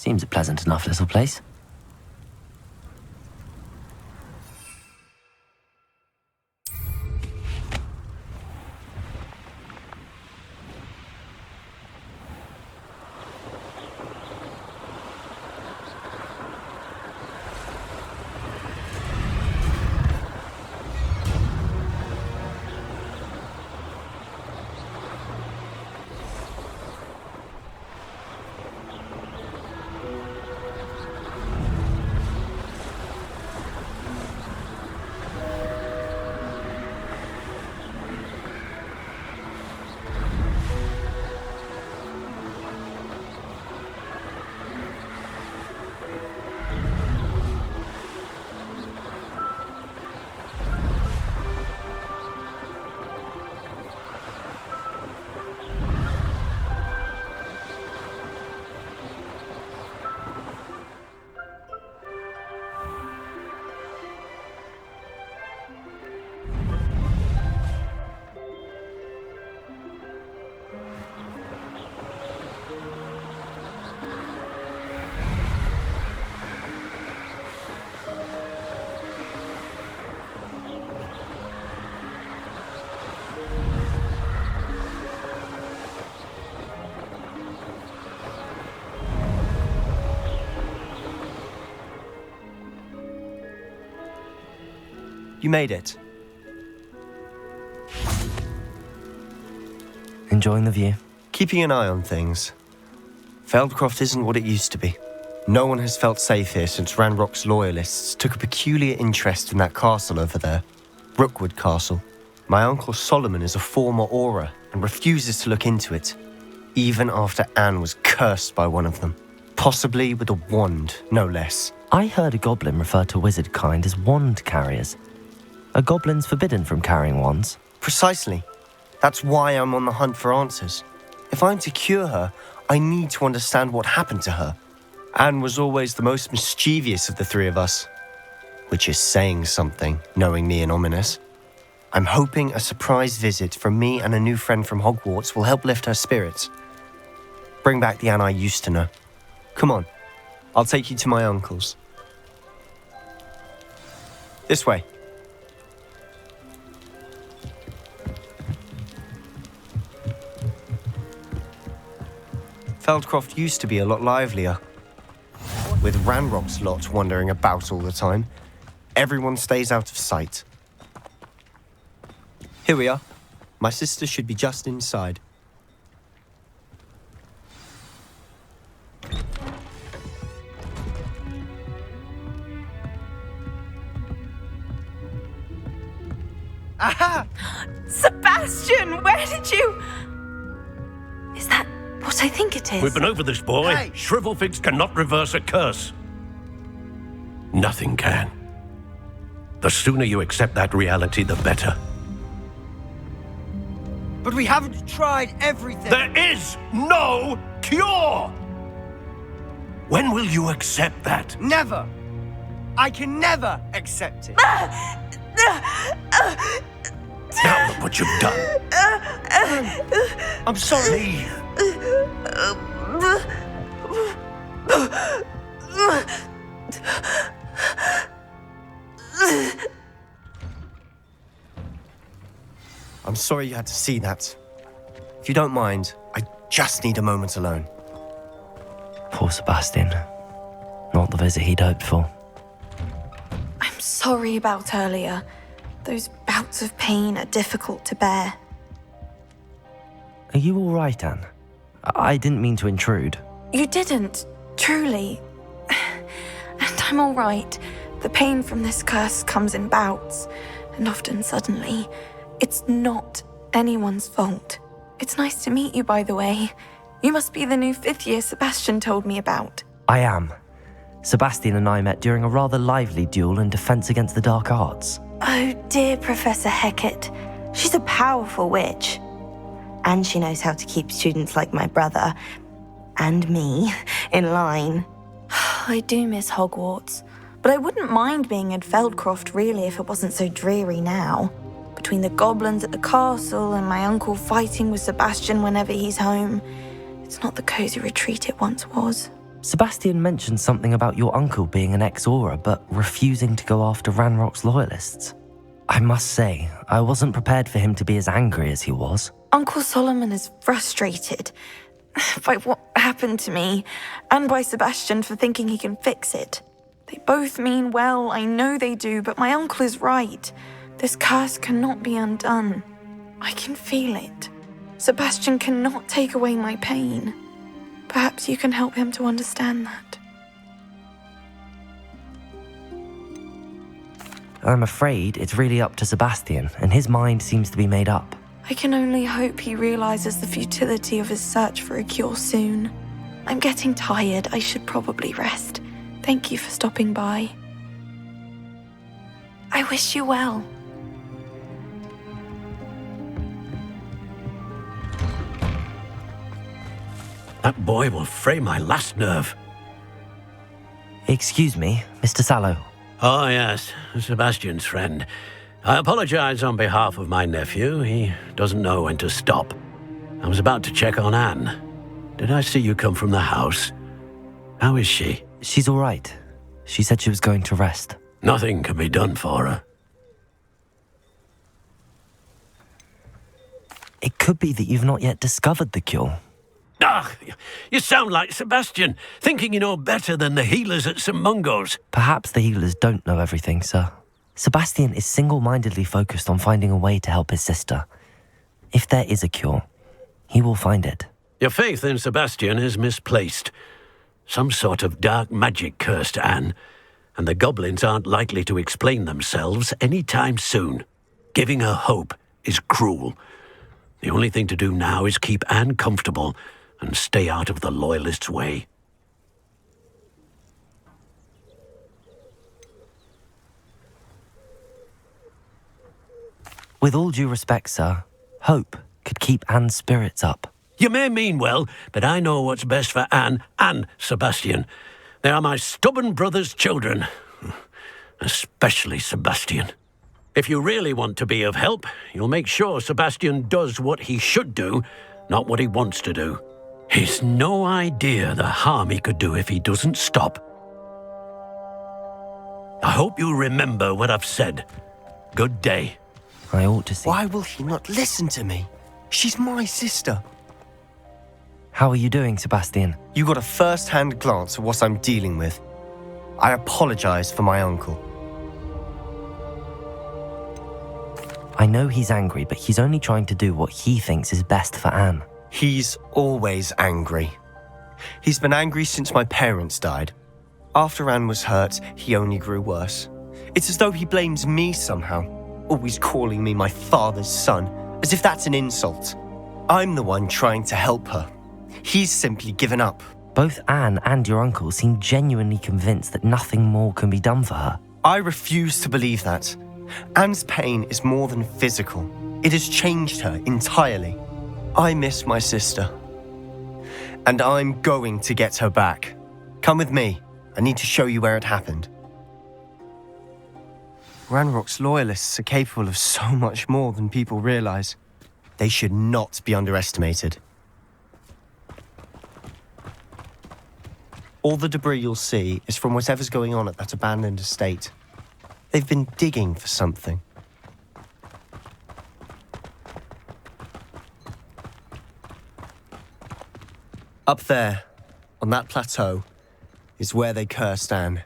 Seems a pleasant enough little place. You made it. Enjoying the view? Keeping an eye on things. Feldcroft isn't what it used to be. No one has felt safe here since Ranrock's loyalists took a peculiar interest in that castle over there, Rookwood Castle. My uncle Solomon is a former Auror and refuses to look into it, even after Anne was cursed by one of them. Possibly with a wand, no less. I heard a goblin refer to wizard kind as wand carriers. Are goblins forbidden from carrying wands? Precisely. That's why I'm on the hunt for answers. If I'm to cure her, I need to understand what happened to her. Anne was always the most mischievous of the three of us. Which is saying something, knowing me and Ominous. I'm hoping a surprise visit from me and a new friend from Hogwarts will help lift her spirits. Bring back the Anne I used to know. Come on, I'll take you to my uncle's. This way. Feldcroft used to be a lot livelier. With Ranrock's lot wandering about all the time, everyone stays out of sight. Here we are. My sister should be just inside. Aha! Sebastian, where did you... Is that what I think it is? We've been over this, boy. Hey. Shrivelfigs cannot reverse a curse. Nothing can. The sooner you accept that reality, the better. But we haven't tried everything. There is no cure! When will you accept that? Never. I can never accept it. Now look what you've done. I'm sorry. I'm sorry you had to see that. If you don't mind, I just need a moment alone. Poor Sebastian. Not the visit he'd hoped for. I'm sorry about earlier. Those bouts of pain are difficult to bear. Are you all right, Anne? I didn't mean to intrude. You didn't, truly. And I'm all right. The pain from this curse comes in bouts, and often suddenly. It's not anyone's fault. It's nice to meet you, by the way. You must be the new 5th year Sebastian told me about. I am. Sebastian and I met during a rather lively duel in defense against the dark arts. Oh, dear Professor Hecat. She's a powerful witch. And she knows how to keep students like my brother, and me, in line. I do miss Hogwarts, but I wouldn't mind being in Feldcroft really if it wasn't so dreary now. Between the goblins at the castle and my uncle fighting with Sebastian whenever he's home, it's not the cozy retreat it once was. Sebastian mentioned something about your uncle being an ex-Aura but refusing to go after Ranrock's loyalists. I must say, I wasn't prepared for him to be as angry as he was. Uncle Solomon is frustrated by what happened to me and by Sebastian for thinking he can fix it. They both mean well, I know they do, but my uncle is right. This curse cannot be undone. I can feel it. Sebastian cannot take away my pain. Perhaps you can help him to understand that. I'm afraid it's really up to Sebastian, and his mind seems to be made up. I can only hope he realizes the futility of his search for a cure soon. I'm getting tired. I should probably rest. Thank you for stopping by. I wish you well. That boy will fray my last nerve. Excuse me, Mr. Sallow. Oh, yes, Sebastian's friend. I apologize on behalf of my nephew. He doesn't know when to stop. I was about to check on Anne. Did I see you come from the house? How is she? She's all right. She said she was going to rest. Nothing can be done for her. It could be that you've not yet discovered the cure. Ah, you sound like Sebastian, thinking you know better than the healers at St. Mungo's. Perhaps the healers don't know everything, sir. Sebastian is single-mindedly focused on finding a way to help his sister. If there is a cure, he will find it. Your faith in Sebastian is misplaced. Some sort of dark magic cursed Anne, and the goblins aren't likely to explain themselves any time soon. Giving her hope is cruel. The only thing to do now is keep Anne comfortable and stay out of the Loyalists' way. With all due respect, sir, hope could keep Anne's spirits up. You may mean well, but I know what's best for Anne and Sebastian. They are my stubborn brother's children. Especially Sebastian. If you really want to be of help, you'll make sure Sebastian does what he should do, not what he wants to do. He's no idea the harm he could do if he doesn't stop. I hope you remember what I've said. Good day. I ought to see. Why will he not listen to me? She's my sister. How are you doing, Sebastian? You got a first-hand glance at what I'm dealing with. I apologize for my uncle. I know he's angry, but he's only trying to do what he thinks is best for Anne. He's always angry. He's been angry since my parents died. After Anne was hurt, he only grew worse. It's as though he blames me somehow, always calling me my father's son, as if that's an insult. I'm the one trying to help her. He's simply given up. Both Anne and your uncle seem genuinely convinced that nothing more can be done for her. I refuse to believe that. Anne's pain is more than physical. It has changed her entirely. I miss my sister. And I'm going to get her back. Come with me. I need to show you where it happened. Ranrock's loyalists are capable of so much more than people realize. They should not be underestimated. All the debris you'll see is from whatever's going on at that abandoned estate. They've been digging for something. Up there, on that plateau, is where they cursed Anne.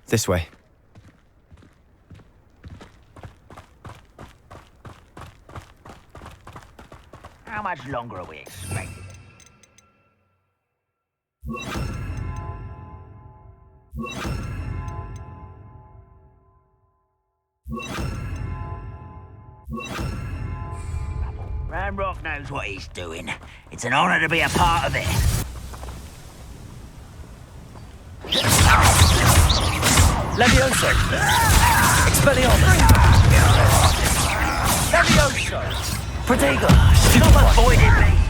This way. How much longer are we expecting? Ranrock knows what he's doing. It's an honor to be a part of it. Levioso! Expelliarmus! Levioso! Protego! Stop avoiding me!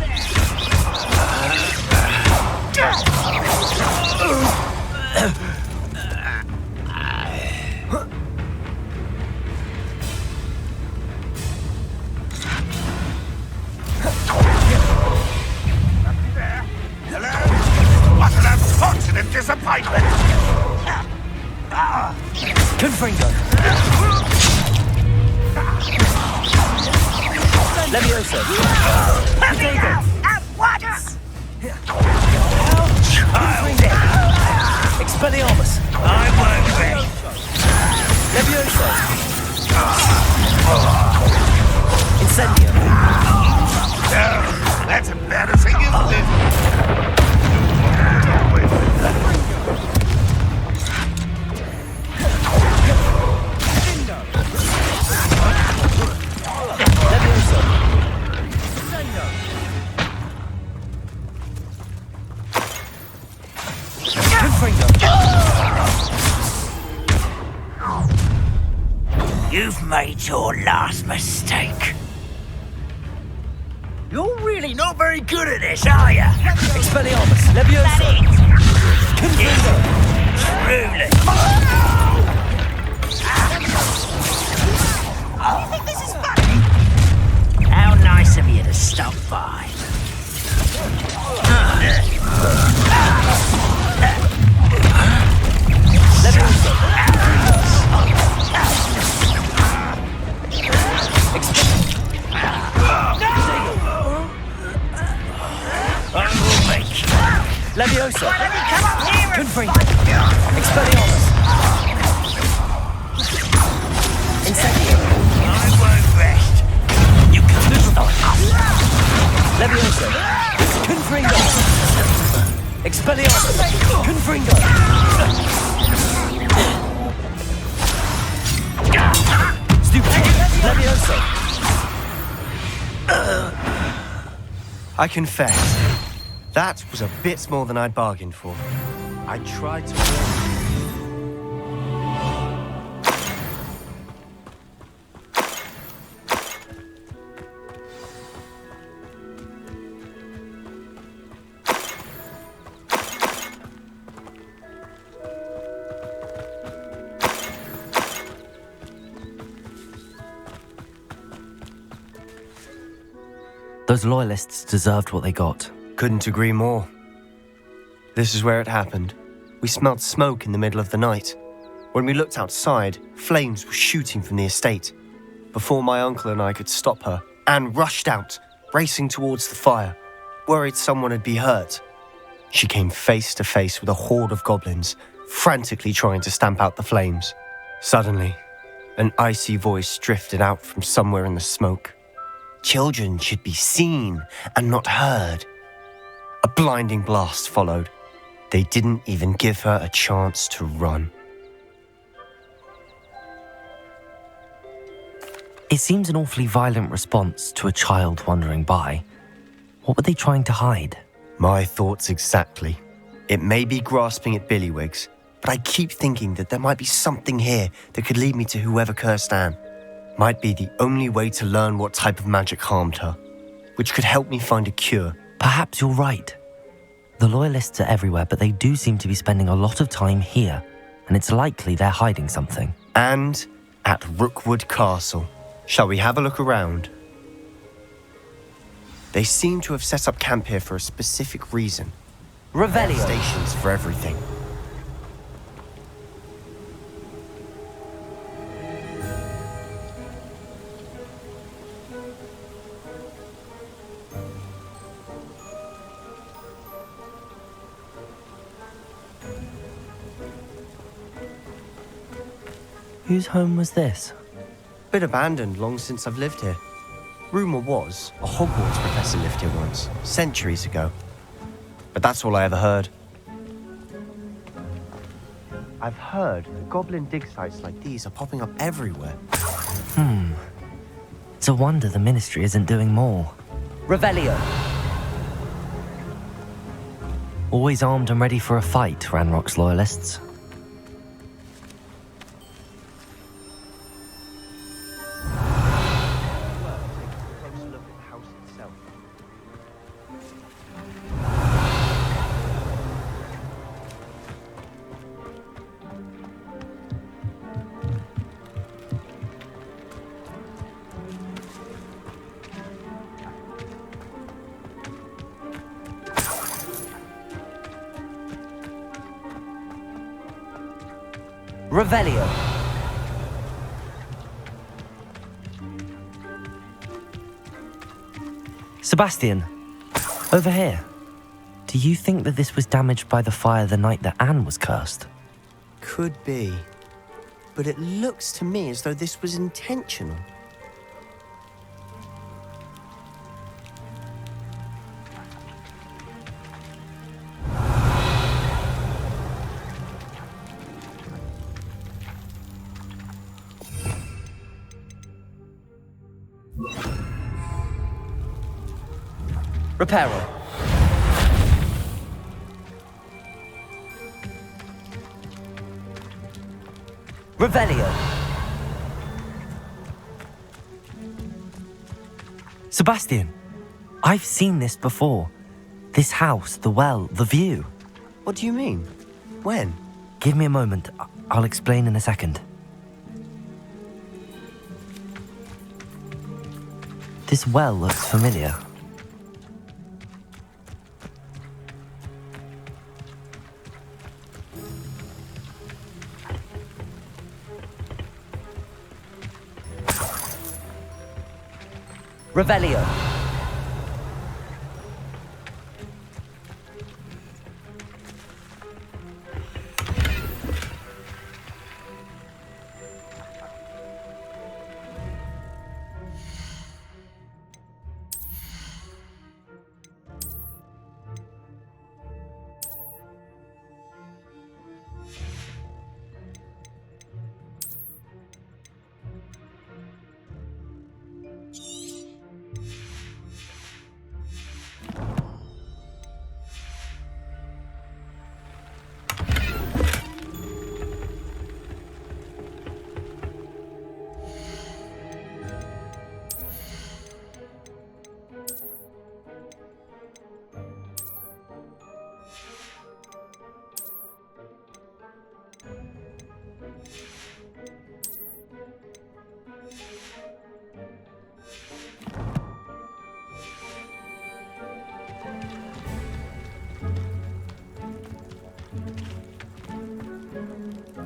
Let me out! At once! Expelliarmus! I won't rest. Levioso! Incendio! That's embarrassing, isn't it? You've made your last mistake. You're really not very good at this, are you? Expelliarmus! Levioso! Confringo! Truly. You think this is funny? How nice of you to stop by. I will make you. Levioso! Why don't you come up here and Confringo! Expelliarmus! Incendio! I won't rest. You can stop us. Levioso! Confringo! Expelliarmus! Confringo! Stupid! Levioso! I confess, that was a bit more than I'd bargained for. I tried to warn you. Those loyalists deserved what they got. Couldn't agree more. This is where it happened. We smelled smoke in the middle of the night. When we looked outside, flames were shooting from the estate. Before my uncle and I could stop her, Anne rushed out, racing towards the fire, worried someone had been hurt. She came face to face with a horde of goblins, frantically trying to stamp out the flames. Suddenly, an icy voice drifted out from somewhere in the smoke. Children should be seen and not heard. A blinding blast followed. They didn't even give her a chance to run. It seems an awfully violent response to a child wandering by. What were they trying to hide? My thoughts exactly. It may be grasping at Billywigs, but I keep thinking that there might be something here that could lead me to whoever cursed Anne. Might be the only way to learn what type of magic harmed her, which could help me find a cure. Perhaps you're right. The loyalists are everywhere, but they do seem to be spending a lot of time here, and it's likely they're hiding something. And at Rookwood Castle. Shall we have a look around? They seem to have set up camp here for a specific reason. Revelio! Stations for everything. Whose home was this? Been abandoned long since I've lived here. Rumour was a Hogwarts professor lived here once, centuries ago. But that's all I ever heard. I've heard that goblin dig sites like these are popping up everywhere. It's a wonder the Ministry isn't doing more. Revelio! Always armed and ready for a fight, Ranrock's loyalists. Revelio! Sebastian, over here. Do you think that this was damaged by the fire the night that Anne was cursed? Could be. But it looks to me as though this was intentional. Reparo. Revelio. Sebastian, I've seen this before. This house, the well, the view. What do you mean? When? Give me a moment. I'll explain in a second. This well looks familiar. Revelio.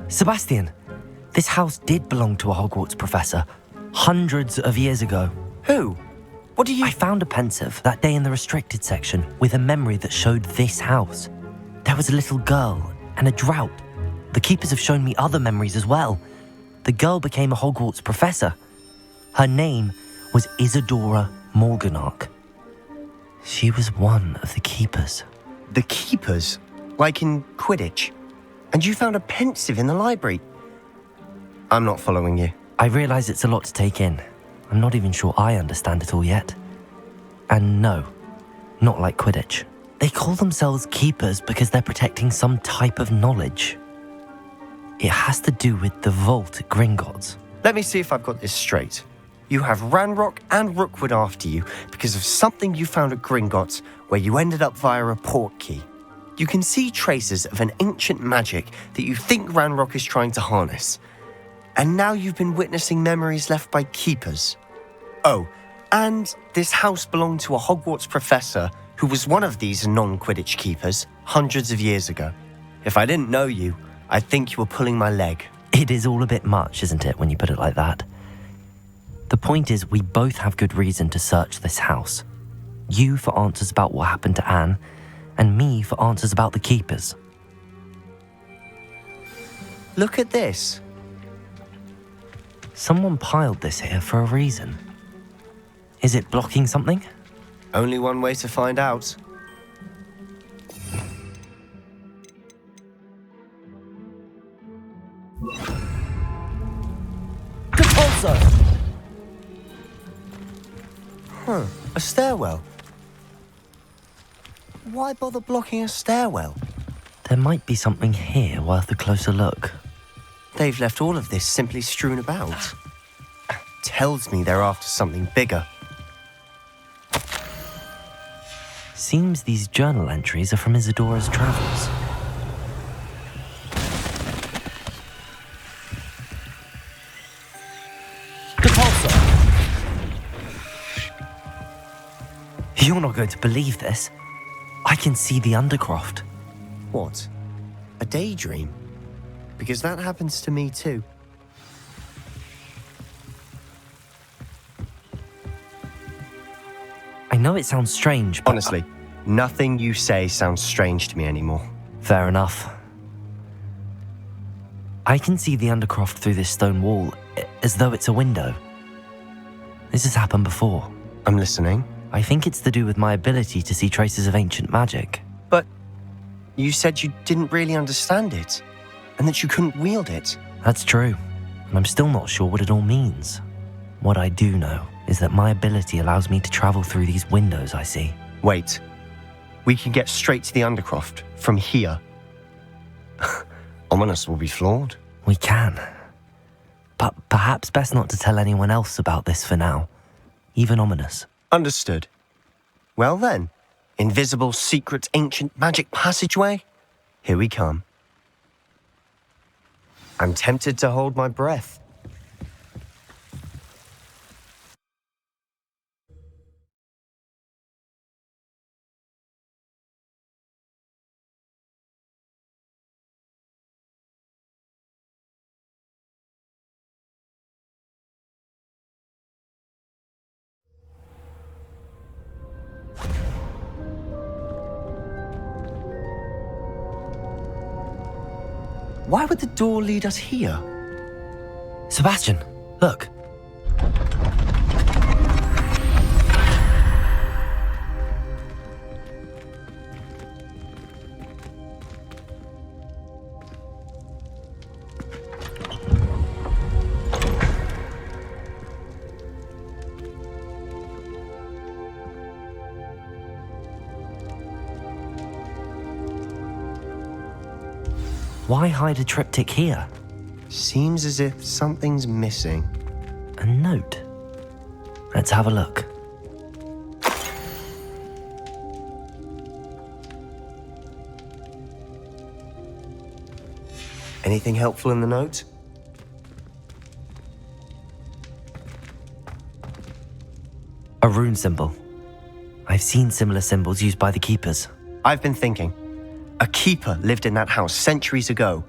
Sebastian, this house did belong to a Hogwarts professor hundreds of years ago. Who? What do you... I found a pensive that day in the restricted section with a memory that showed this house. There was a little girl and a drought. The keepers have shown me other memories as well. The girl became a Hogwarts professor. Her name was Isadora Morganach. She was one of the keepers. The keepers? Like in Quidditch? And you found a pensive in the library? I'm not following you. I realise it's a lot to take in. I'm not even sure I understand it all yet. And no, not like Quidditch. They call themselves keepers because they're protecting some type of knowledge. It has to do with the vault at Gringotts. Let me see if I've got this straight. You have Ranrock and Rookwood after you because of something you found at Gringotts where you ended up via a port key. You can see traces of an ancient magic that you think Ranrock is trying to harness. And now you've been witnessing memories left by keepers. Oh, and this house belonged to a Hogwarts professor who was one of these non-Quidditch keepers hundreds of years ago. If I didn't know you, I'd think you were pulling my leg. It is all a bit much, isn't it, when you put it like that? The point is, we both have good reason to search this house. You for answers about what happened to Anne, and me for answers about the keepers. Look at this. Someone piled this here for a reason. Is it blocking something? Only one way to find out. Compulso! A stairwell. Why bother blocking a stairwell? There might be something here worth a closer look. They've left all of this simply strewn about. Tells me they're after something bigger. Seems these journal entries are from Isadora's travels. Compulso! You're not going to believe this. I can see the Undercroft. What? A daydream? Because that happens to me too. I know it sounds strange, but... Honestly, nothing you say sounds strange to me anymore. Fair enough. I can see the Undercroft through this stone wall, as though it's a window. This has happened before. I'm listening. I think it's to do with my ability to see traces of ancient magic. But you said you didn't really understand it, and that you couldn't wield it. That's true, and I'm still not sure what it all means. What I do know is that my ability allows me to travel through these windows I see. Wait. We can get straight to the Undercroft from here. Ominous will be floored. We can. But perhaps best not to tell anyone else about this for now. Even Ominous. Understood. Well then, invisible, secret, ancient magic passageway? Here we come. I'm tempted to hold my breath. Why would the door lead us here? Sebastian, look. Why hide a triptych here? Seems as if something's missing. A note. Let's have a look. Anything helpful in the note? A rune symbol. I've seen similar symbols used by the keepers. I've been thinking. A keeper lived in that house centuries ago,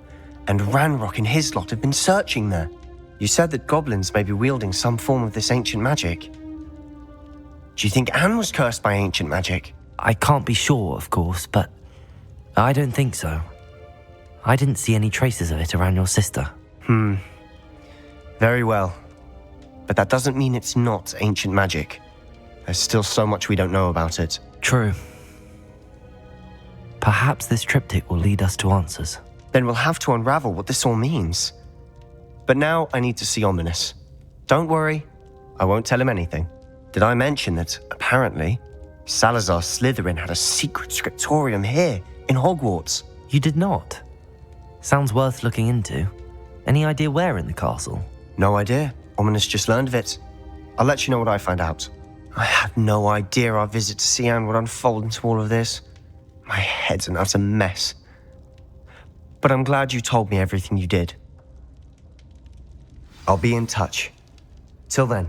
and Ranrock and his lot have been searching there. You said that goblins may be wielding some form of this ancient magic. Do you think Anne was cursed by ancient magic? I can't be sure, of course, but I don't think so. I didn't see any traces of it around your sister. Very well. But that doesn't mean it's not ancient magic. There's still so much we don't know about it. True. Perhaps this triptych will lead us to answers. Then we'll have to unravel what this all means. But now I need to see Ominous. Don't worry, I won't tell him anything. Did I mention that, apparently, Salazar Slytherin had a secret scriptorium here in Hogwarts? You did not? Sounds worth looking into. Any idea where in the castle? No idea. Ominous just learned of it. I'll let you know what I find out. I had no idea our visit to Sian would unfold into all of this. My head's an utter mess. But I'm glad you told me everything you did. I'll be in touch. Till then.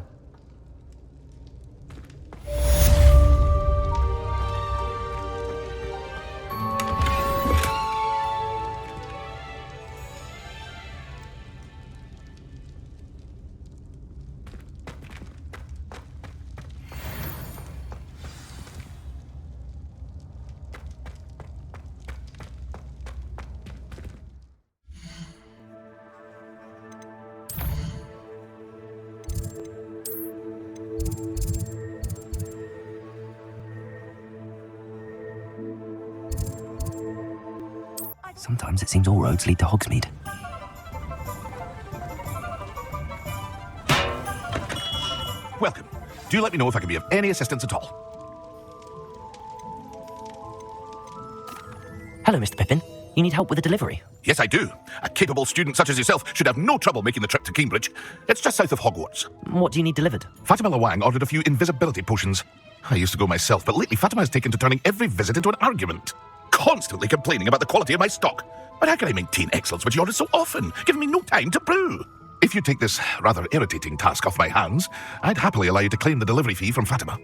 Sometimes it seems all roads lead to Hogsmeade. Welcome. Do let me know if I can be of any assistance at all. Hello, Mr. Pippin. You need help with a delivery? Yes, I do. A capable student such as yourself should have no trouble making the trip to Cambridge. It's just south of Hogwarts. What do you need delivered? Fatima Lawang ordered a few invisibility potions. I used to go myself, but lately Fatima has taken to turning every visit into an argument. Constantly complaining about the quality of my stock. But how can I maintain excellence when she orders so often, giving me no time to brew? If you take this rather irritating task off my hands, I'd happily allow you to claim the delivery fee from Fatima.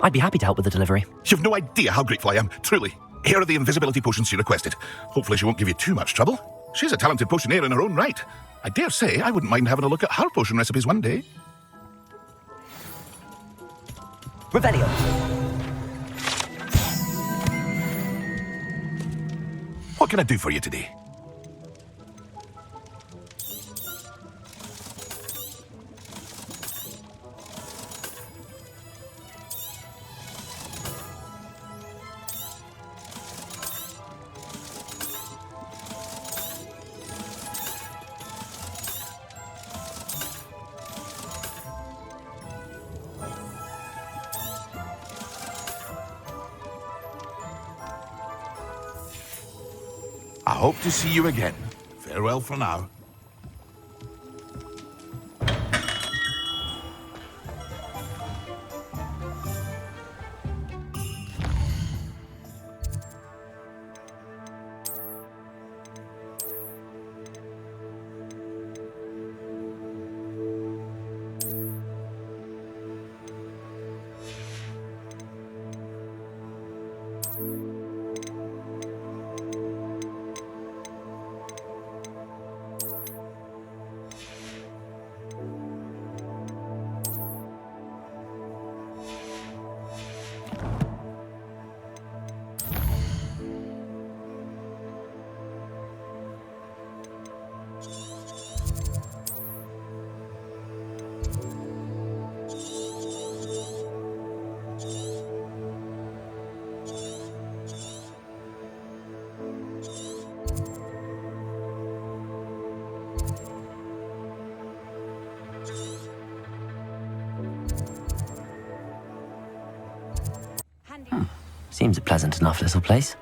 I'd be happy to help with the delivery. You've no idea how grateful I am, truly. Here are the invisibility potions she requested. Hopefully she won't give you too much trouble. She's a talented potioneer in her own right. I dare say I wouldn't mind having a look at her potion recipes one day. Revelio. What can I do for you today? I hope to see you again. Farewell for now. Seems a pleasant enough little place.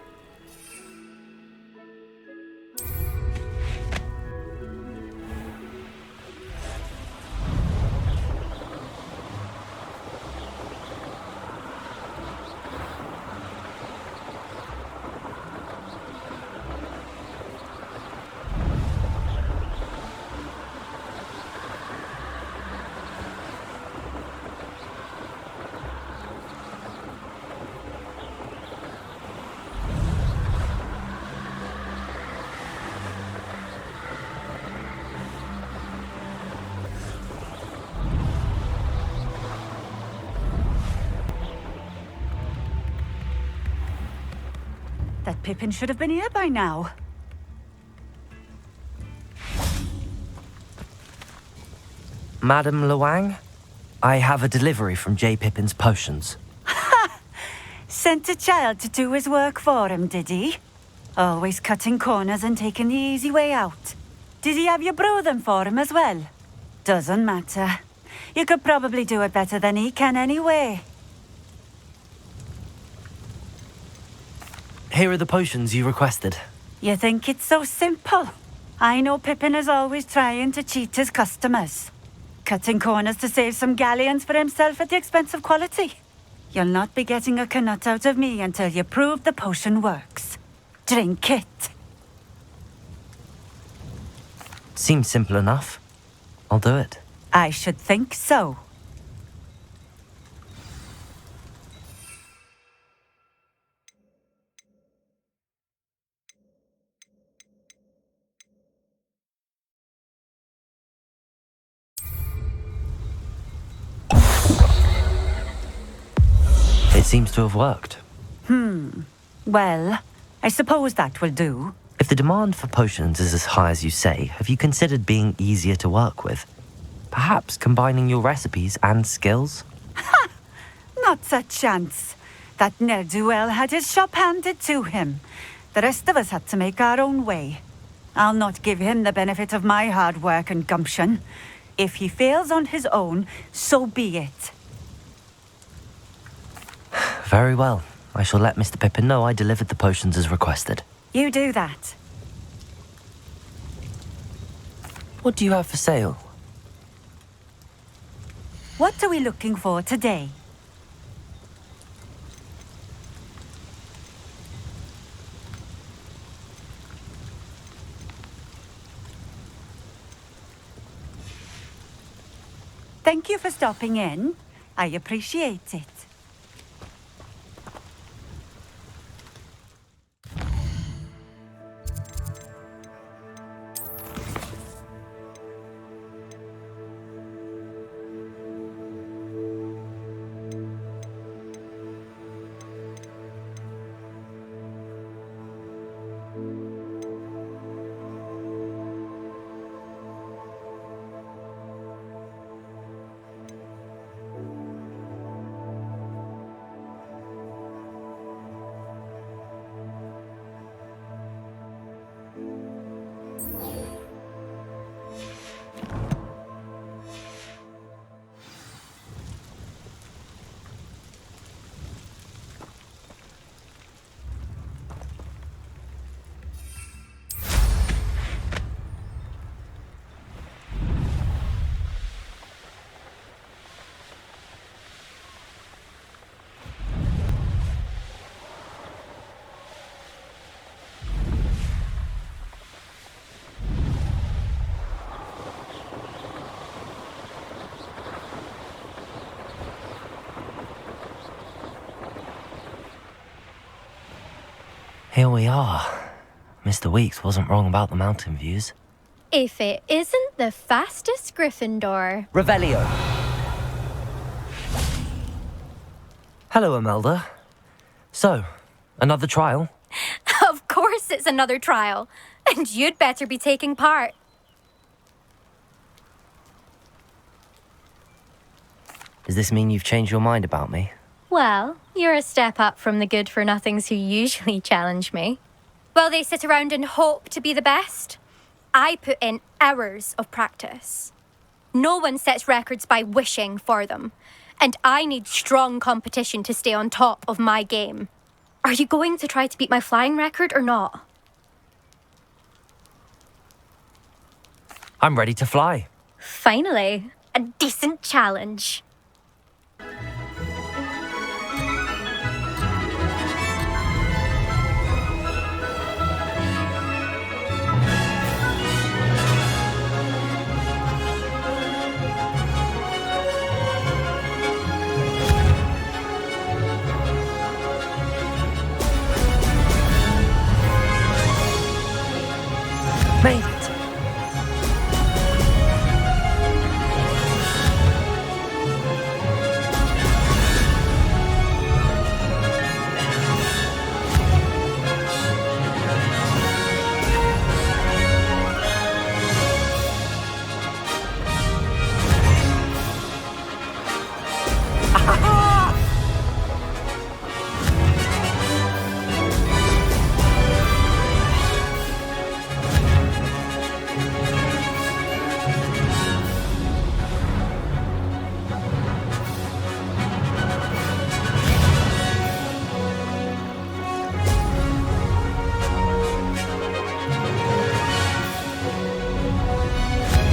That Pippin should have been here by now. Madam Luang, I have a delivery from J. Pippin's potions. Sent a child to do his work for him, did he? Always cutting corners and taking the easy way out. Did he have you brew them for him as well? Doesn't matter. You could probably do it better than he can anyway. Here are the potions you requested. You think it's so simple? I know Pippin is always trying to cheat his customers. Cutting corners to save some galleons for himself at the expense of quality. You'll not be getting a canut out of me until you prove the potion works. Drink it. Seems simple enough. I'll do it. I should think so. It seems to have worked. Well, I suppose that will do. If the demand for potions is as high as you say, have you considered being easier to work with? Perhaps combining your recipes and skills? Not a chance. That ne'er-do-well had his shop handed to him. The rest of us had to make our own way. I'll not give him the benefit of my hard work and gumption. If he fails on his own, so be it. Very well. I shall let Mr. Pippin know I delivered the potions as requested. You do that. What do you have for sale? What are we looking for today? Thank you for stopping in. I appreciate it. Here we are. Mr. Weeks wasn't wrong about the mountain views. If it isn't the fastest Gryffindor. Revelio. Hello, Imelda. So, another trial? Of course it's another trial. And you'd better be taking part. Does this mean you've changed your mind about me? Well, you're a step up from the good-for-nothings who usually challenge me. Well, they sit around and hope to be the best. I put in hours of practice. No one sets records by wishing for them. And I need strong competition to stay on top of my game. Are you going to try to beat my flying record or not? I'm ready to fly. Finally, a decent challenge. Made it.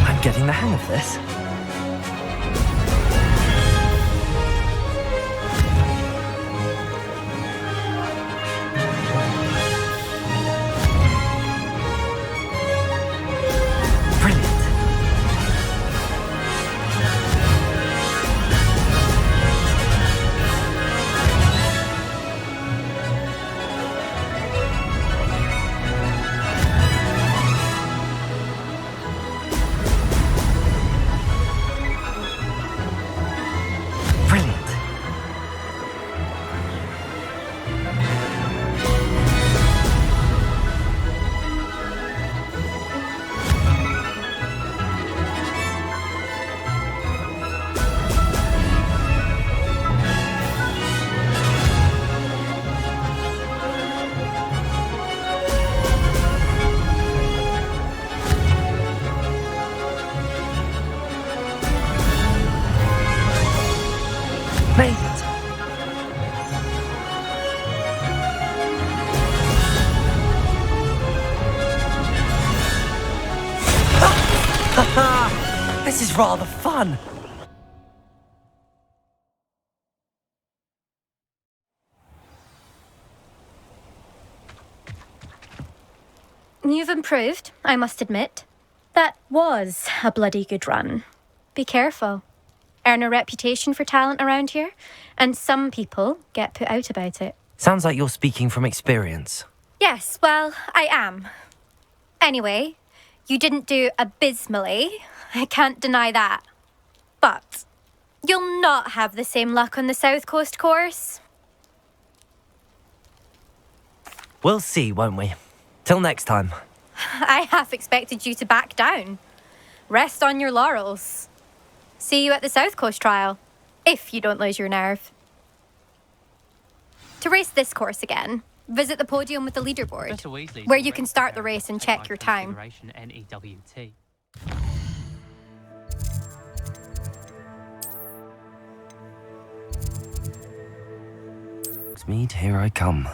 I'm getting the hang of this. Brilliant. Brilliant. Made it. This is rather fun. You've improved, I must admit. That was a bloody good run. Be careful. Earn a reputation for talent around here, and some people get put out about it. Sounds like you're speaking from experience. Yes, well, I am. Anyway, you didn't do abysmally. I can't deny that. But you'll not have the same luck on the South Coast course. We'll see, won't we? Till next time. I half expected you to back down. Rest on your laurels. See you at the South Coast trial, if you don't lose your nerve. To race this course again, visit the podium with the leaderboard, where you can start the race and check your time. Mead, here I come.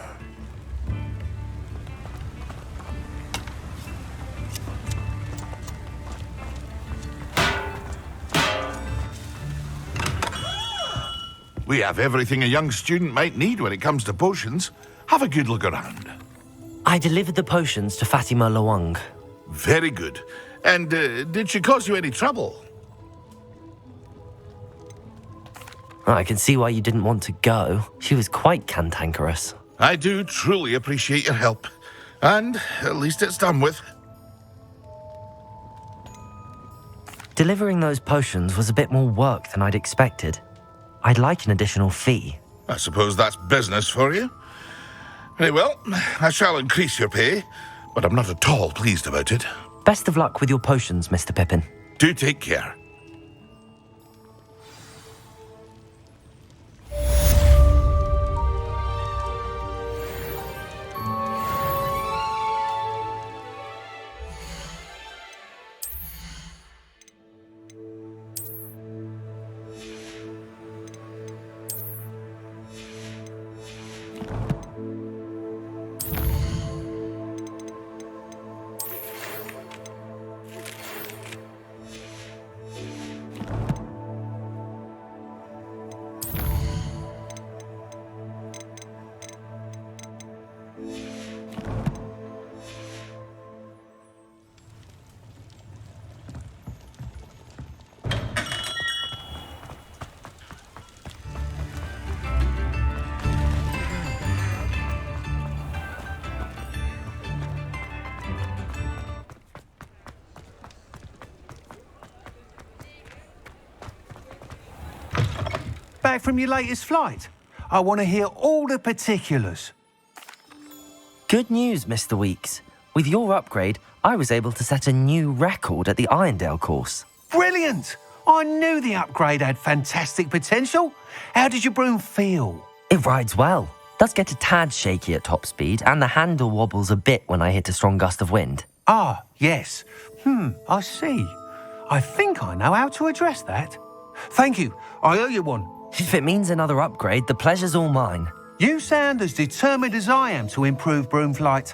We have everything a young student might need when it comes to potions. Have a good look around. I delivered the potions to Fatima Lawang. Very good. And did she cause you any trouble? I can see why you didn't want to go. She was quite cantankerous. I do truly appreciate your help. And at least it's done with. Delivering those potions was a bit more work than I'd expected. I'd like an additional fee. I suppose that's business for you. Very well, I shall increase your pay, but I'm not at all pleased about it. Best of luck with your potions, Mr. Pippin. Do take care. Back from your latest flight? I want to hear all the particulars. Good news, Mr. Weeks. With your upgrade, I was able to set a new record at the Irondale course. Brilliant! I knew the upgrade had fantastic potential. How did your broom feel? It rides well. Does get a tad shaky at top speed, and the handle wobbles a bit when I hit a strong gust of wind. Ah, yes. I see. I think I know how to address that. Thank you. I owe you one. If it means another upgrade, the pleasure's all mine. You sound as determined as I am to improve broom flight.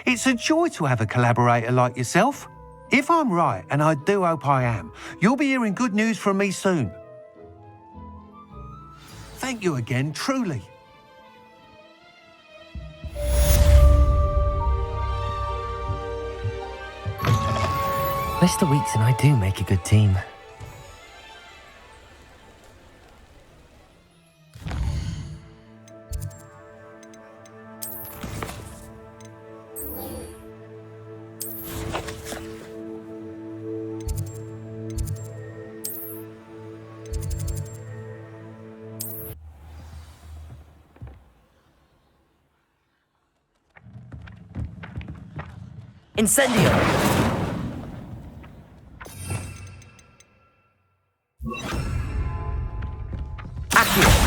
It's a joy to have a collaborator like yourself. If I'm right, and I do hope I am, you'll be hearing good news from me soon. Thank you again, truly. Mr. Weeks and I do make a good team. Incendio! Adhere!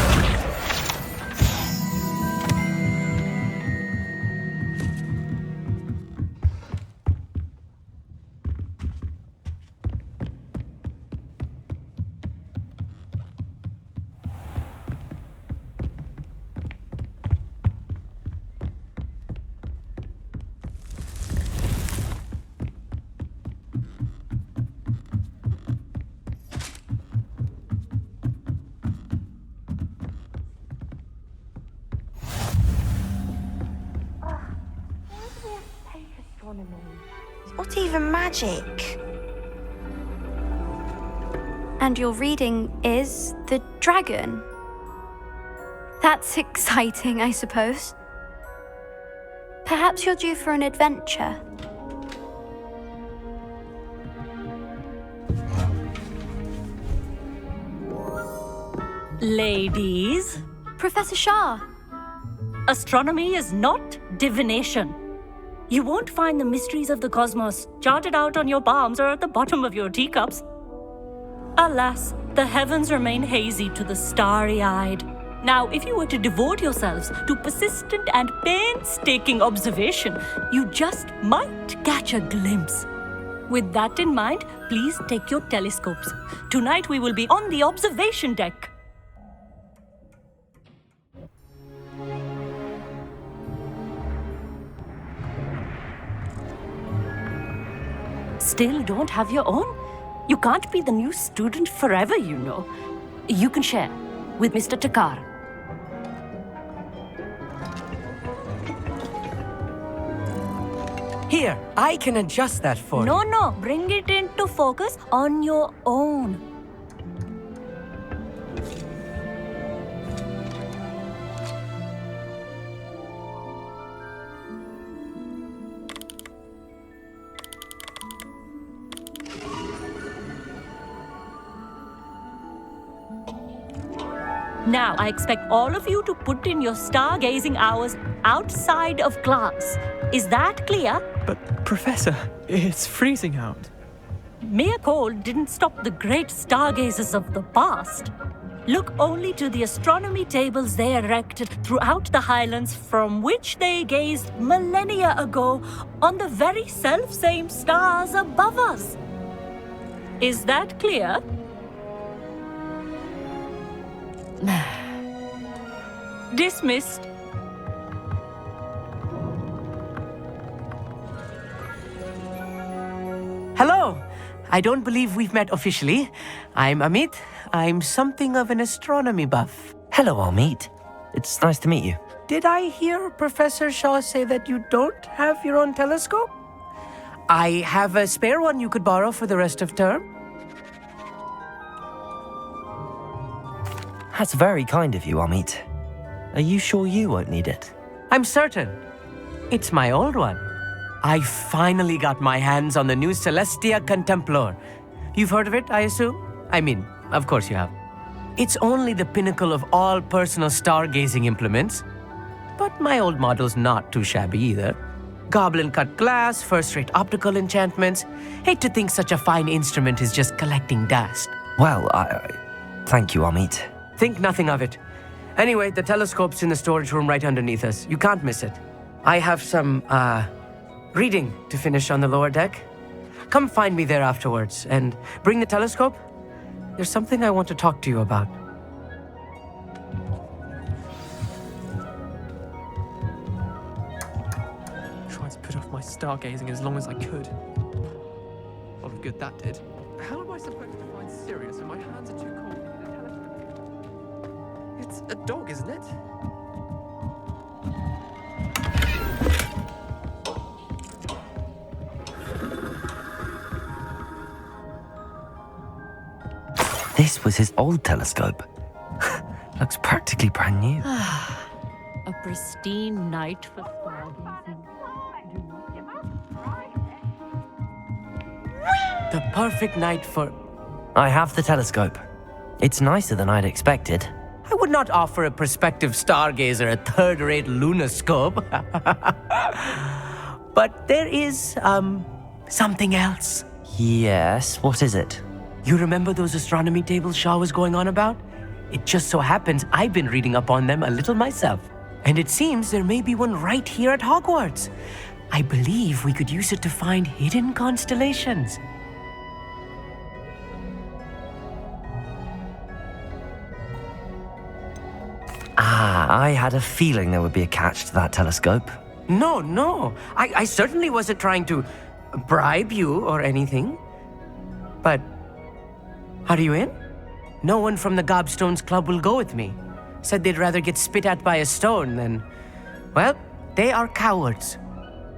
It's not even magic. And your reading is the dragon. That's exciting, I suppose. Perhaps you're due for an adventure. Ladies, Professor Shah. astronomy is not divination. You won't find the mysteries of the cosmos charted out on your palms or at the bottom of your teacups. Alas, the heavens remain hazy to the starry-eyed. Now, if you were to devote yourselves to persistent and painstaking observation, you just might catch a glimpse. With that in mind, please take your telescopes. Tonight we will be on the observation deck. Still don't have your own? You can't be the new student forever, you know. You can share with Mr. Takar. Here, I can adjust that for you. No, bring it into focus on your own. Now, I expect all of you to put in your stargazing hours outside of class. Is that clear? But, Professor, it's freezing out. Mere cold didn't stop the great stargazers of the past. Look only to the astronomy tables they erected throughout the Highlands from which they gazed millennia ago on the very self-same stars above us. Is that clear? Dismissed. Hello. I don't believe we've met officially. I'm Amit. I'm something of an astronomy buff. Hello, Amit. It's nice to meet you. Did I hear Professor Shaw say that you don't have your own telescope? I have a spare one you could borrow for the rest of term. That's very kind of you, Amit. Are you sure you won't need it? I'm certain. It's my old one. I finally got my hands on the new Celestia Contemplar. You've heard of it, I assume? I mean, of course you have. It's only the pinnacle of all personal stargazing implements. But my old model's not too shabby either. Goblin-cut glass, first-rate optical enchantments. Hate to think such a fine instrument is just collecting dust. Well, thank you, Amit. Think nothing of it. Anyway, the telescope's in the storage room right underneath us. You can't miss it. I have some, reading to finish on the lower deck. Come find me there afterwards, and bring the telescope. There's something I want to talk to you about. Tried to put off my stargazing as long as I could. A lot of good that did. How am I supposed to find Sirius when my hands are too cold to get a telescope? It's a dog, isn't it? This was his old telescope. Looks practically brand new. A pristine night for stargazing. The perfect night for... I have the telescope. It's nicer than I'd expected. I would not offer a prospective stargazer a third-rate lunoscope. But there is, something else. Yes, what is it? You remember those astronomy tables Shaw was going on about? It just so happens I've been reading up on them a little myself. And it seems there may be one right here at Hogwarts. I believe we could use it to find hidden constellations. I had a feeling there would be a catch to that telescope. No. I certainly wasn't trying to bribe you or anything. But... are you in? No one from the Gobstones Club will go with me. Said they'd rather get spit at by a stone than... well, they are cowards.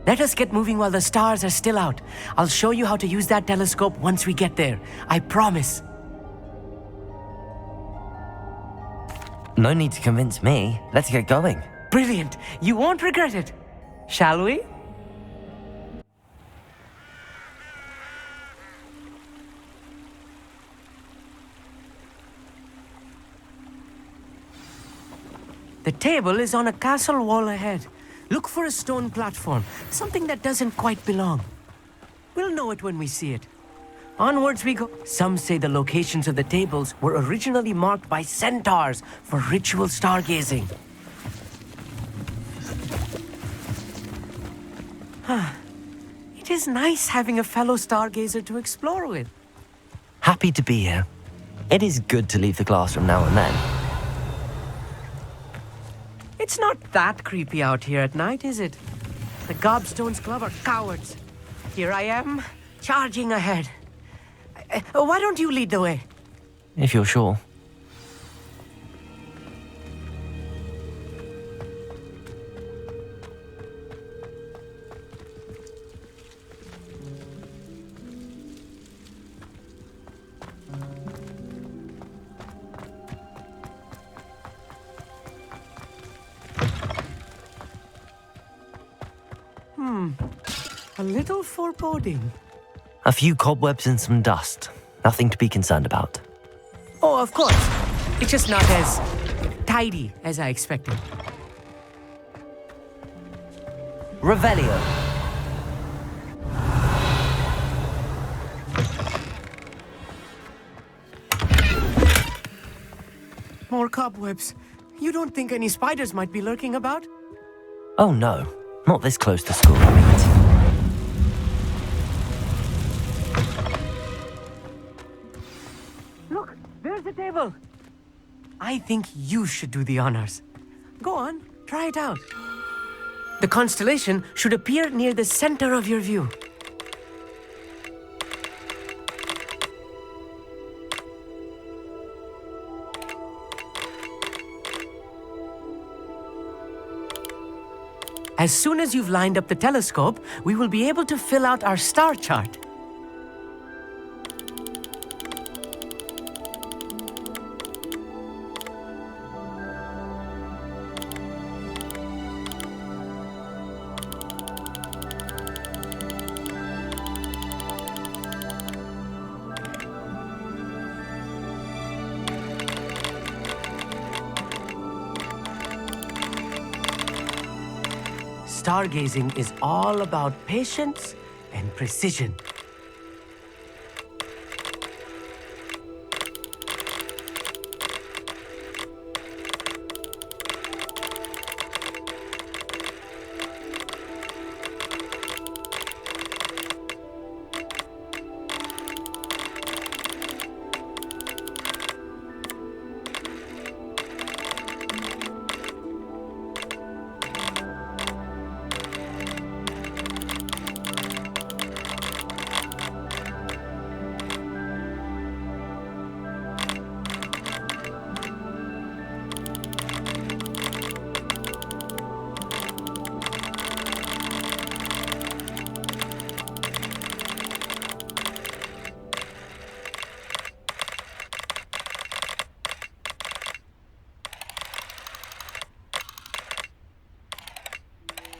Let us get moving while the stars are still out. I'll show you how to use that telescope once we get there. I promise. No need to convince me. Let's get going. Brilliant. You won't regret it. Shall we? The table is on a castle wall ahead. Look for a stone platform, something that doesn't quite belong. We'll know it when we see it. Onwards we go. Some say the locations of the tables were originally marked by centaurs for ritual stargazing. It is nice having a fellow stargazer to explore with. Happy to be here. It is good to leave the classroom now and then. It's not that creepy out here at night, is it? The Gobstones Club are cowards. Here I am, charging ahead. Why don't you lead the way? If you're sure. A little foreboding. A few cobwebs and some dust. Nothing to be concerned about. Oh, of course. It's just not as tidy, as I expected. Revelio. More cobwebs. You don't think any spiders might be lurking about? Oh no, not this close to school, I mean. Look, there's the table. I think you should do the honors. Go on, try it out. The constellation should appear near the center of your view. As soon as you've lined up the telescope, we will be able to fill out our star chart. Stargazing is all about patience and precision.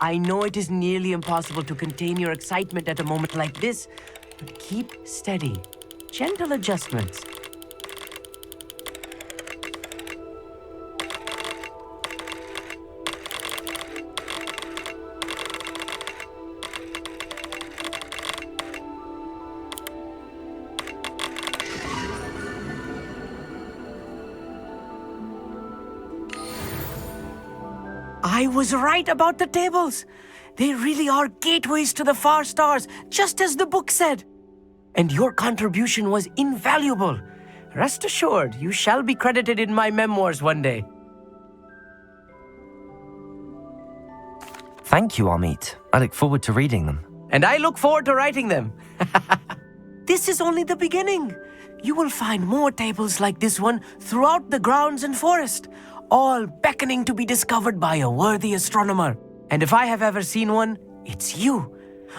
I know it is nearly impossible to contain your excitement at a moment like this, but keep steady. Gentle adjustments. I was right about the tables. They really are gateways to the far stars, just as the book said. And your contribution was invaluable. Rest assured, you shall be credited in my memoirs one day. Thank you, Amit. I look forward to reading them. And I look forward to writing them. This is only the beginning. You will find more tables like this one throughout the grounds and forest, all beckoning to be discovered by a worthy astronomer. And if I have ever seen one, it's you.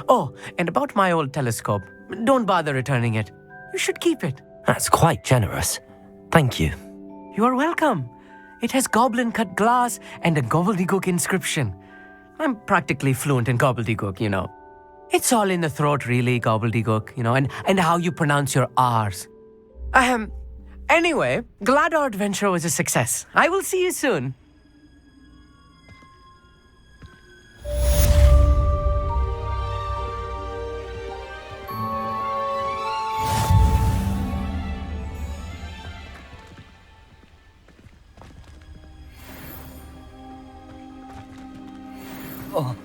Oh, and about my old telescope, don't bother returning it. You should keep it. That's quite generous. Thank you. You are welcome. It has goblin-cut glass and a gobbledygook inscription. I'm practically fluent in gobbledygook, you know. It's all in the throat, really, gobbledygook, you know, and how you pronounce your R's. Anyway, glad our adventure was a success. I will see you soon. Oh.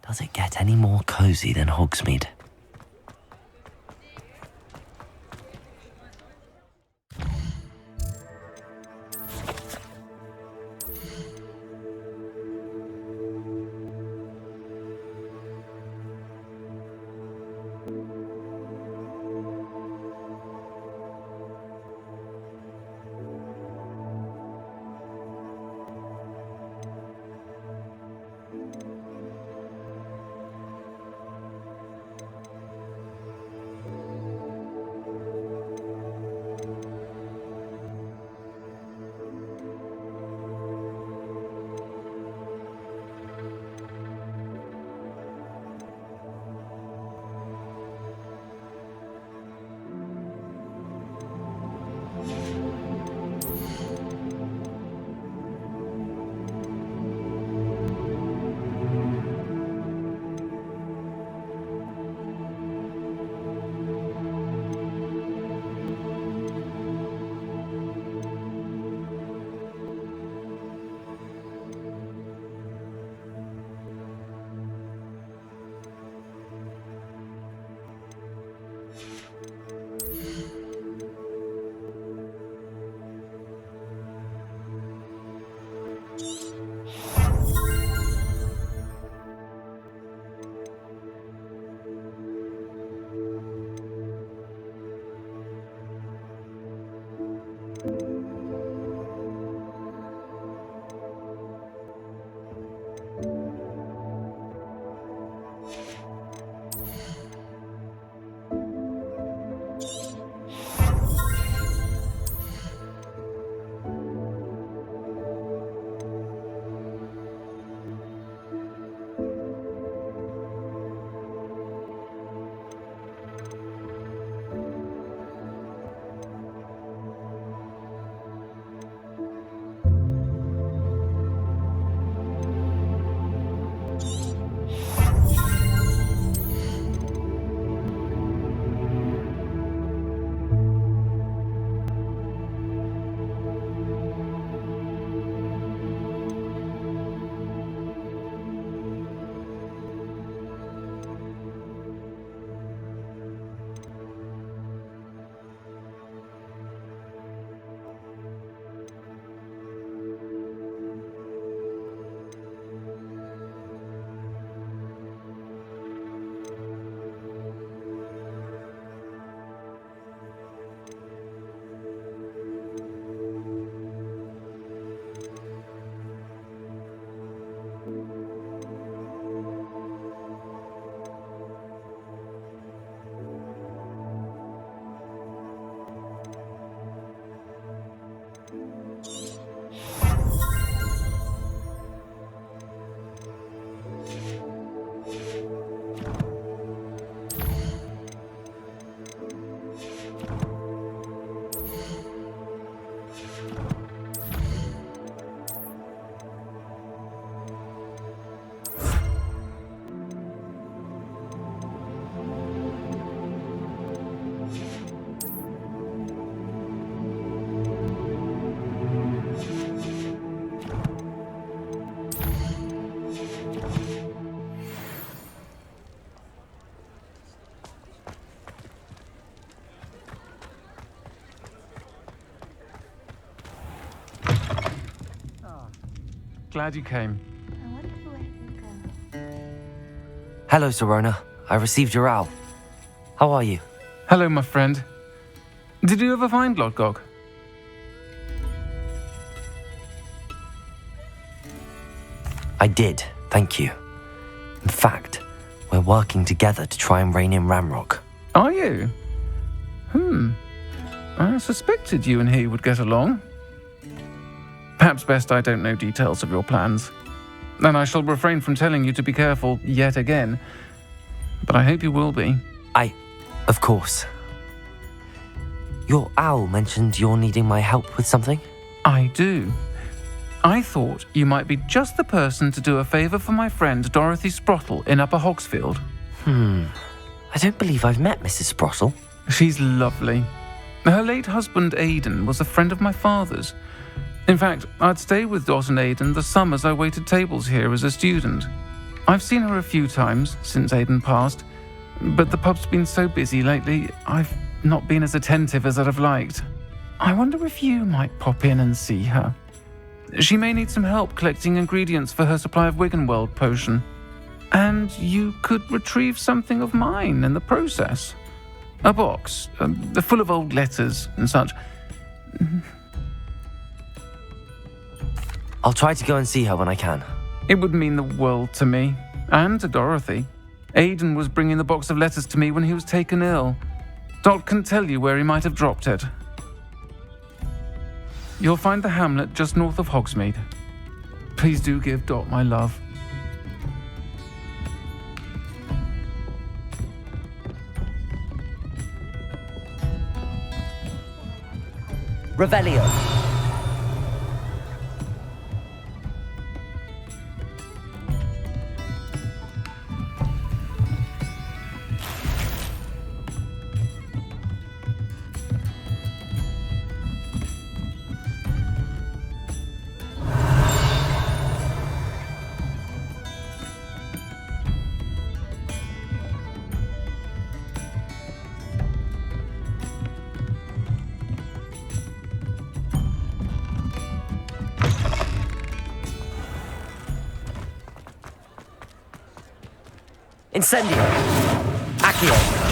Does it get any more cozy than Hogsmeade? Glad you came. Hello, Serona. I received your owl. How are you? Hello, my friend. Did you ever find Lodgok? I did, thank you. In fact, we're working together to try and rein in Ramrock. Are you? I suspected you and he would get along. Perhaps best I don't know details of your plans. And I shall refrain from telling you to be careful yet again. But I hope you will be. Of course. Your owl mentioned you're needing my help with something? I do. I thought you might be just the person to do a favour for my friend Dorothy Sprottle in Upper Hogsfield. I don't believe I've met Mrs. Sprottle. She's lovely. Her late husband, Aidan, was a friend of my father's. In fact, I'd stay with Dot and Aidan the summers I waited tables here as a student. I've seen her a few times since Aidan passed, but the pub's been so busy lately, I've not been as attentive as I'd have liked. I wonder if you might pop in and see her. She may need some help collecting ingredients for her supply of Wiggenweld potion. And you could retrieve something of mine in the process. A box, full of old letters and such. I'll try to go and see her when I can. It would mean the world to me, and to Dorothy. Aidan was bringing the box of letters to me when he was taken ill. Dot can tell you where he might have dropped it. You'll find the hamlet just north of Hogsmeade. Please do give Dot my love. Revelio. Incendio. Accio.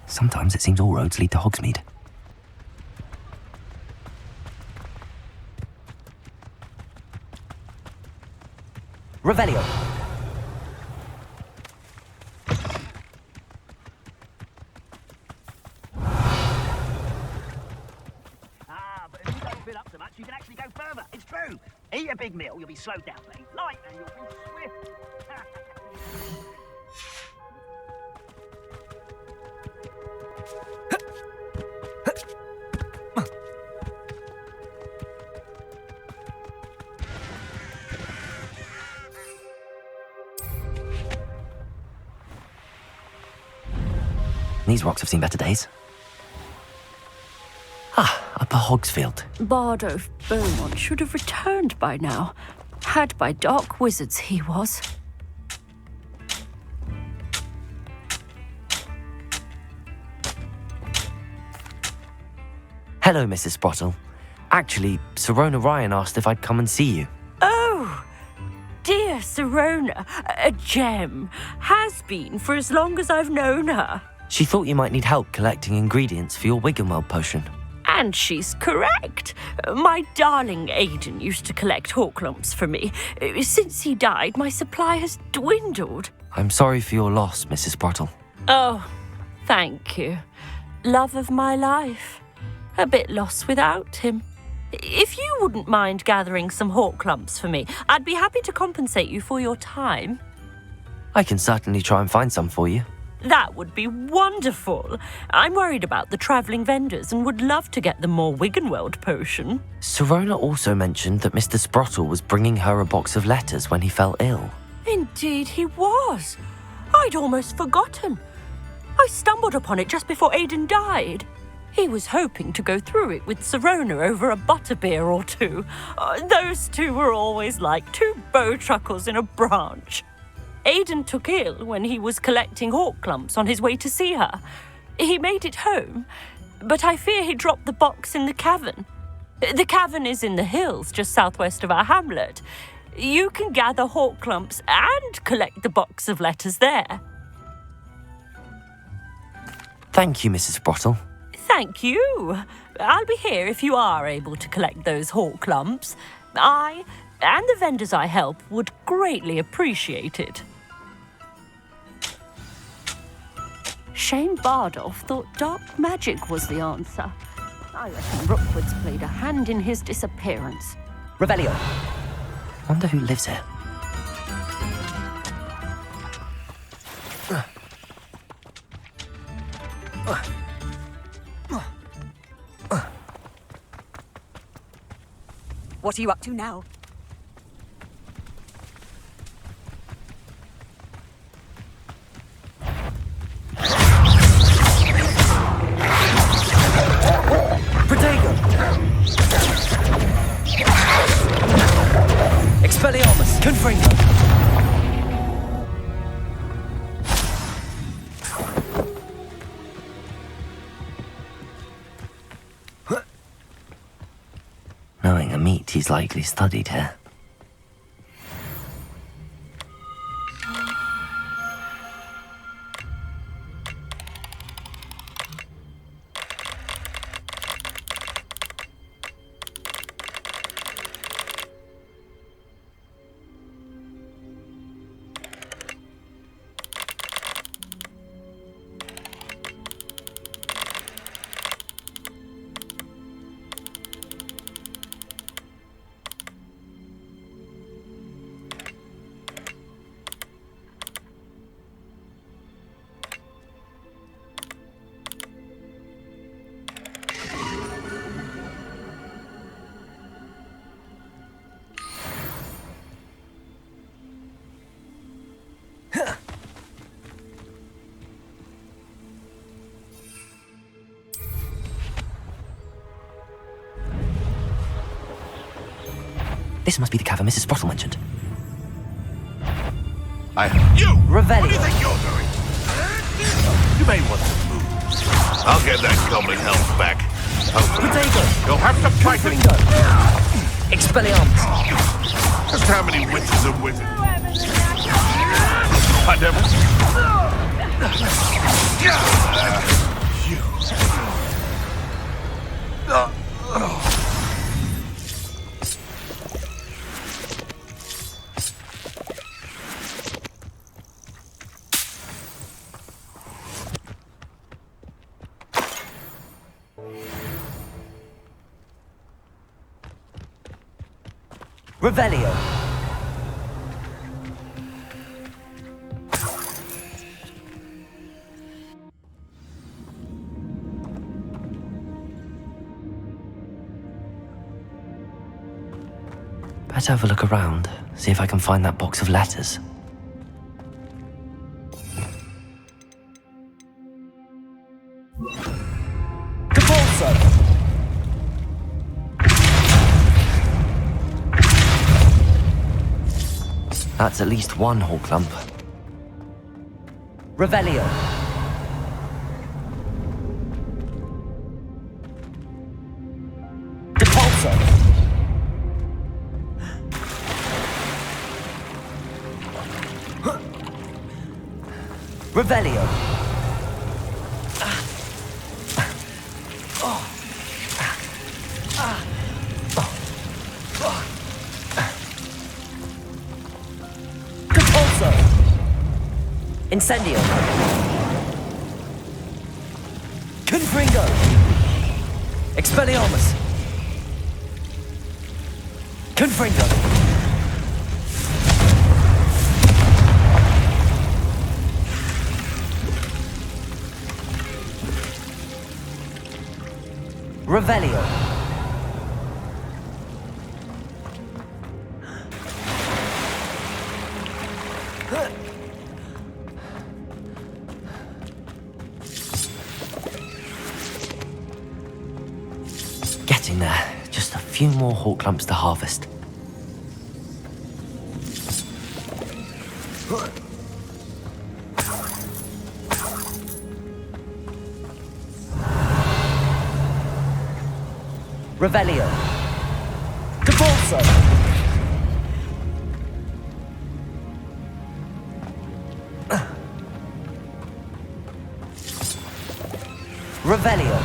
Sometimes it seems all roads lead to Hogsmeade. Revelio. But if you don't fill up so much, you can actually go further. It's true. Eat a big meal, you'll be slowed down. Eat light, and you'll be swift. These rocks have seen better days. Upper Hogsfield. Bardo Beaumont should have returned by now. Had by dark wizards he was. Hello, Mrs. Sprottle. Actually, Sirona Ryan asked if I'd come and see you. Oh, dear Sirona, a gem. Has been for as long as I've known her. She thought you might need help collecting ingredients for your Wiggenweld potion. And she's correct. My darling Aidan used to collect hawk lumps for me. Since he died, my supply has dwindled. I'm sorry for your loss, Mrs. Sprottle. Oh, thank you. Love of my life. A bit lost without him. If you wouldn't mind gathering some hawk lumps for me, I'd be happy to compensate you for your time. I can certainly try and find some for you. That would be wonderful. I'm worried about the travelling vendors and would love to get them more Wiggenweld potion. Sirona also mentioned that Mr. Sprottle was bringing her a box of letters when he fell ill. Indeed he was. I'd almost forgotten. I stumbled upon it just before Aidan died. He was hoping to go through it with Sirona over a butterbeer or two. Those two were always like two bowtruckles in a branch. Aidan took ill when he was collecting hawk clumps on his way to see her. He made it home, but I fear he dropped the box in the cavern. The cavern is in the hills just southwest of our hamlet. You can gather hawk clumps and collect the box of letters there. Thank you, Mrs. Sprottle. Thank you. I'll be here if you are able to collect those hawk lumps. I and the vendors I help would greatly appreciate it. Shane Bardolph thought dark magic was the answer. I reckon Rookwood's played a hand in his disappearance. Revelio. Wonder who lives here. What are you up to now? Protego! Expelliarmus! Confringo! Knowing a meat, he's likely studied here. This must be the cavern Mrs. Sprottle mentioned. You! Revelio. What do you think you're doing? You may want to move. I'll get that goblin health back. Protego! You'll have to fight it. Expelliarmus! Just how many witches are wizards? I never... Revelio. Better have a look around, see if I can find that box of letters. That's at least one whole clump. Revelio. Depulso. Revelio. Incendio. Confringo. Expelliarmus. Confringo. Revelio. Getting there. Just a few more hawk clumps to harvest. Revelio. Capulso. Revelio.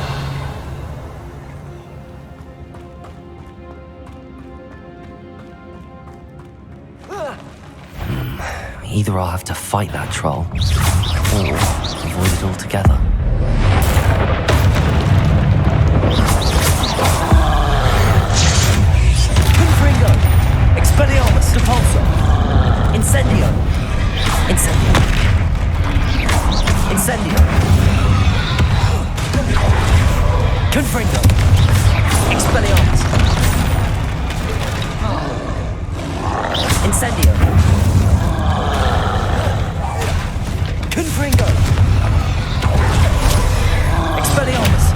Either I'll have to fight that troll, or avoid it altogether. Confringo! Expelliarmus! Depulso! Incendio! Incendio! Incendio! Confringo! Expelliarmus! Incendio! Confringo! Expelliarmus!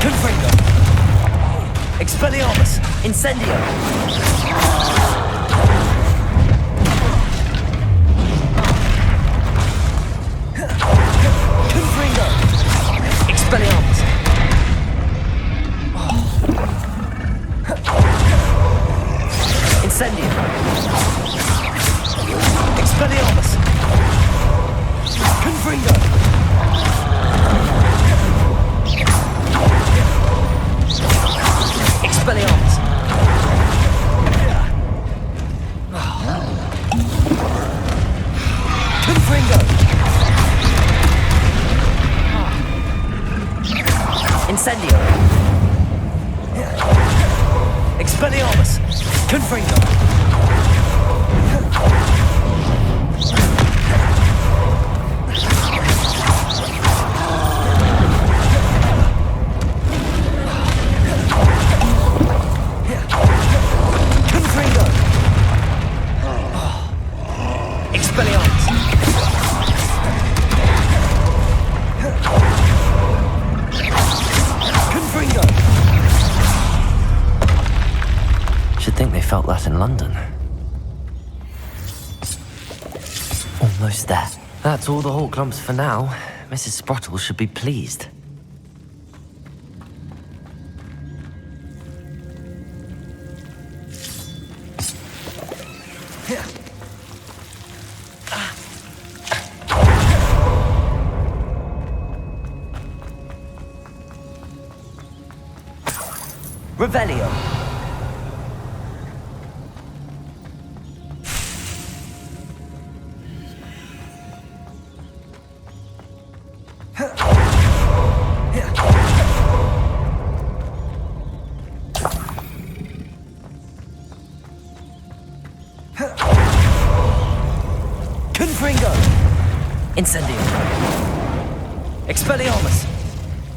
Confringo! Expelliarmus! Incendio! Confringo! Expelliarmus! Incendio! Expelliarmus! Confringo! Expelliarmus! Confringo! Incendio! Expelliarmus! Confringo! Confringo! Expelliarmus! Confringo! Should think they felt that in London. Almost there. That's all the hawk clumps for now. Mrs. Sprottle should be pleased. Revelio. Confringo! Incendio! Expelliarmus!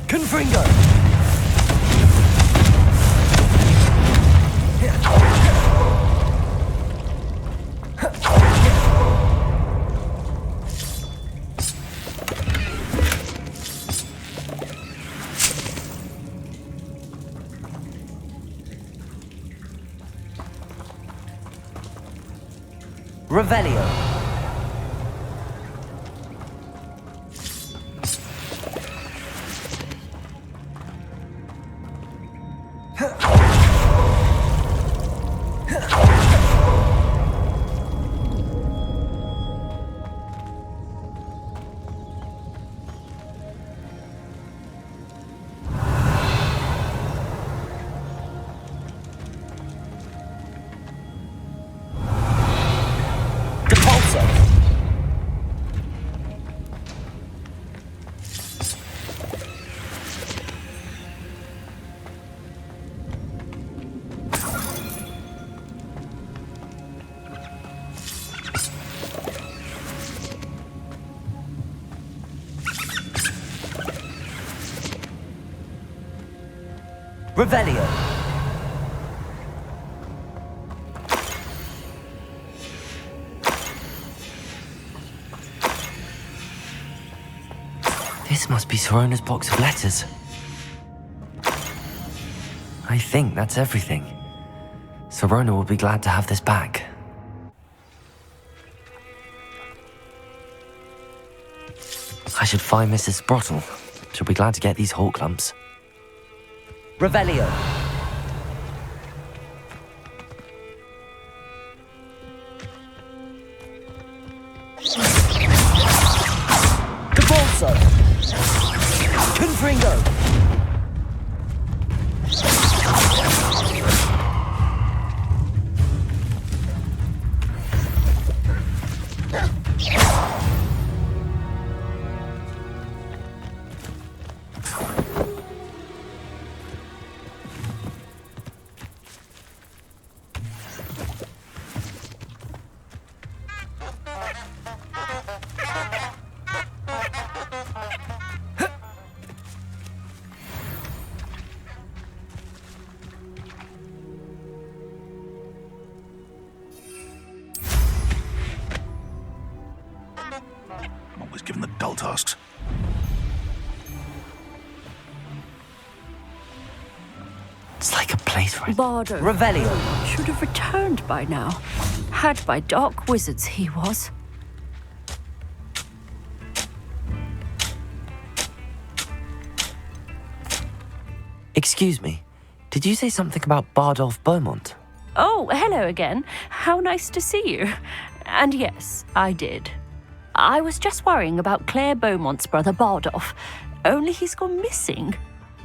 Confringo! Revelio. Depulso. Revelio. This must be Sorona's box of letters. I think that's everything. Sorona will be glad to have this back. I should find Mrs. Sprottle. She'll be glad to get these Hawk lumps. Revelio. Cabalso. Confringo. I'm always given the dull tasks. It's like a place where Bardo. Revelio. Should have returned by now. Had by dark wizards he was. Excuse me. Did you say something about Bardolph Beaumont? Oh, hello again. How nice to see you. And yes, I did. I was just worrying about Claire Beaumont's brother Bardolph. Only he's gone missing.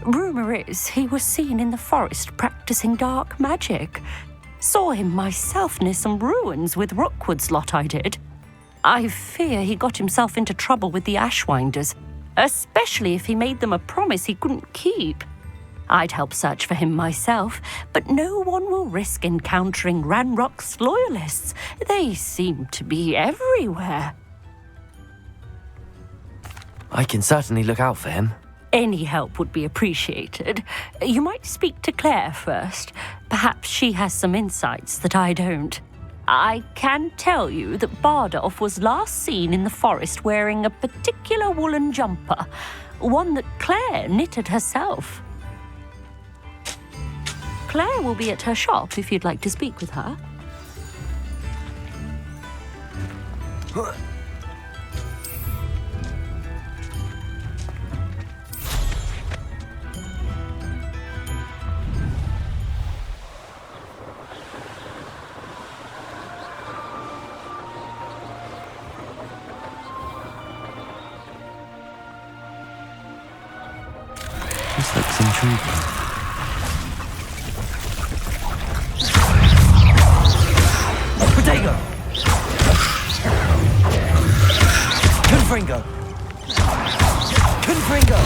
Rumour is he was seen in the forest practicing dark magic. Saw him myself near some ruins with Rookwood's lot I did. I fear he got himself into trouble with the Ashwinders, especially if he made them a promise he couldn't keep. I'd help search for him myself, but no one will risk encountering Ranrock's loyalists. They seem to be everywhere. I can certainly look out for him. Any help would be appreciated. You might speak to Claire first. Perhaps she has some insights that I don't. I can tell you that Bardolph was last seen in the forest wearing a particular woolen jumper, one that Claire knitted herself. Claire will be at her shop if you'd like to speak with her. This looks intriguing. Protego! Confringo! Confringo!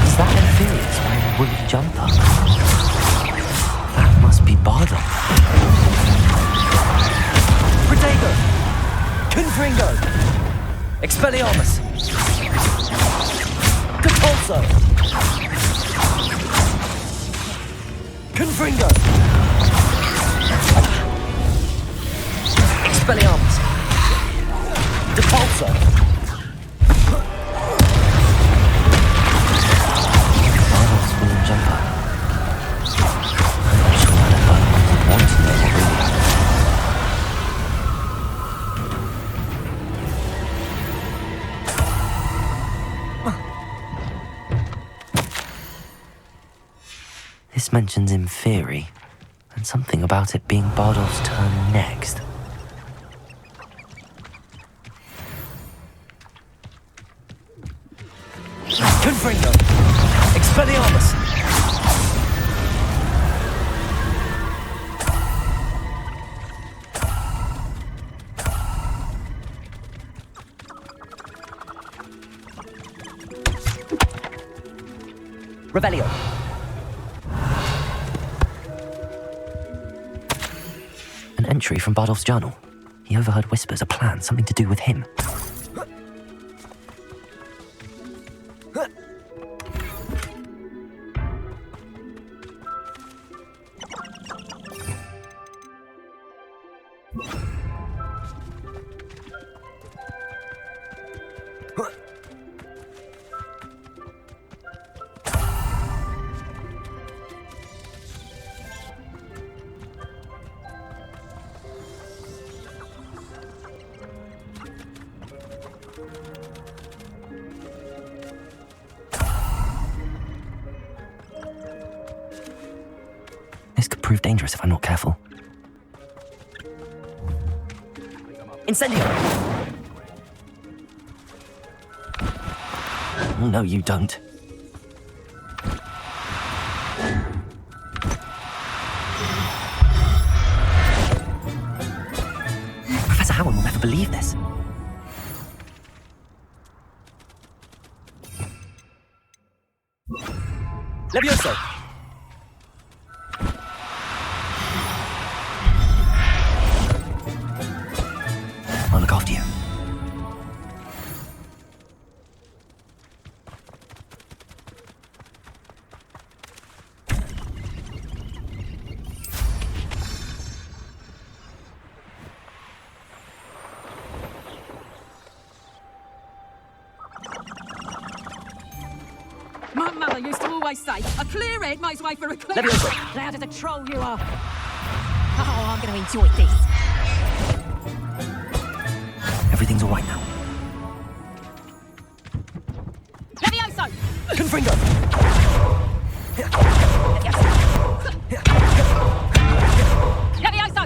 Is that Inferior's wearing a woolen jumper? That must be Bardolph. Protego! Confringo! Expelliarmus! Capulso! Confringo! Expelliarmus! Depulso! Jumper. I'm not sure I want to know what really happened. This mentions Inferi, and something about it being Bardolph's turn next. Confringo! Expelliarmus! Revelio! An entry from Bardolph's journal. He overheard whispers, a plan, something to do with him. This could prove dangerous if I'm not careful. Incendio! Oh, no, you don't. Professor Howard will never believe this. Levioso! I'll look after you. My mother used to always say, a clear head makes way for a clear... Levioso! Loud as a troll you are. Oh, I'm going to enjoy this. Everything's all right now. Levioso! Confringo! Levioso!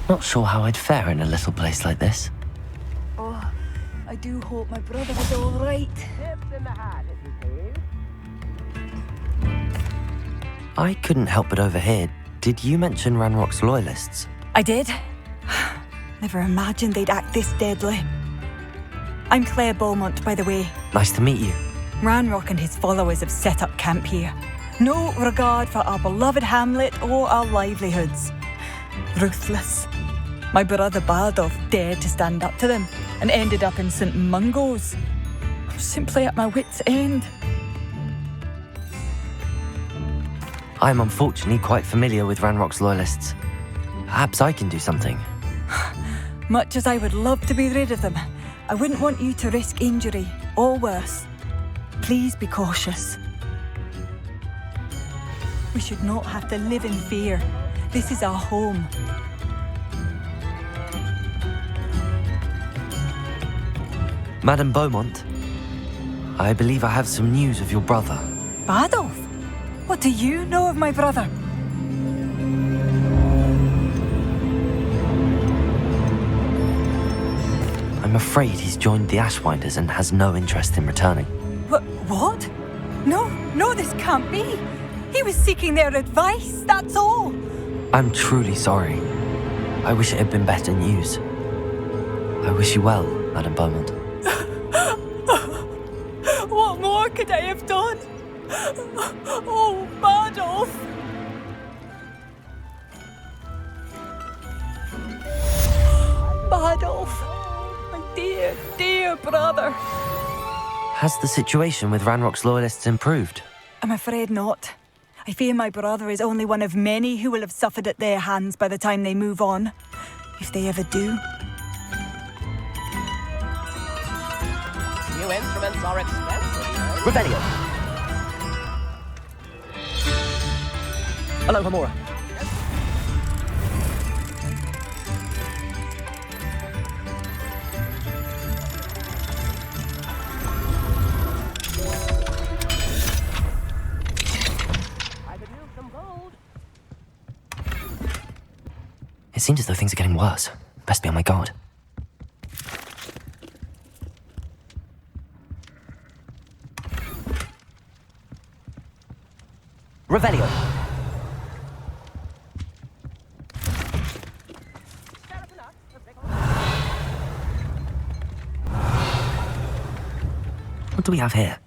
Not sure how I'd fare in a little place like this. Oh, I do hope my brother was all right. I couldn't help but overhear. Did you mention Ranrock's loyalists? I did. Never imagined they'd act this deadly. I'm Claire Beaumont, by the way. Nice to meet you. Ranrock and his followers have set up camp here. No regard for our beloved hamlet or our livelihoods. Ruthless. My brother Bardolph dared to stand up to them and ended up in St. Mungo's. I'm simply at my wit's end. I'm unfortunately quite familiar with Ranrock's loyalists. Perhaps I can do something. Much as I would love to be rid of them, I wouldn't want you to risk injury or worse. Please be cautious. We should not have to live in fear. This is our home. Madame Beaumont, I believe I have some news of your brother. Bardolph? What do you know of my brother? I'm afraid he's joined the Ashwinders and has no interest in returning. What? No, this can't be. He was seeking their advice, that's all. I'm truly sorry. I wish it had been better news. I wish you well, Madame Beaumont. What more could I have done? Oh, Bardolph! Bardolph! My dear, dear brother! Has the situation with Ranrock's loyalists improved? I'm afraid not. I fear my brother is only one of many who will have suffered at their hands by the time they move on. If they ever do. New instruments are expensive. Revelio. Hello, Hamura. It seems as though things are getting worse. Best be on my guard. Revelio. What do we have here?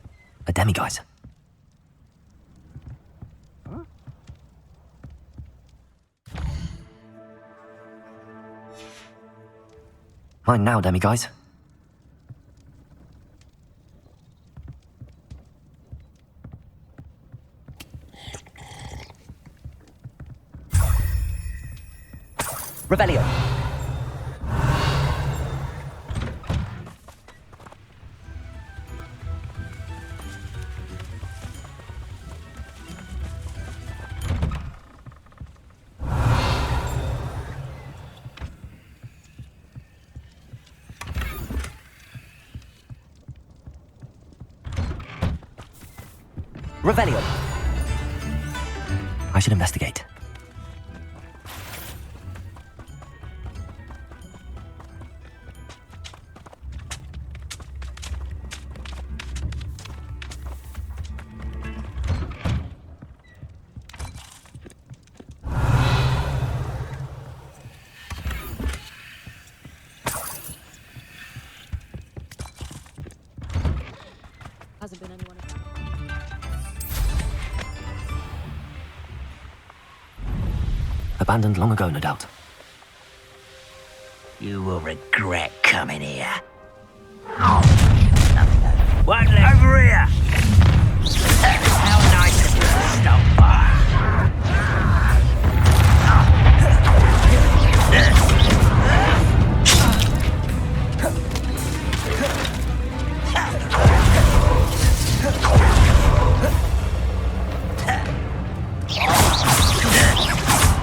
A demiguise. Mine now, demiguise. Revelio. Revelio. I should investigate. Hasn't been anyone. Abandoned long ago, no doubt. You will regret coming here. One over here! How nice of you to stop by.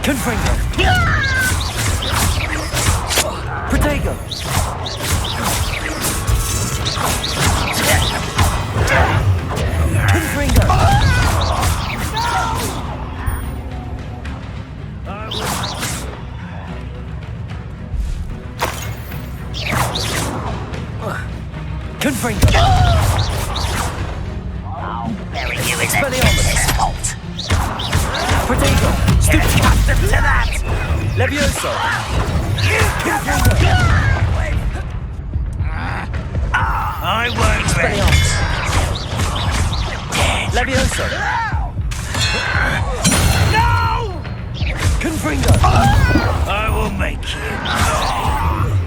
Confringo! Protego! Confringo! Confringo! I'll bury you in the Expelliarmus! fault. Protego! Get accustomed to that! Levioso! I won't Expelliarmus! Levioso! No! Confringo! I will make you.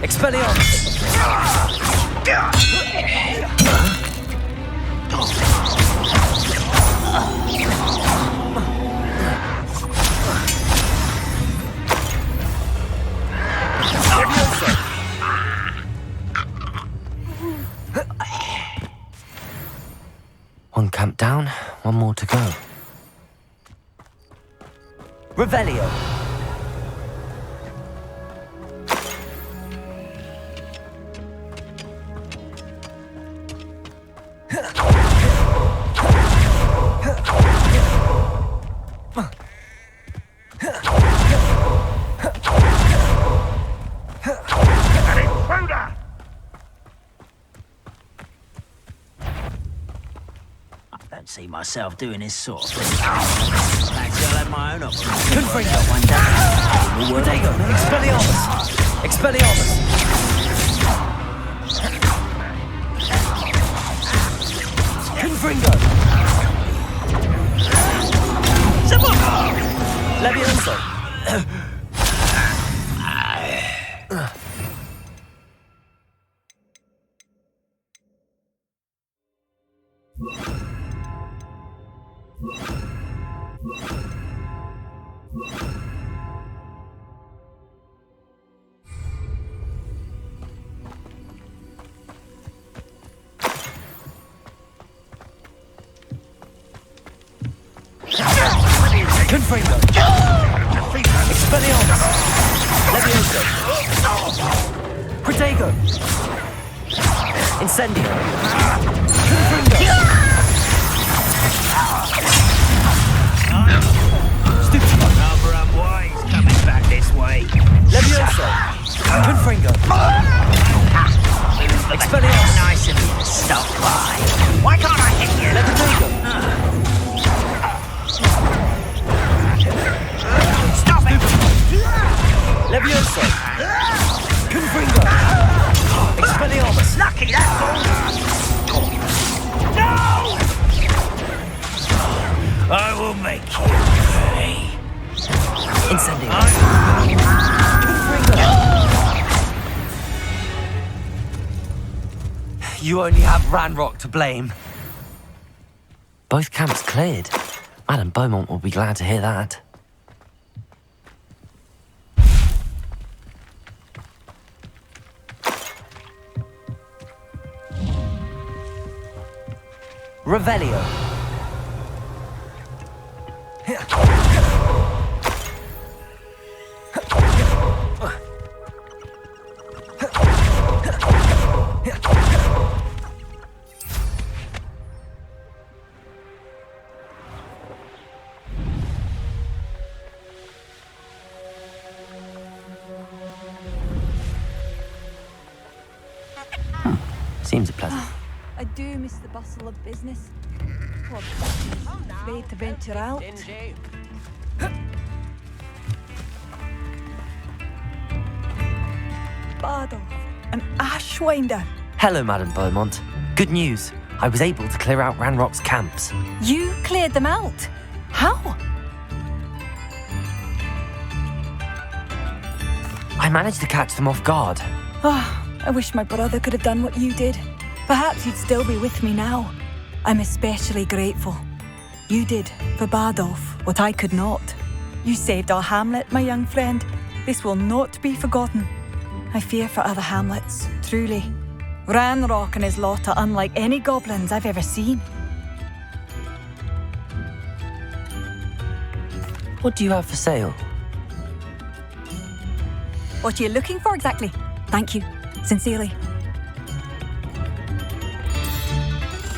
Expelliarmus! One camp down, one more to go. Revelio. See myself doing this sort of thing. Thanks, I'll have my own operation. Confringo. One day. Protego. Expelliarmus. Expelliarmus. Confringo. Levioso. Expelliarmus! Levioso! Protego! Incendio! Confringo! Stupefy! Abraham Wise coming back this way. Levioso! Confringo! Expelliarmus! Nice of you to stop by. Why can't I hit you? Levitago! Stop it! Levioso! Confringo! Expelliarmus! Lucky that fool! No! I will make you pay. Incendio! You only have Ranrock to blame. Both camps cleared. Madame Beaumont will be glad to hear that. Revelio. Seems pleasant. I do miss the bustle of business. Poor afraid to venture out. Bardolph, an Ashwinder. Hello, Madame Beaumont. Good news. I was able to clear out Ranrock's camps. You cleared them out? How? I managed to catch them off guard. I wish my brother could have done what you did. Perhaps you'd still be with me now. I'm especially grateful. You did, for Bardolph, what I could not. You saved our hamlet, my young friend. This will not be forgotten. I fear for other hamlets, truly. Ranrock and his lot are unlike any goblins I've ever seen. What do you have for sale? What are you looking for exactly? Thank you. Sincerely.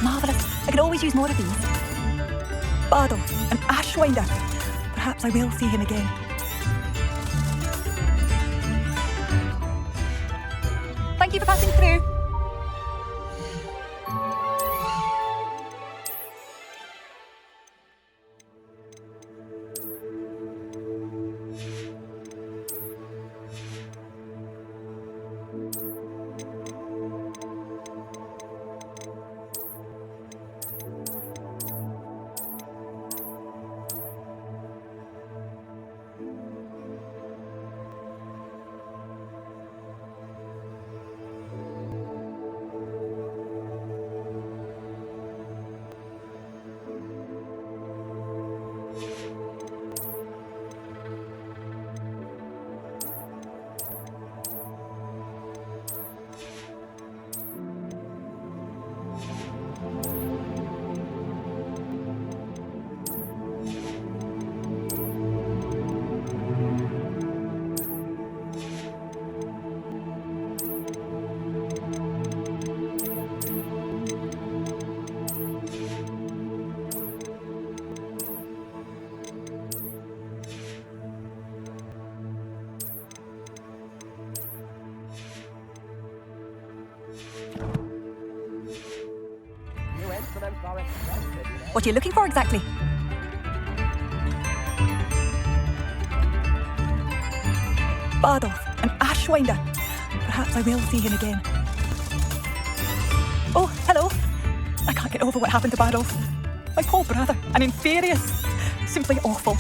Marvellous. I could always use more of these. Bardolph, an Ashwinder. Perhaps I will see him again. Thank you for passing through. What are you looking for exactly? Bardolph, an Ashwinder. Perhaps I will see him again. Oh, hello. I can't get over what happened to Bardolph. My poor brother, an Inferius. Simply awful.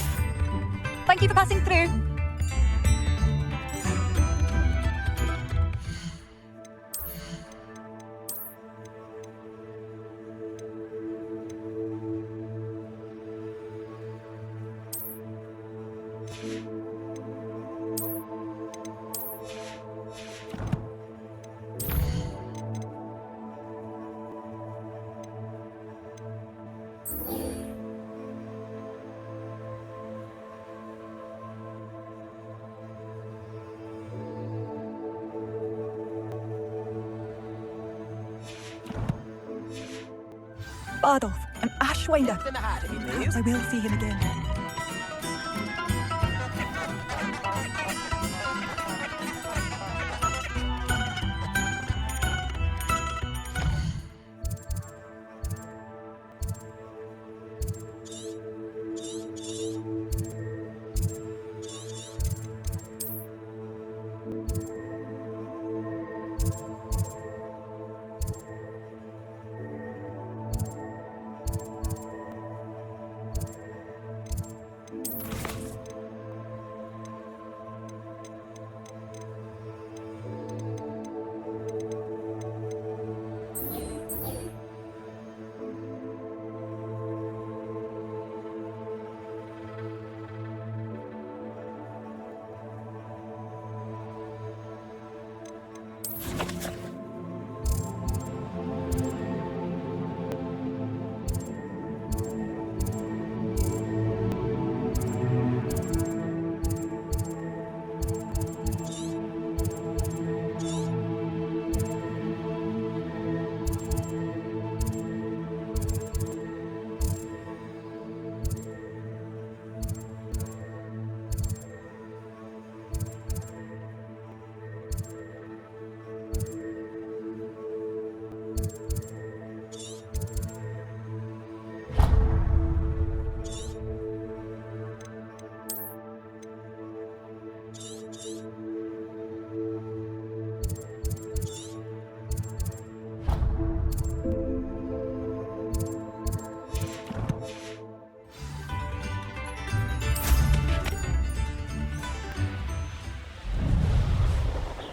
Thank you for passing through. Bardolph, an Ashwinder. Perhaps I will see him again.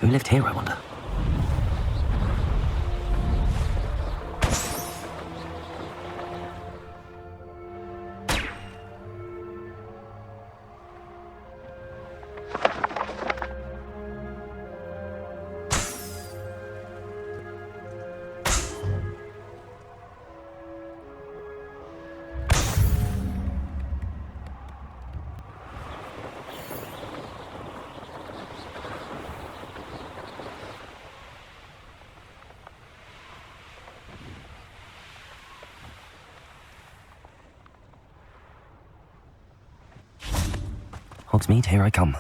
Who lived here, I wonder? Hogsmeade, here I come.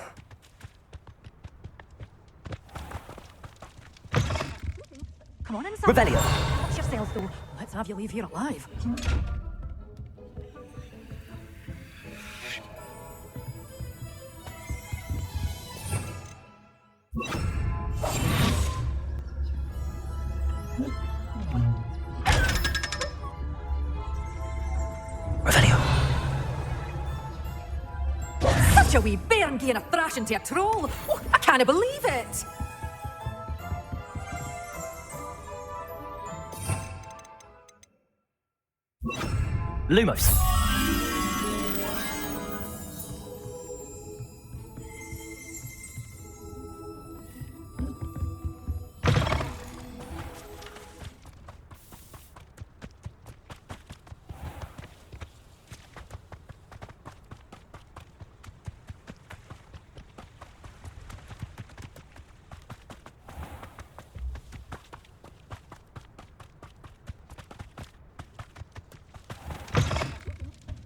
Come on inside. Revelio. Watch yourself, though. Let's have you leave here alive. Such a wee bairn giving a thrashing to a troll. Oh, I can't believe it. Lumos.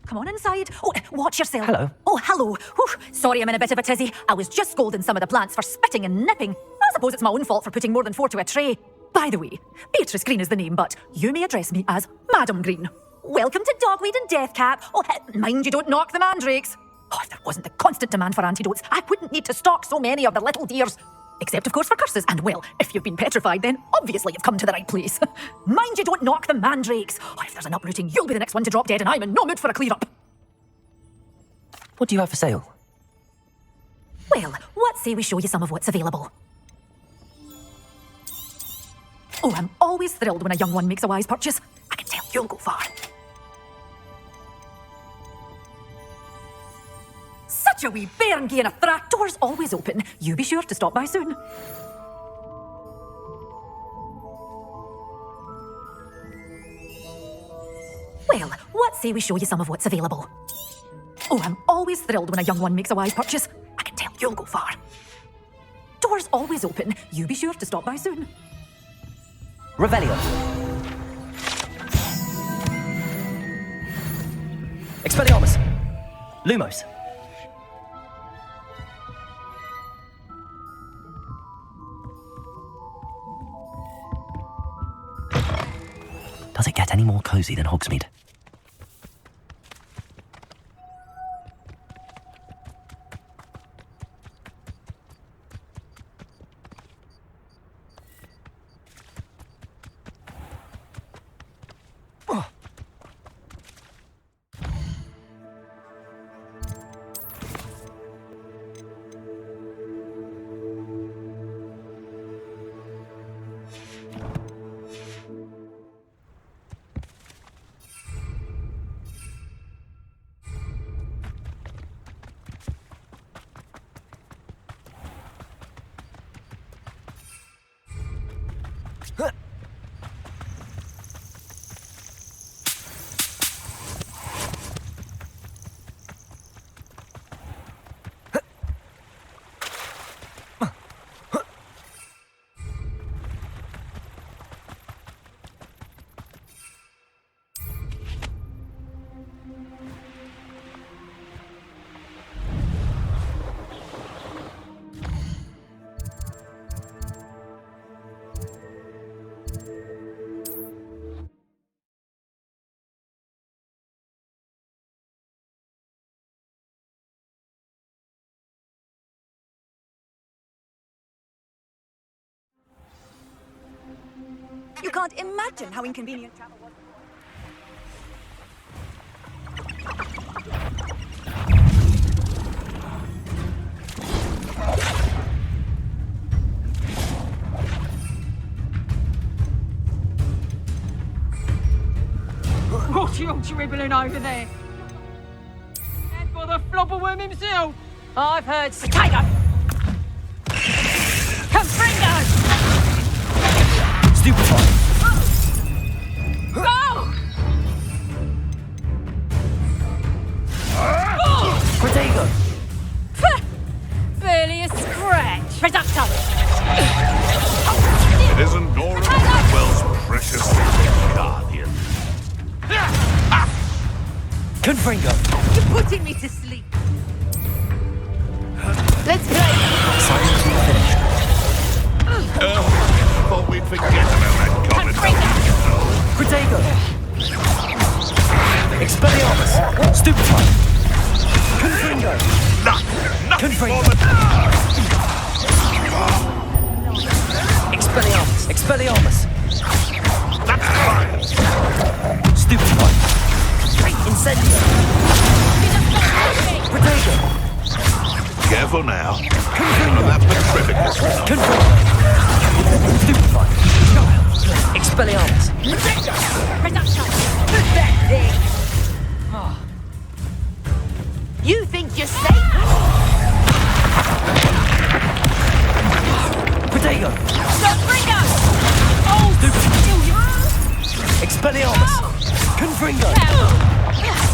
Come on inside. Oh, watch yourself. Hello. Oh, hello. Whew. Sorry I'm in a bit of a tizzy. I was just scolding some of the plants for spitting and nipping. I suppose it's my own fault for putting more than 4 to a tray. By the way, Beatrice Green is the name, but you may address me as Madam Green. Welcome to Dogweed and Deathcap. Oh, mind you don't knock the mandrakes. Oh, if there wasn't the constant demand for antidotes, I wouldn't need to stock so many of the little dears. Except, of course, for curses. And, well, if you've been petrified, then obviously you've come to the right place. Mind you don't knock the mandrakes. Oh, if there's an uprooting, you'll be the next one to drop dead, and I'm in no mood for a clear-up. What do you have for sale? Well, what say we show you some of what's available? Oh, I'm always thrilled when a young one makes a wise purchase. I can tell you'll go far. Such a wee bairn giving a thrack. Doors always open. You be sure to stop by soon. Well, what say we show you some of what's available? Oh, I'm always thrilled when a young one makes a wise purchase. I can tell you'll go far. Doors always open. You be sure to stop by soon. Revelio. Expelliarmus! Lumos! Does it get any more cosy than Hogsmeade? You can't imagine how inconvenient travel was. What are you dribbling over there? And for the flopperworm himself! I've heard Cicada! Confringo! Stupefy! Go! Protego! Barely a scratch! Reducto! It isn't Dora Wells' precious guardian. Confringo! You're putting me to sleep. Let's play! Silence will finish. Thought we'd forget about that comment. Protego! Expelliarmus! Stupefy! Confringo! Confringo! Expelliarmus! Expelliarmus! That's fine! Stupefy! Incendio! Protego! Careful now. That Petrificus. Confringo! Stupefy! Expelliarmus! Pathetic! You think you're safe? Protego! Confringo! Expelliarmus! Confringo!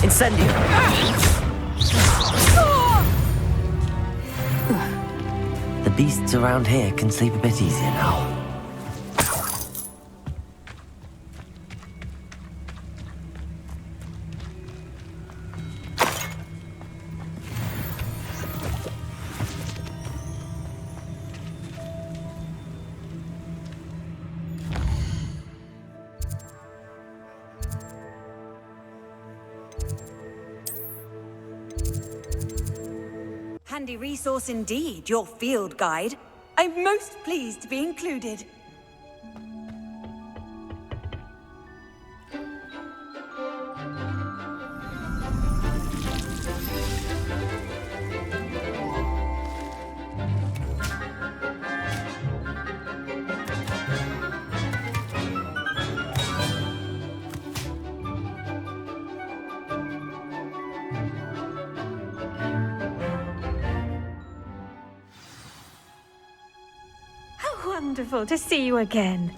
Incendio! The beasts around here can sleep a bit easier now. Handy resource indeed, your field guide. I'm most pleased to be included. Wonderful to see you again.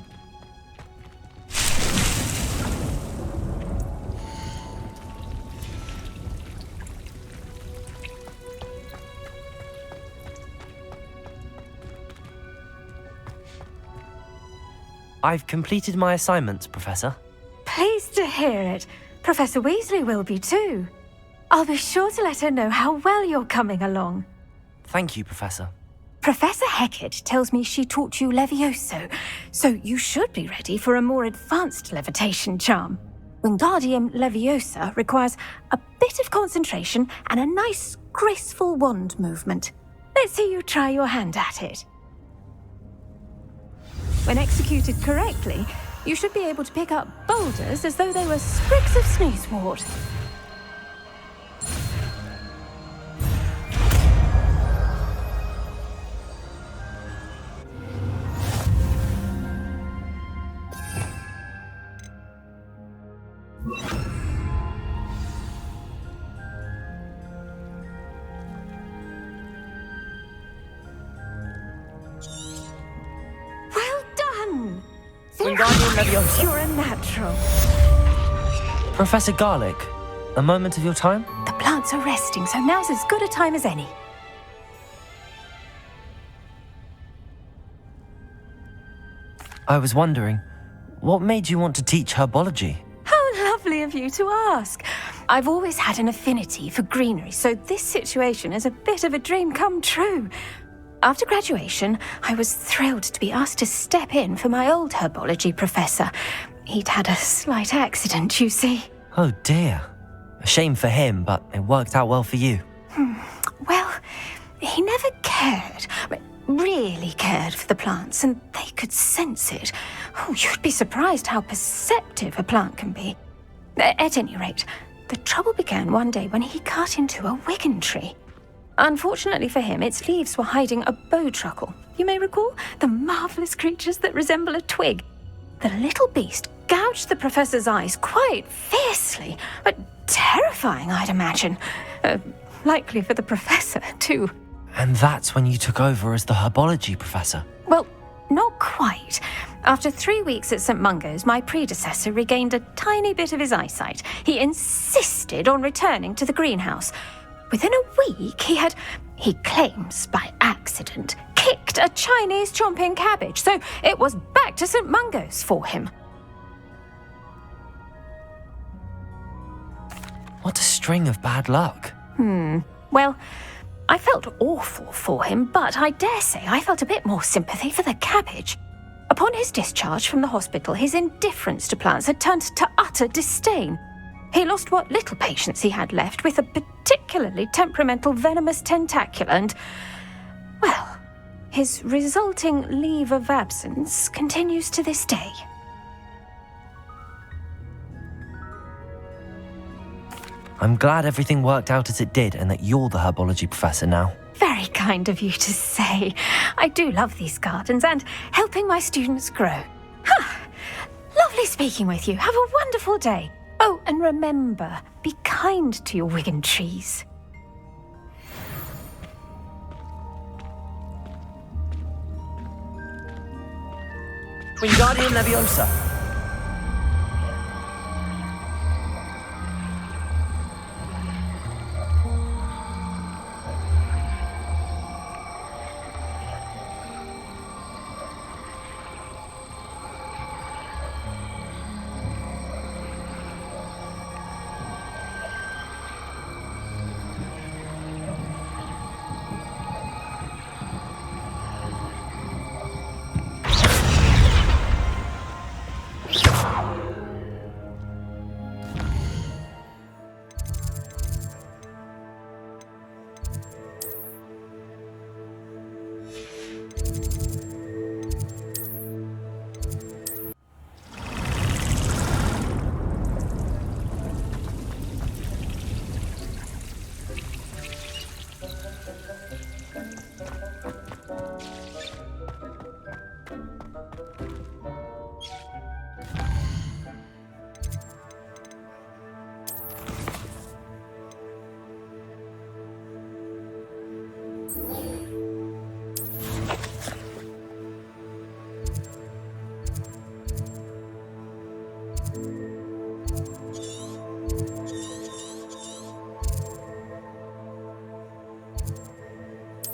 I've completed my assignments, Professor. Pleased to hear it. Professor Weasley will be too. I'll be sure to let her know how well you're coming along. Thank you, Professor. Professor Hecat tells me she taught you Levioso, so you should be ready for a more advanced levitation charm. Wingardium Leviosa requires a bit of concentration and a nice, graceful wand movement. Let's see you try your hand at it. When executed correctly, you should be able to pick up boulders as though they were sprigs of sneezewort. Well done! Wingardium Leviosa. You're a natural. Professor Garlic, a moment of your time? The plants are resting, so now's as good a time as any. I was wondering, what made you want to teach herbology? How lovely of you to ask. I've always had an affinity for greenery, so this situation is a bit of a dream come true. After graduation, I was thrilled to be asked to step in for my old herbology professor. He'd had a slight accident, you see. Oh dear. A shame for him, but it worked out well for you. Well, he never cared, really cared for the plants, and they could sense it. Oh, you'd be surprised how perceptive a plant can be. At any rate, the trouble began one day when he cut into a wigan tree. Unfortunately for him, its leaves were hiding a bowtruckle. You may recall the marvellous creatures that resemble a twig. The little beast gouged the professor's eyes quite fiercely, but terrifying, I'd imagine. Likely for the professor, too. And that's when you took over as the herbology professor? Well, not quite. After 3 weeks at St. Mungo's, my predecessor regained a tiny bit of his eyesight. He insisted on returning to the greenhouse. Within a week, he claims by accident, kicked a Chinese chomping cabbage, so it was back to St. Mungo's for him. What a string of bad luck. Well, I felt awful for him, but I dare say I felt a bit more sympathy for the cabbage. Upon his discharge from the hospital, his indifference to plants had turned to utter disdain. He lost what little patience he had left with a particularly temperamental venomous tentacula and, well, his resulting leave of absence continues to this day. I'm glad everything worked out as it did and that you're the herbology professor now. Very kind of you to say. I do love these gardens and helping my students grow. Lovely speaking with you. Have a wonderful day. Oh, and remember, be kind to your wigan trees. Wingardium Leviosa.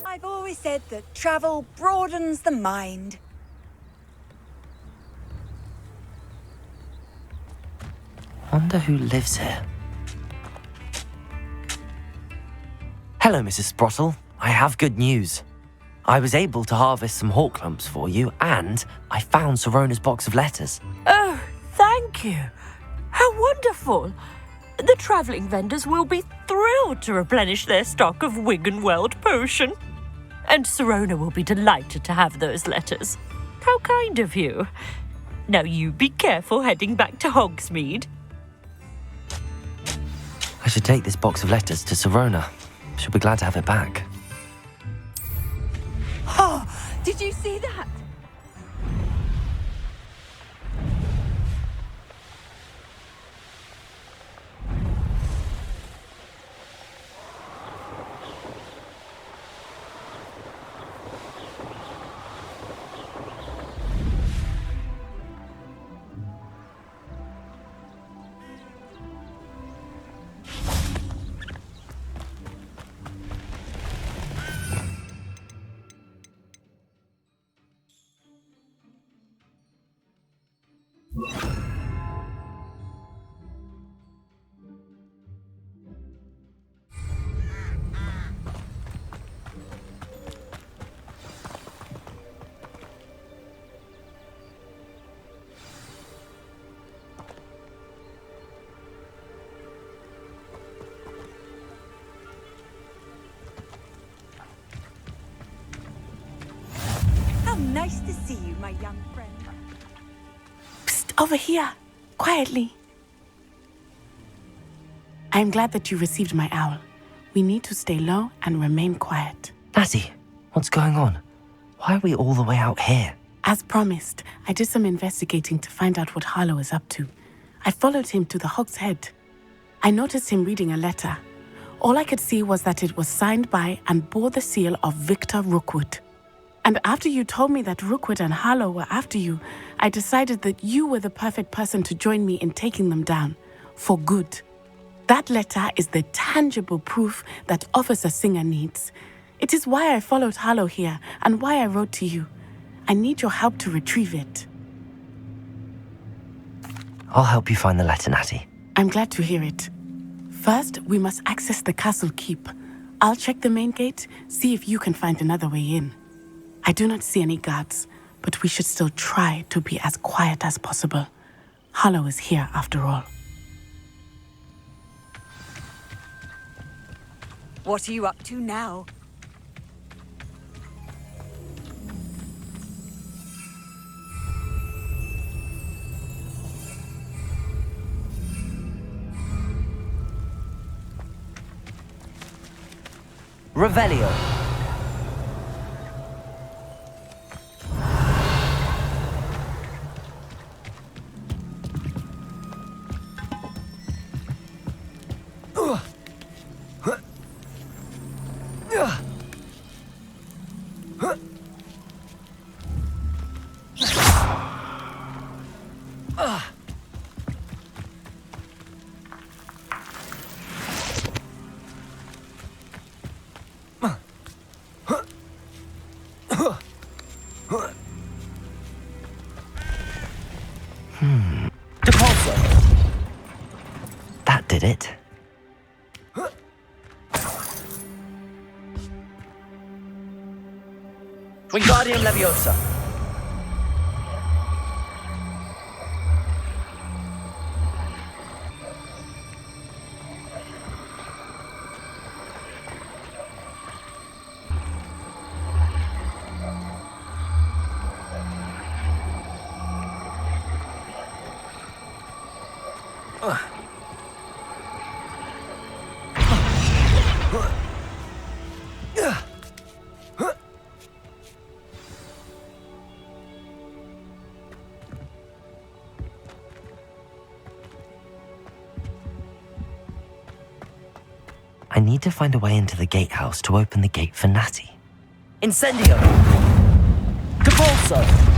I've always said that travel broadens the mind. Wonder who lives here. Hello, Mrs. Sprottle. I have good news. I was able to harvest some hawk lumps for you, and I found Sirona's box of letters. Oh, thank you. How wonderful. The travelling vendors will be thrilled to replenish their stock of Wiggenweld potion. And Sirona will be delighted to have those letters. How kind of you. Now you be careful heading back to Hogsmeade. I should take this box of letters to Sirona. She'll be glad to have it back. Oh, did you see that? How nice to see you, my young friend. Psst, over here, quietly. I'm glad that you received my owl. We need to stay low and remain quiet. Natty, what's going on? Why are we all the way out here? As promised, I did some investigating to find out what Harlow is up to. I followed him to the Hog's Head. I noticed him reading a letter. All I could see was that it was signed by and bore the seal of Victor Rookwood. And after you told me that Rookwood and Harlow were after you, I decided that you were the perfect person to join me in taking them down. For good. That letter is the tangible proof that Officer Singer needs. It is why I followed Harlow here and why I wrote to you. I need your help to retrieve it. I'll help you find the letter, Natty. I'm glad to hear it. First, we must access the castle keep. I'll check the main gate, see if you can find another way in. I do not see any guards, but we should still try to be as quiet as possible. Harlow is here after all. What are you up to now? Revelio. That did it. Wingardium Leviosa. I need to find a way into the gatehouse to open the gate for Natty. Incendio! Capulso!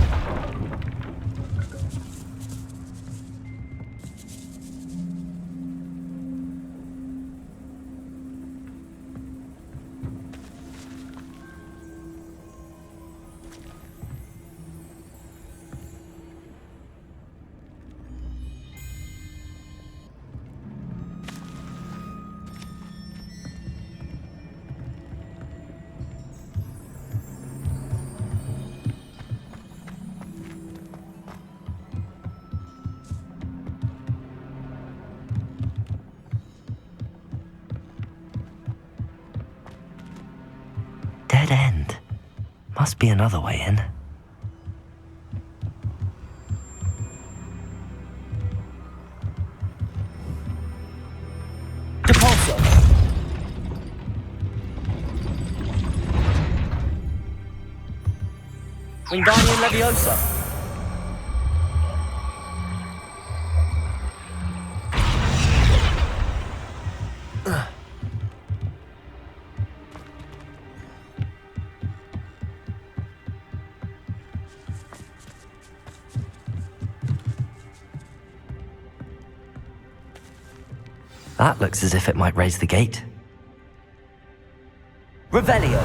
dead end. Must be another way in. Depulso! Wingardium Leviosa! That looks as if it might raise the gate. Revelio!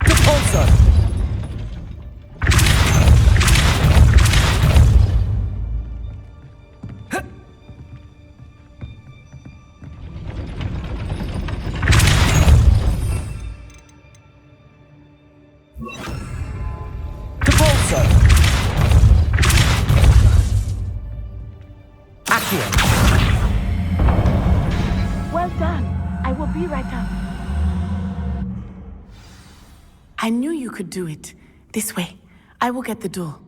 Depulso! Depulso! Adhere! Well done. I will be right up. I knew you could do it. This way. I will get the door.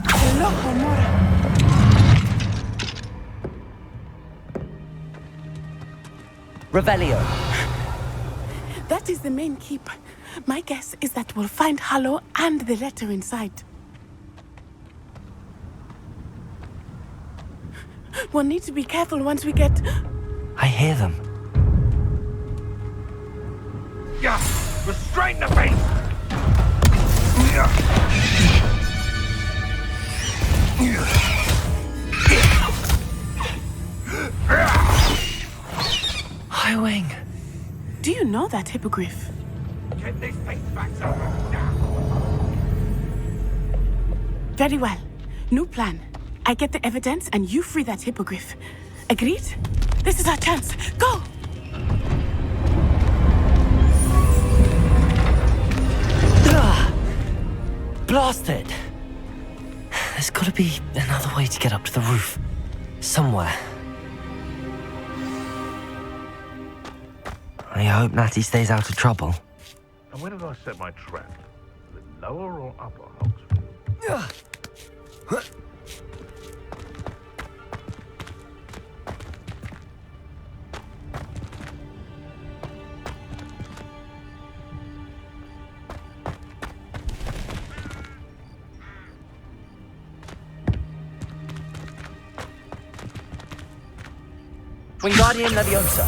Hello, Homura. Revelio! That is the main keep. My guess is that we'll find Hallow and the letter inside. We'll need to be careful once we get... I hear them. Yeah! Restrain the beast! Highwing! Do you know that hippogriff? Get this thing back up now! Very well. New plan. I get the evidence and you free that hippogriff. Agreed? This is our chance. Go! Blasted! There's gotta be another way to get up to the roof. Somewhere. I hope Natty stays out of trouble. And where did I set my trap? Was it lower or upper Hogsfield? Wingardium Leviosa!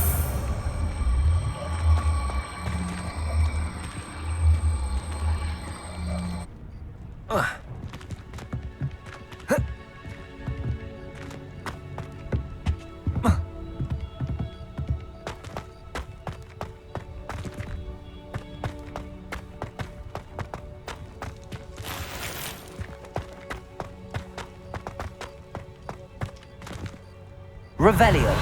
Revelio!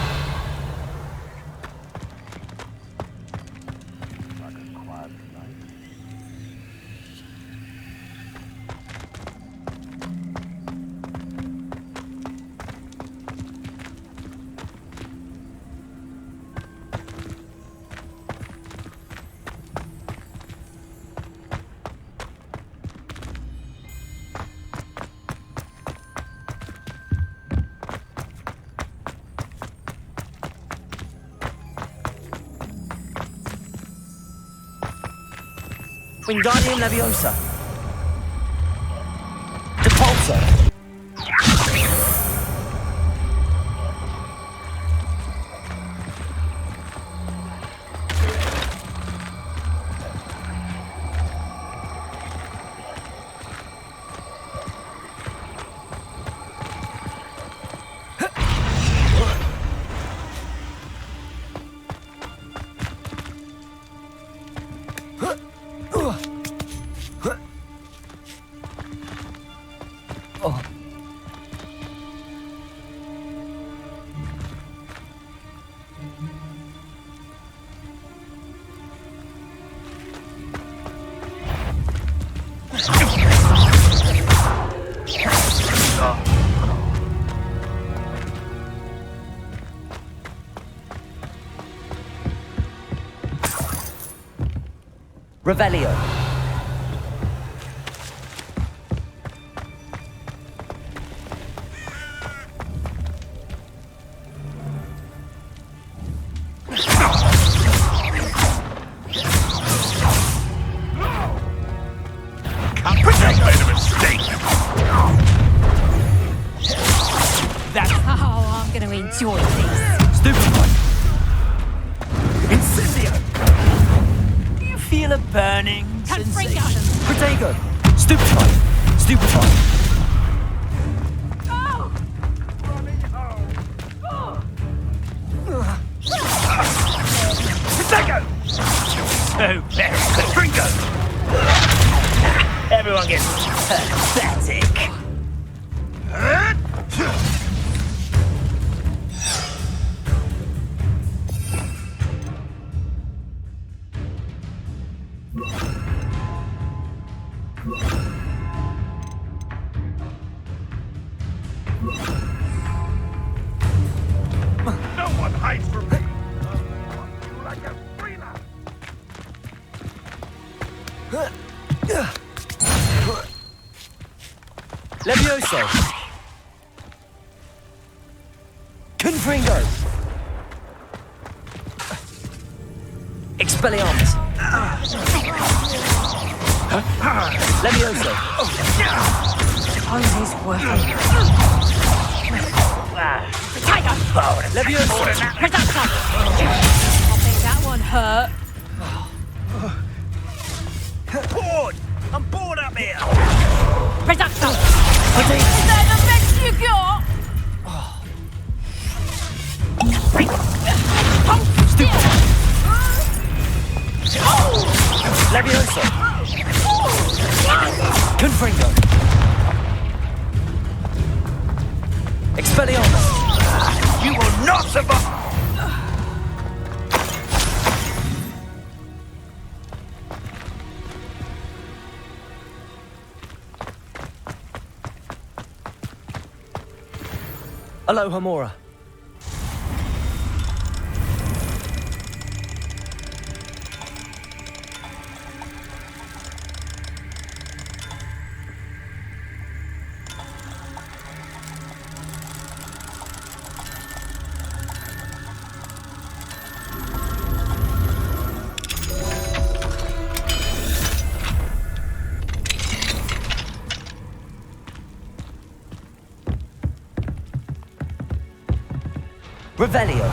Wingardium Leviosa! Depulso! Revelio. That's how I'm gonna enjoy this. Stupefy. Incendio! Do you feel a burning sensation? Protego. Stupefy. Stupefy. Protego! So very good. Ringo! Everyone gets pathetic. No one hides from me. Like a freelance. Levioso. Confringo. Expelliarmus. Levioso. Suppose he's working. Tiger! Levioso. Reduction! I think that one hurt. Bored! I'm bored up here! Reduction! Is that the best you got? Hold still! Levioso. Confringo. Expelliarmus. You will not survive! Aloha Mora. Revelio.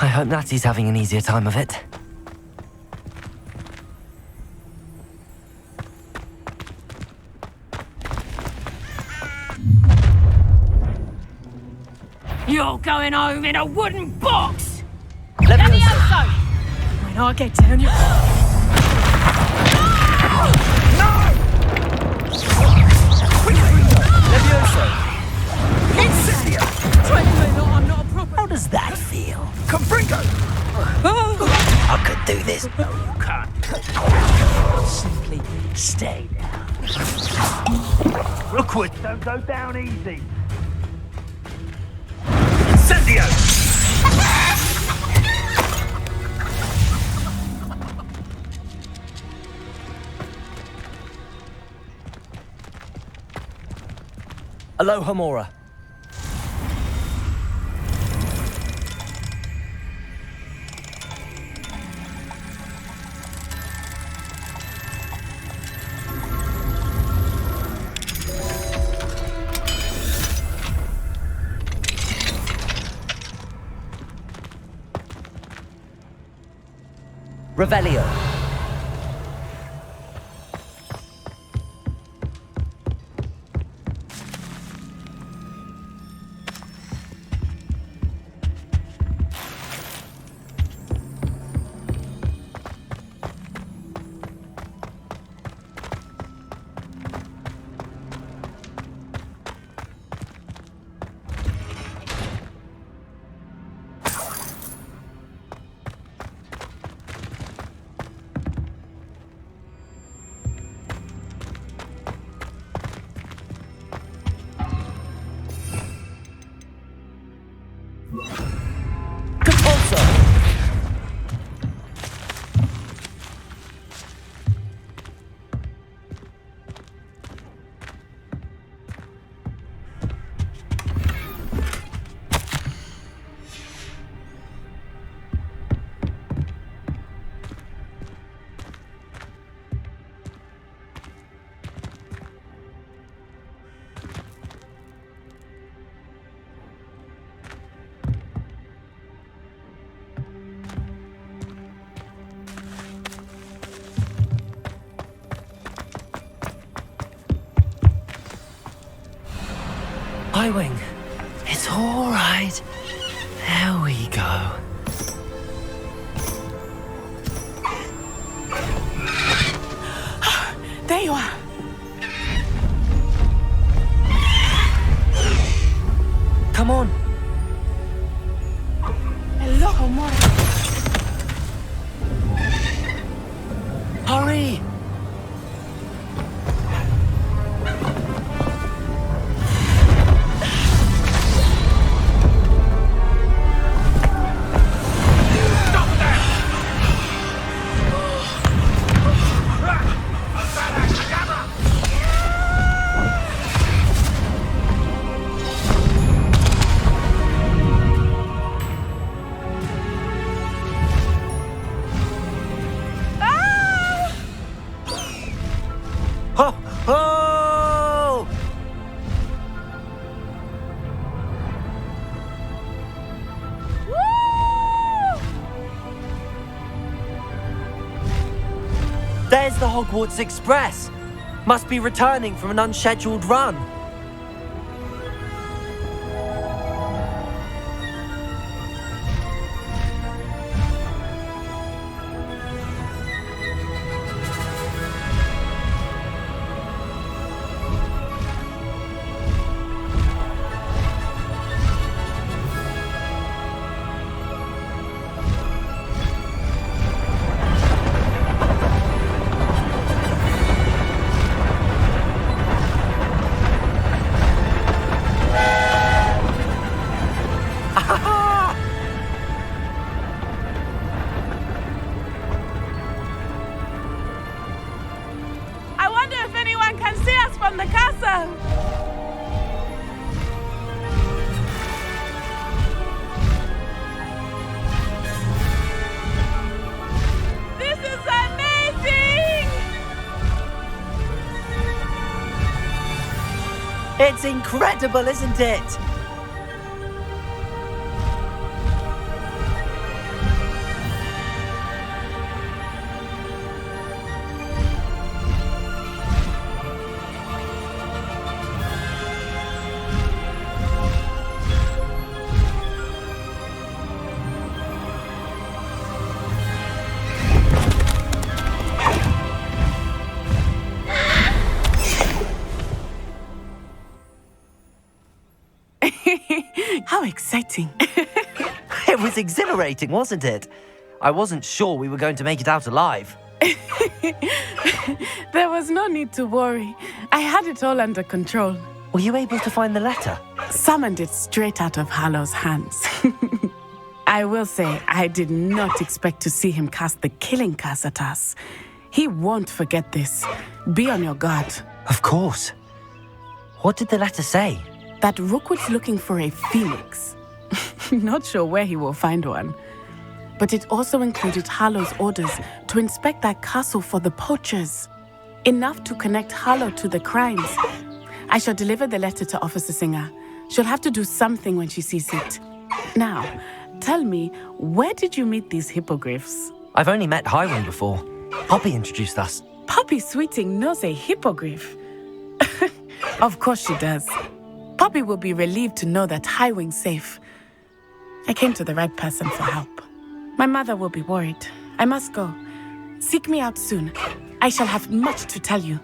I hope Natty's having an easier time of it. You're going home in a wooden box! Levioso. When I get down, you... Levioso. Incendio! Tell me that I'm not a proper... How does that feel? Confringo! I could do this. No, you can't. Simply stay down. Rookwood, don't go down easy. Incendio! Aloha Mora. Revelio. Highwing, it's all right. There we go. There you are. Come on. Hello, amor. Hurry! Ho! Ho! There's the Hogwarts Express. Must be returning from an unscheduled run. I wonder if anyone can see us from the castle. This is amazing! It's incredible, isn't it? How exciting. It was exhilarating, wasn't it? I wasn't sure we were going to make it out alive. There was no need to worry. I had it all under control. Were you able to find the letter? Summoned it straight out of Hallow's hands. I will say, I did not expect to see him cast the killing curse at us. He won't forget this. Be on your guard. Of course. What did the letter say? That Rookwood's looking for a phoenix. Not sure where he will find one. But it also included Harlow's orders to inspect that castle for the poachers. Enough to connect Harlow to the crimes. I shall deliver the letter to Officer Singer. She'll have to do something when she sees it. Now, tell me, where did you meet these hippogriffs? I've only met Highwing before. Poppy introduced us. Poppy Sweeting knows a hippogriff. Of course she does. Poppy will be relieved to know that Highwing's safe. I came to the right person for help. My mother will be worried. I must go. Seek me out soon. I shall have much to tell you.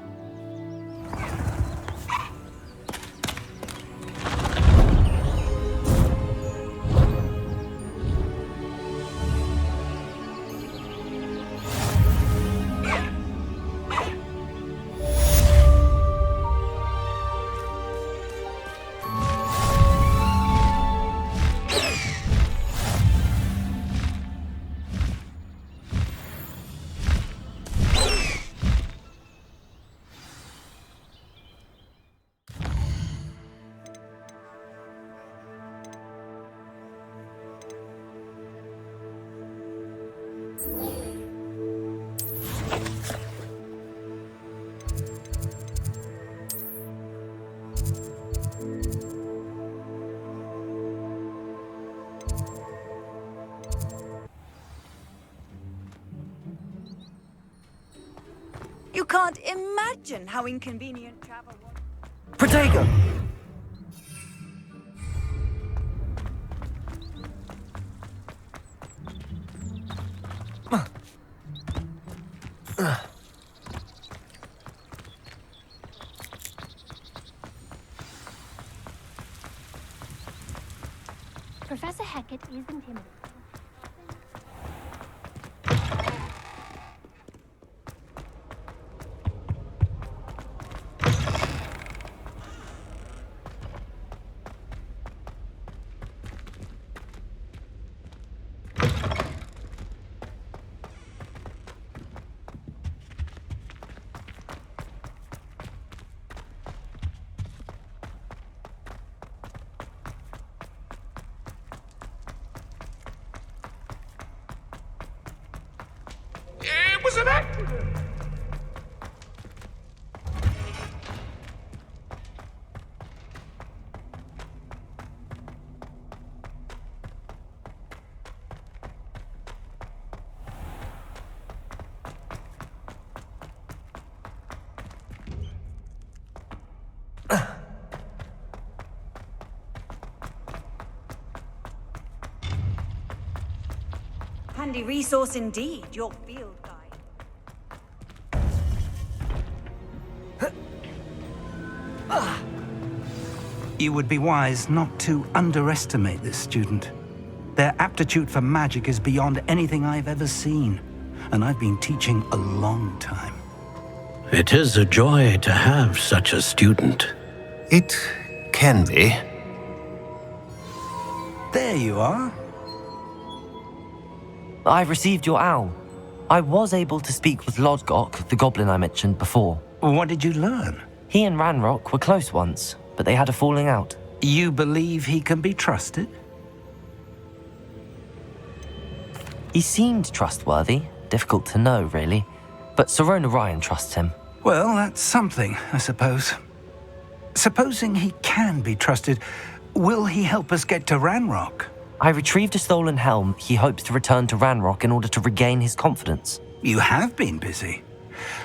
You can't imagine how inconvenient travel was. Protego! Professor Hackett is intimidating. It was an accident. Handy resource indeed, your field guide. You would be wise not to underestimate this student. Their aptitude for magic is beyond anything I've ever seen, and I've been teaching a long time. It is a joy to have such a student. It can be. There you are. I received your owl. I was able to speak with Lodgok, the goblin I mentioned before. What did you learn? He and Ranrock were close once, but they had a falling out. You believe he can be trusted? He seemed trustworthy. Difficult to know, really. But Sirona Ryan trusts him. Well, that's something, I suppose. Supposing he can be trusted, will he help us get to Ranrock? I retrieved a stolen helm. He hopes to return to Ranrock in order to regain his confidence. You have been busy.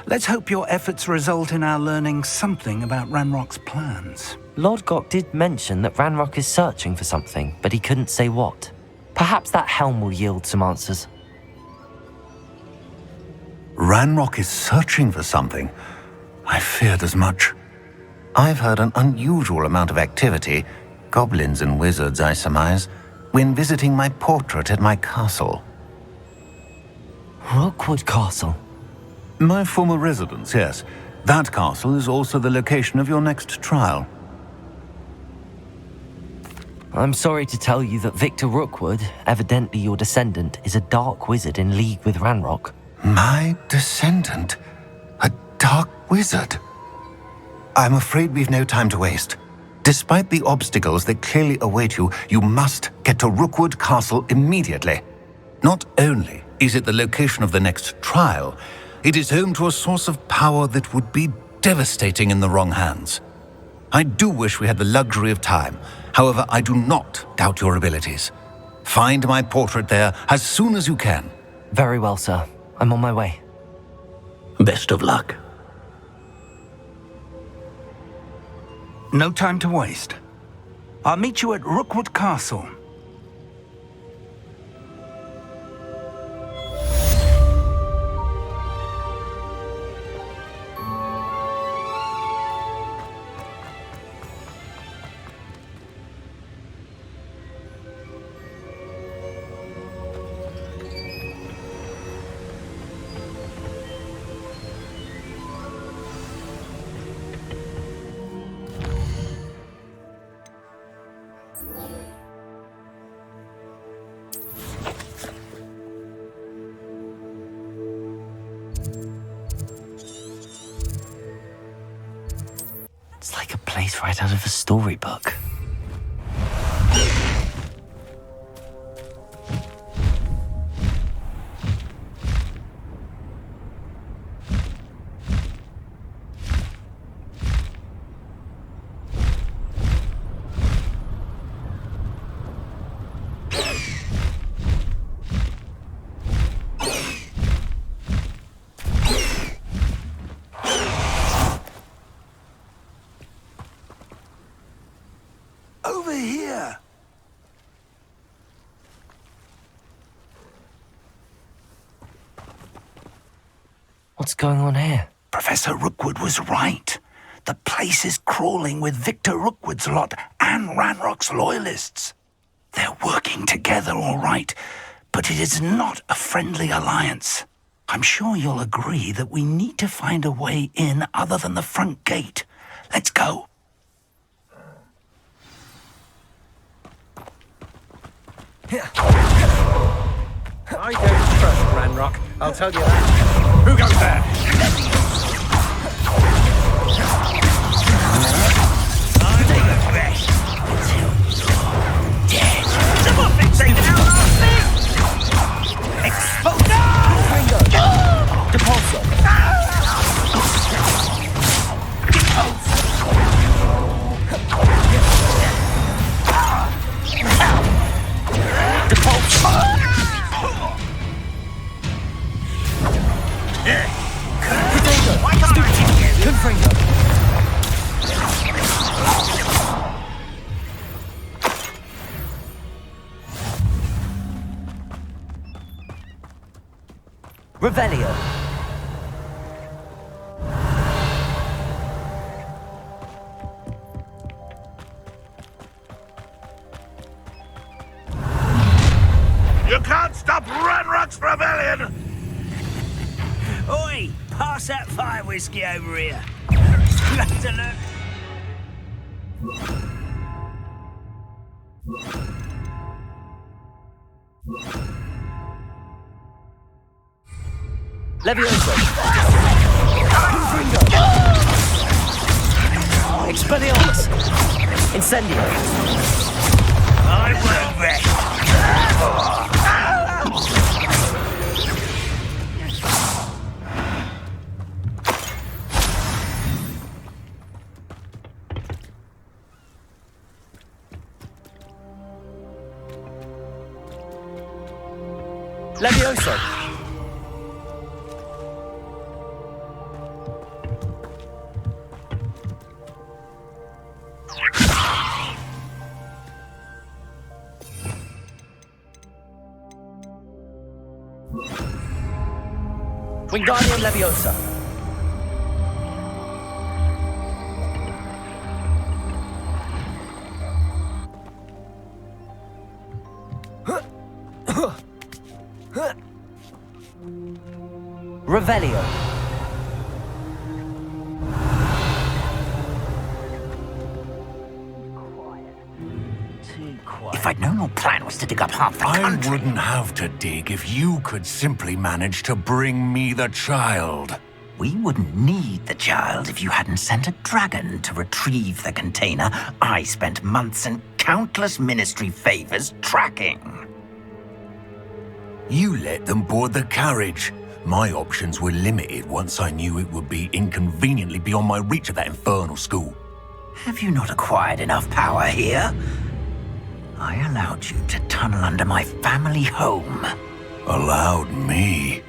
Let's hope your efforts result in our learning something about Ranrock's plans. Lodgok did mention that Ranrock is searching for something, but he couldn't say what. Perhaps that helm will yield some answers. Ranrock is searching for something. I feared as much. I've heard an unusual amount of activity, goblins and wizards, I surmise, when visiting my portrait at my castle. Rookwood Castle? My former residence, yes. That castle is also the location of your next trial. I'm sorry to tell you that Victor Rookwood, evidently your descendant, is a dark wizard in league with Ranrock. My descendant? A dark wizard? I'm afraid we've no time to waste. Despite the obstacles that clearly await you, you must get to Rookwood Castle immediately. Not only is it the location of the next trial, it is home to a source of power that would be devastating in the wrong hands. I do wish we had the luxury of time. However, I do not doubt your abilities. Find my portrait there as soon as you can. Very well, sir. I'm on my way. Best of luck. No time to waste. I'll meet you at Rookwood Castle. It's like a place right out of a storybook. What's going on here? Professor Rookwood was right. The place is crawling with Victor Rookwood's lot and Ranrock's loyalists. They're working together, all right, but it is not a friendly alliance. I'm sure you'll agree that we need to find a way in other than the front gate. Let's go. I don't trust Ranrock, I'll tell you that. Who goes there? I will rest until you're dead. The muffins taken out last week! Expose! Depulso! Revelio. You can't stop Ranrock's rebellion! Oi! Pass that fire whiskey over here. You have to learn. Levioso. Expelliarmus. Incendio. I won't rest. Levioso. Wingardium Leviosa. Revelio. If I'd known your plan was to dig up half the country... I wouldn't have to dig if you could simply manage to bring me the child. We wouldn't need the child if you hadn't sent a dragon to retrieve the container I spent months and countless ministry favors tracking. You let them board the carriage. My options were limited once I knew it would be inconveniently beyond my reach at that infernal school. Have you not acquired enough power here? I allowed you to tunnel under my family home. Allowed me?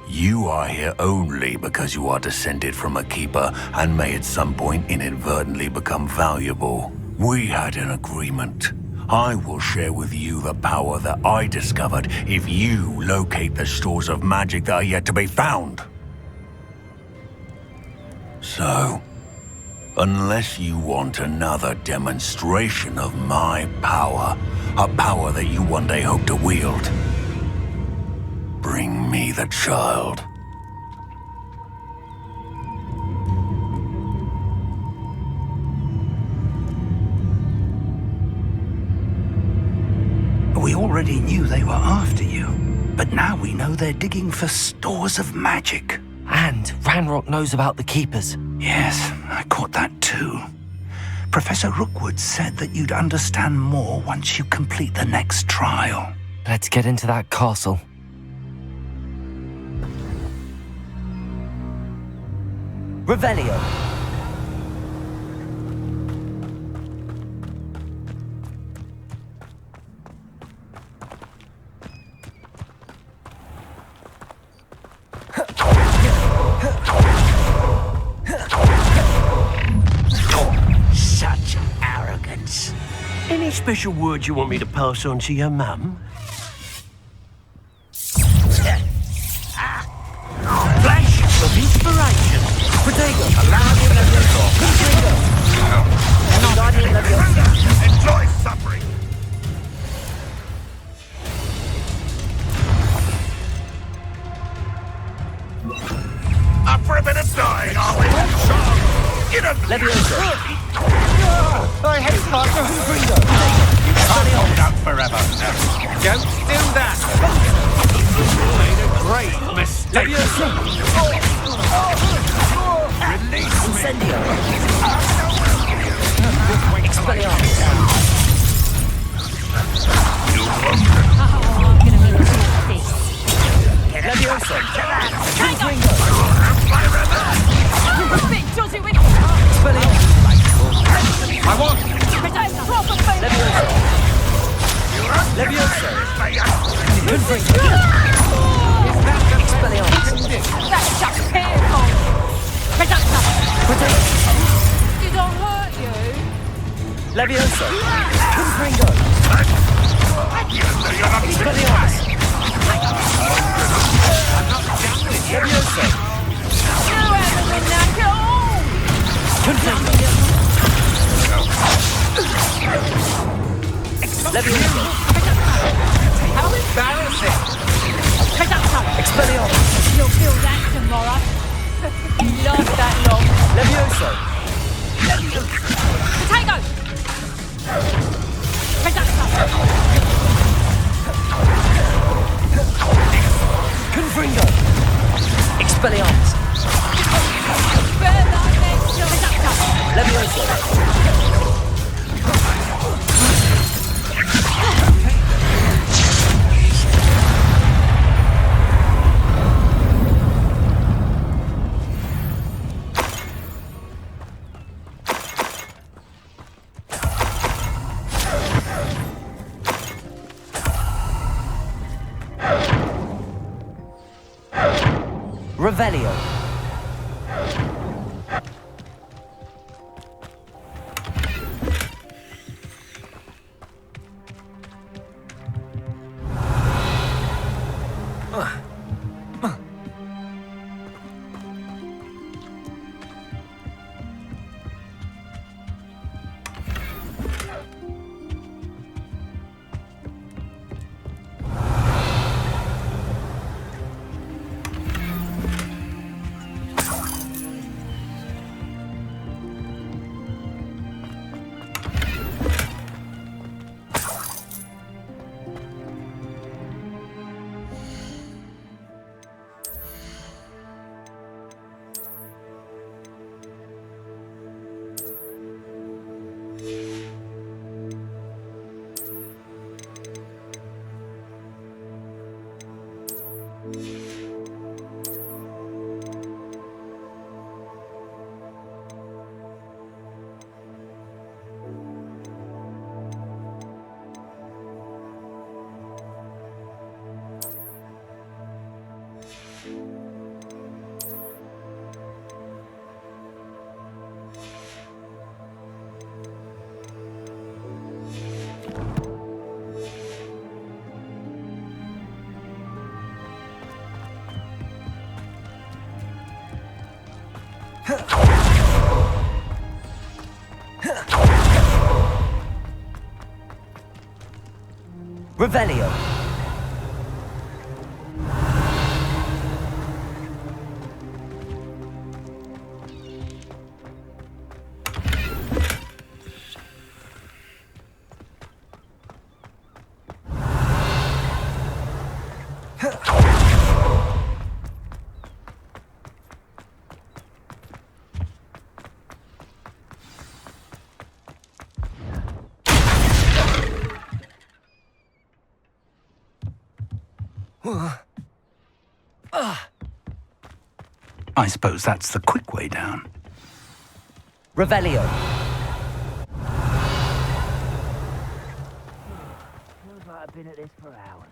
You are here only because you are descended from a keeper and may at some point inadvertently become valuable. We had an agreement. I will share with you the power that I discovered if you locate the stores of magic that are yet to be found. So, unless you want another demonstration of my power, a power that you one day hope to wield, bring me the child. We already knew they were after you, but now we know they're digging for stores of magic. And Ranrock knows about the Keepers. Yes, I caught that too. Professor Rookwood said that you'd understand more once you complete the next trial. Let's get into that castle. Revelio. Such arrogance. Any special words you want me to pass on to your mum? Flash of I hate Parker and Gringo. You can't hold out forever. Don't do that. You made a great mistake. Release Incendio. Levioso. Gringo. Big Josie with I want. Levioso. Levioso. Gringo. That's just painful. Reductor. Did I hurt you? Levioso. Gringo. Expelliarmus. Levioso. You haven't been that long. Levioso. How embarrassing. Expelliarmus. You'll feel that tomorrow. You last that long. Levioso. Potato. Reductor. Confringo. Expelliarmus. Levioso. Revelio. Revelio. I suppose that's the quick way down. Revelio. Feels like I've been at this for hours.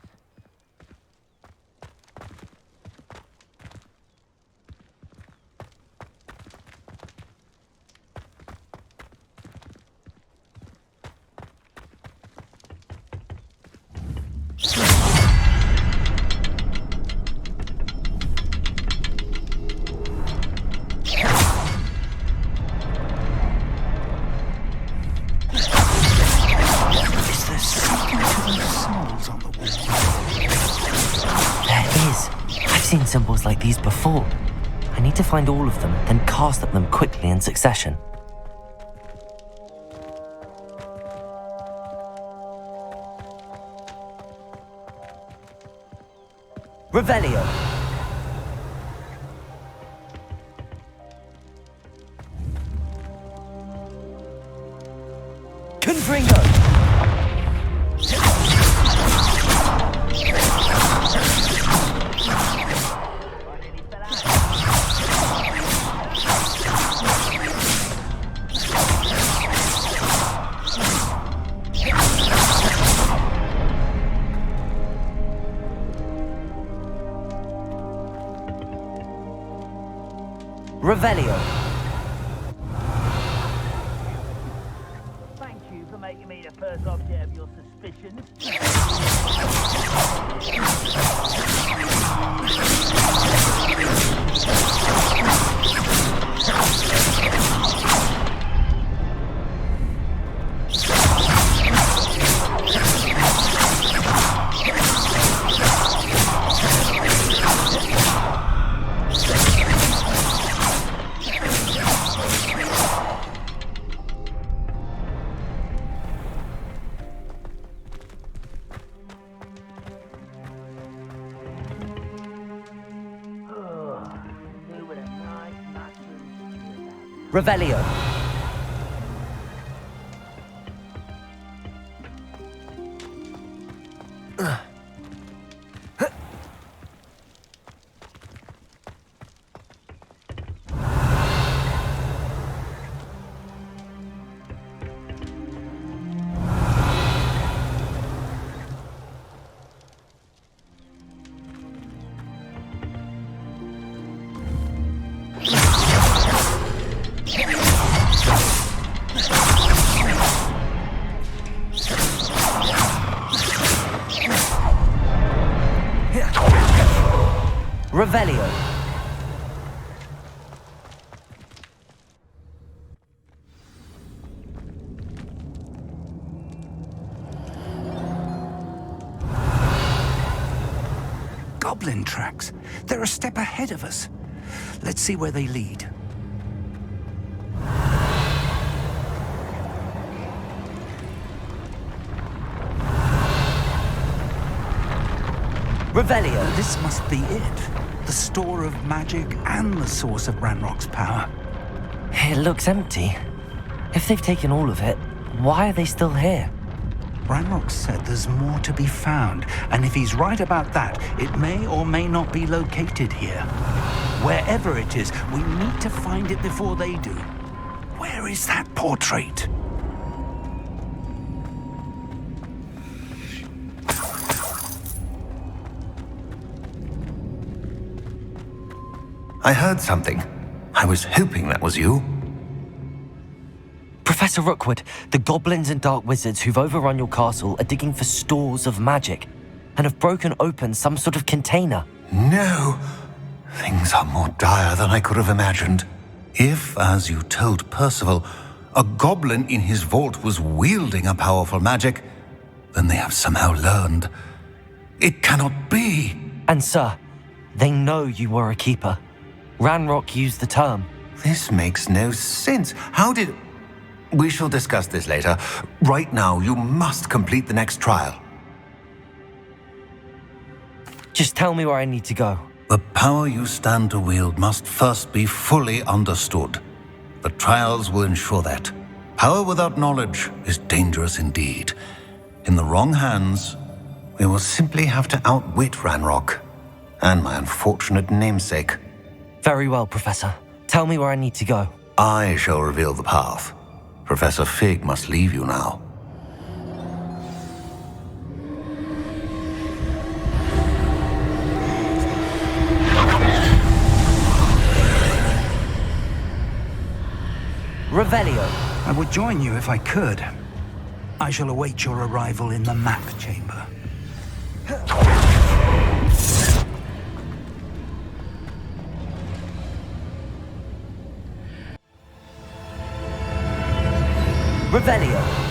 Symbols like these before. I I need to find all of them, then cast at them quickly in succession. Revelio. Confringo. Revelio. Thank you for making me the first object of your suspicions. Revelio. Revelio. Goblin tracks. They're a step ahead of us. Let's see where they lead. Revelio. This must be it. The store of magic and the source of Ranrock's power. It looks empty. If they've taken all of it, why are they still here? Ranrock said there's more to be found, and if he's right about that, it may or may not be located here. Wherever it is, we need to find it before they do. Where is that portrait? I heard something. I was hoping that was you. Professor Rookwood, the goblins and dark wizards who've overrun your castle are digging for stores of magic and have broken open some sort of container. No! Things are more dire than I could have imagined. If, as you told Percival, a goblin in his vault was wielding a powerful magic, then they have somehow learned. It cannot be! And sir, they know you were a keeper. Ranrock used the term. This makes no sense. How did... We shall discuss this later. Right now, you must complete the next trial. Just tell me where I need to go. The power you stand to wield must first be fully understood. The trials will ensure that. Power without knowledge is dangerous indeed. In the wrong hands, we will simply have to outwit Ranrock and my unfortunate namesake. Very well, Professor. Tell me where I need to go. I shall reveal the path. Professor Fig must leave you now. Revelio. I would join you if I could. I shall await your arrival in the map chamber. Revelio.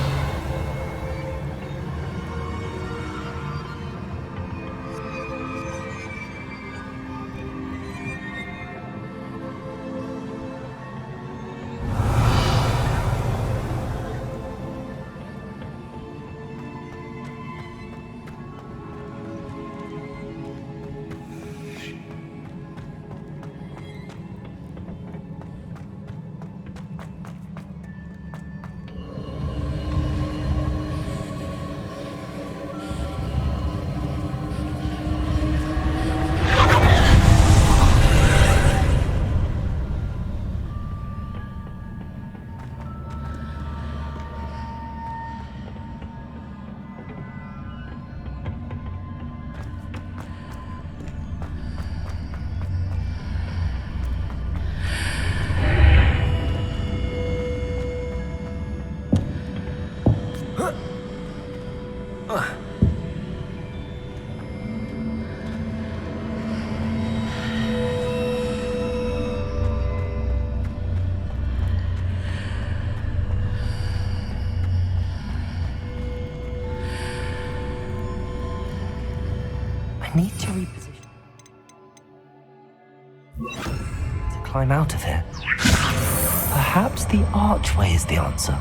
need to reposition to climb out of here. Perhaps the archway is the answer.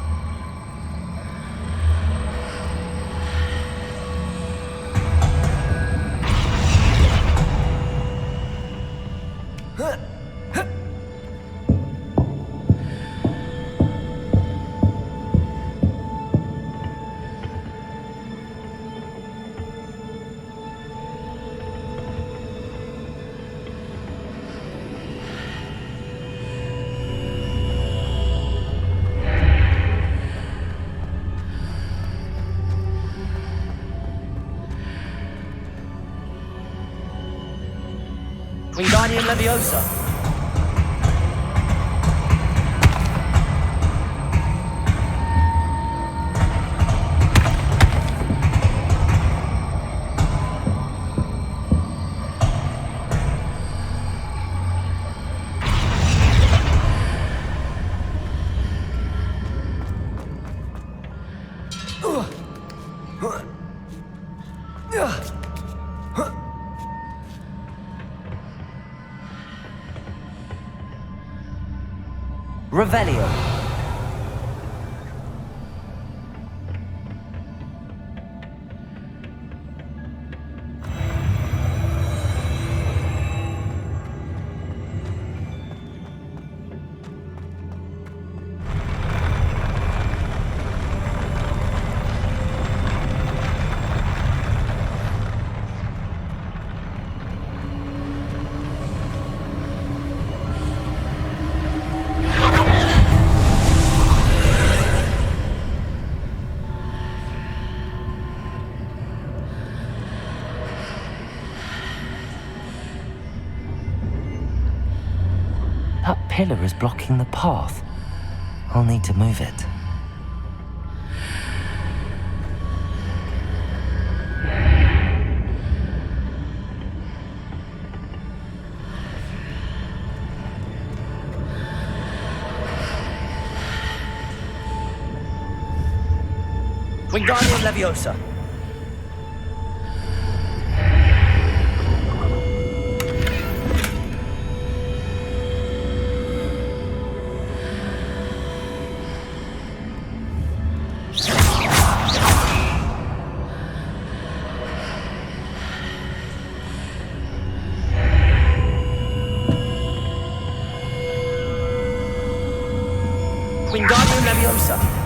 Wingardium Leviosa. Revelio. That pillar is blocking the path. I'll need to move it. Wingardium Leviosa. Wingardium Leviosa.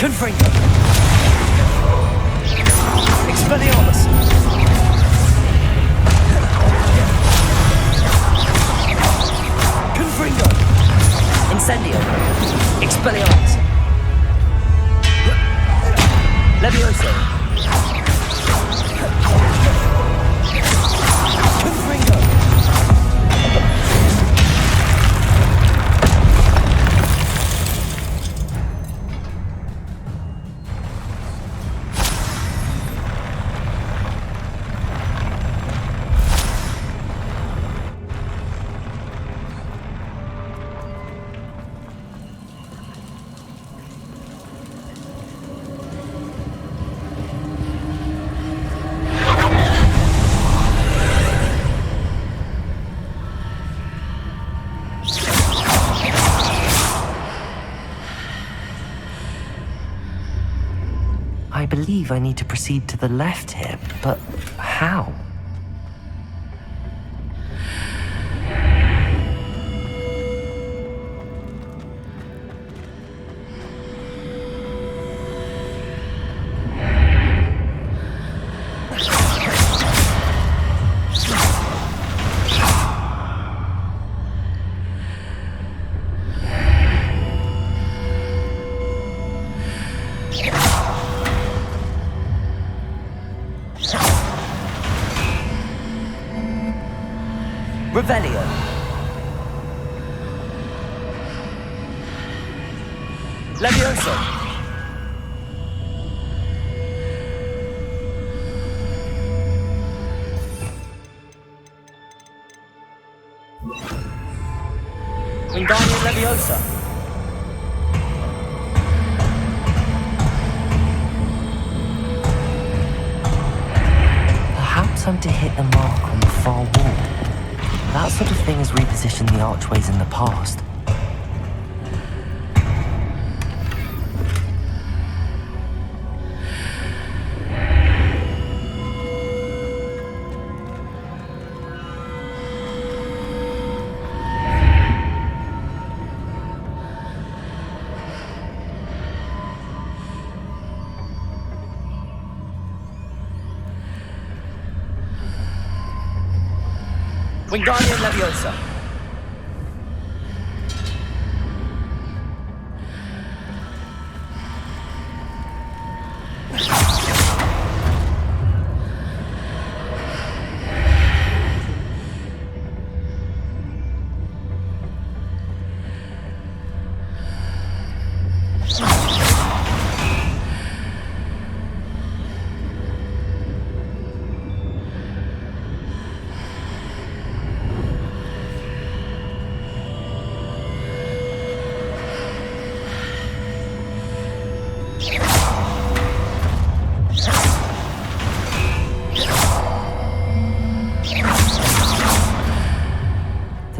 Confringo. Expelliarmus. Confringo. Incendio. Expelliarmus. Levioso. Confringo. I believe I need to proceed to the left here, but how? Revelio. Levioso. Wingardium Leviosa. Perhaps I'm to hit the mark on the far wall. That sort of thing has repositioned the archways in the past. Wingardium Leviosa.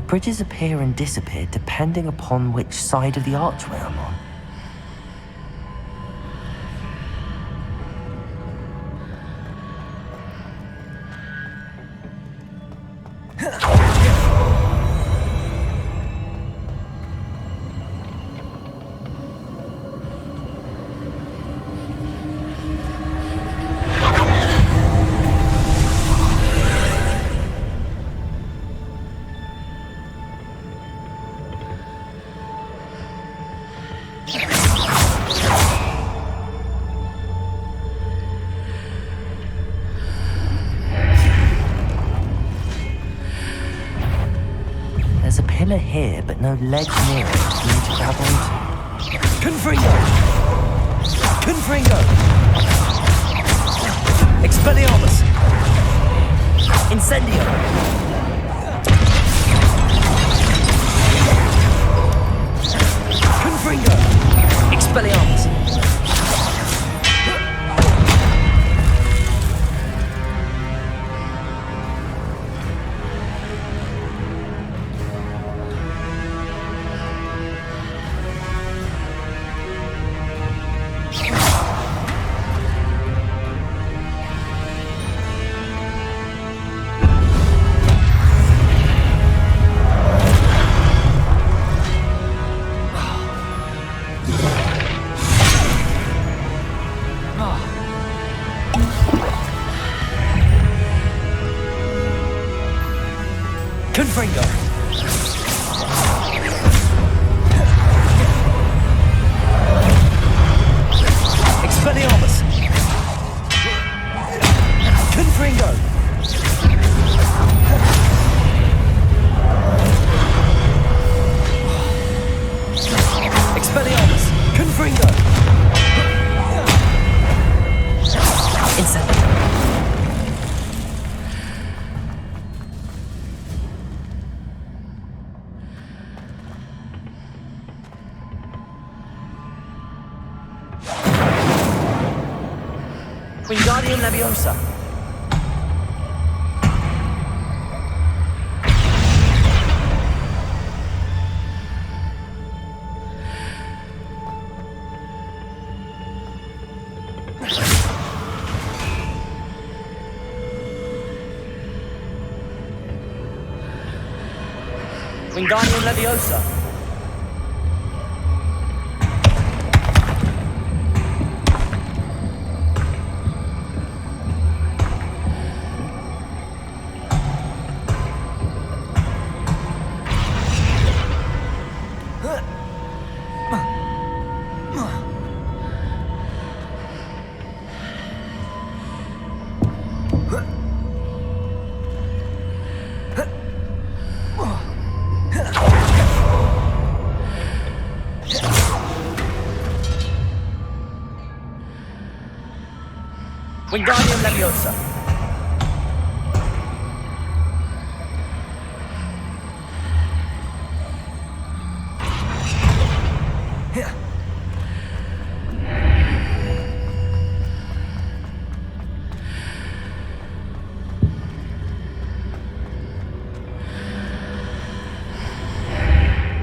Bridges appear and disappear depending upon which side of the archway I'm on. There's a pillar here, but no ledge near it for me to grab onto. Confringo! Confringo! Expelliarmus! Incendio! Confringo! Expelliarmus! Confringo! Expelliarmus! Confringo! Expelliarmus! Confringo! Incendio! Wingardium Leviosa. Wingardium Leviosa. Wingardium Leviosa.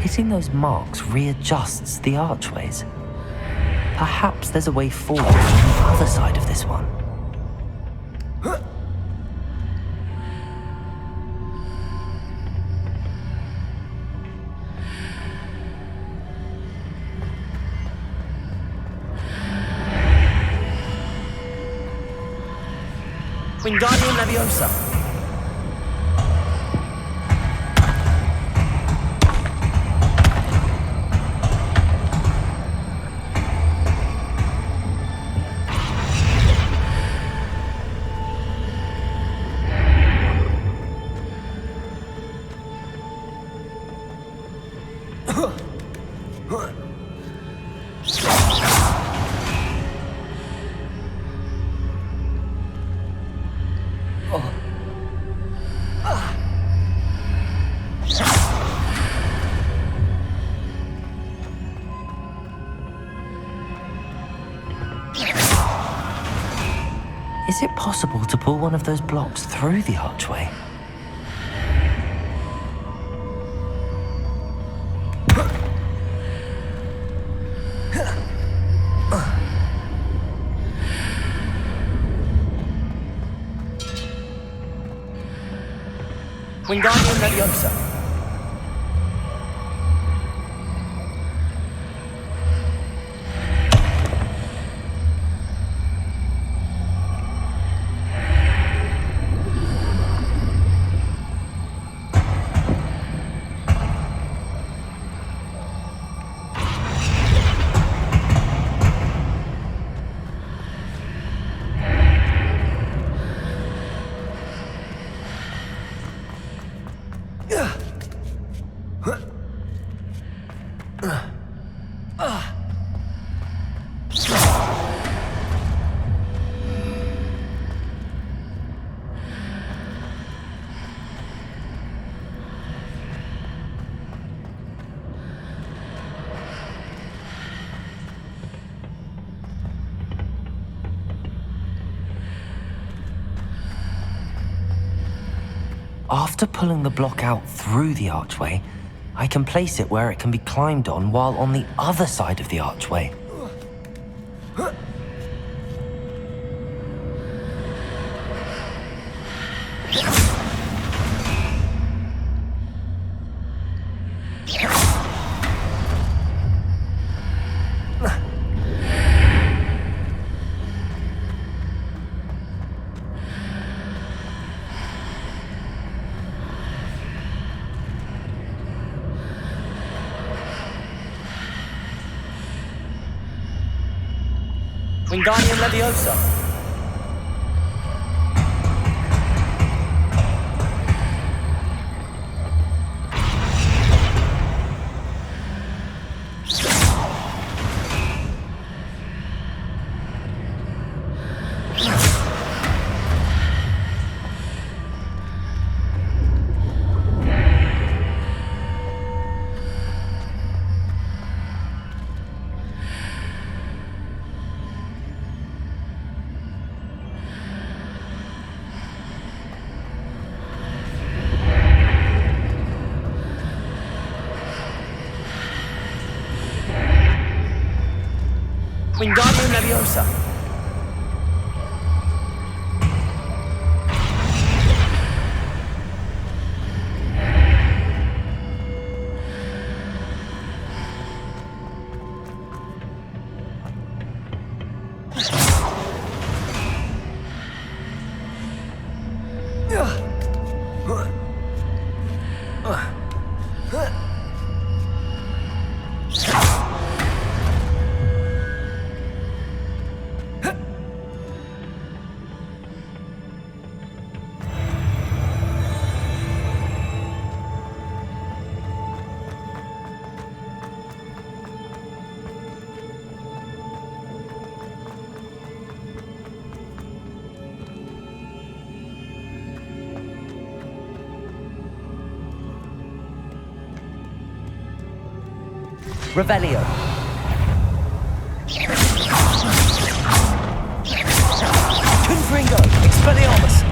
Hitting those marks readjusts the archways. Perhaps there's a way forward from the other side of this one. Wingardium Leviosa. Is it possible to pull one of those blocks through the archway? Wingardium Leviosa. After pulling the block out through the archway, I can place it where it can be climbed on while on the other side of the archway. Wingardium Leviosa. Revelio. Confringo. Expelliarmus.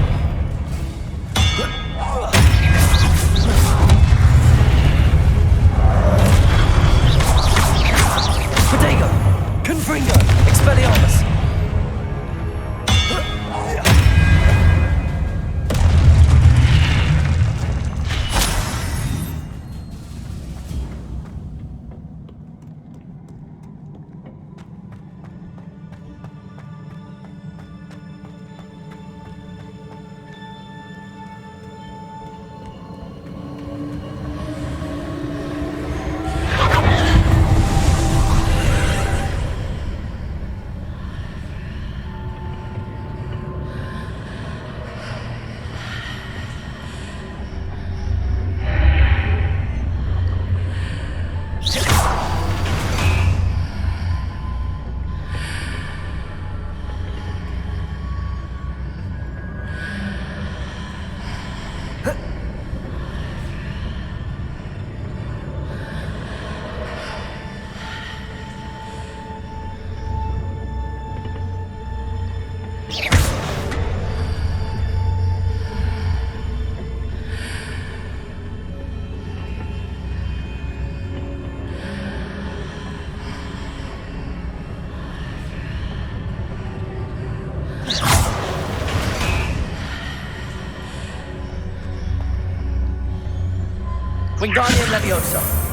Protego. Confringo. Expelliarmus. Wingardium Leviosa.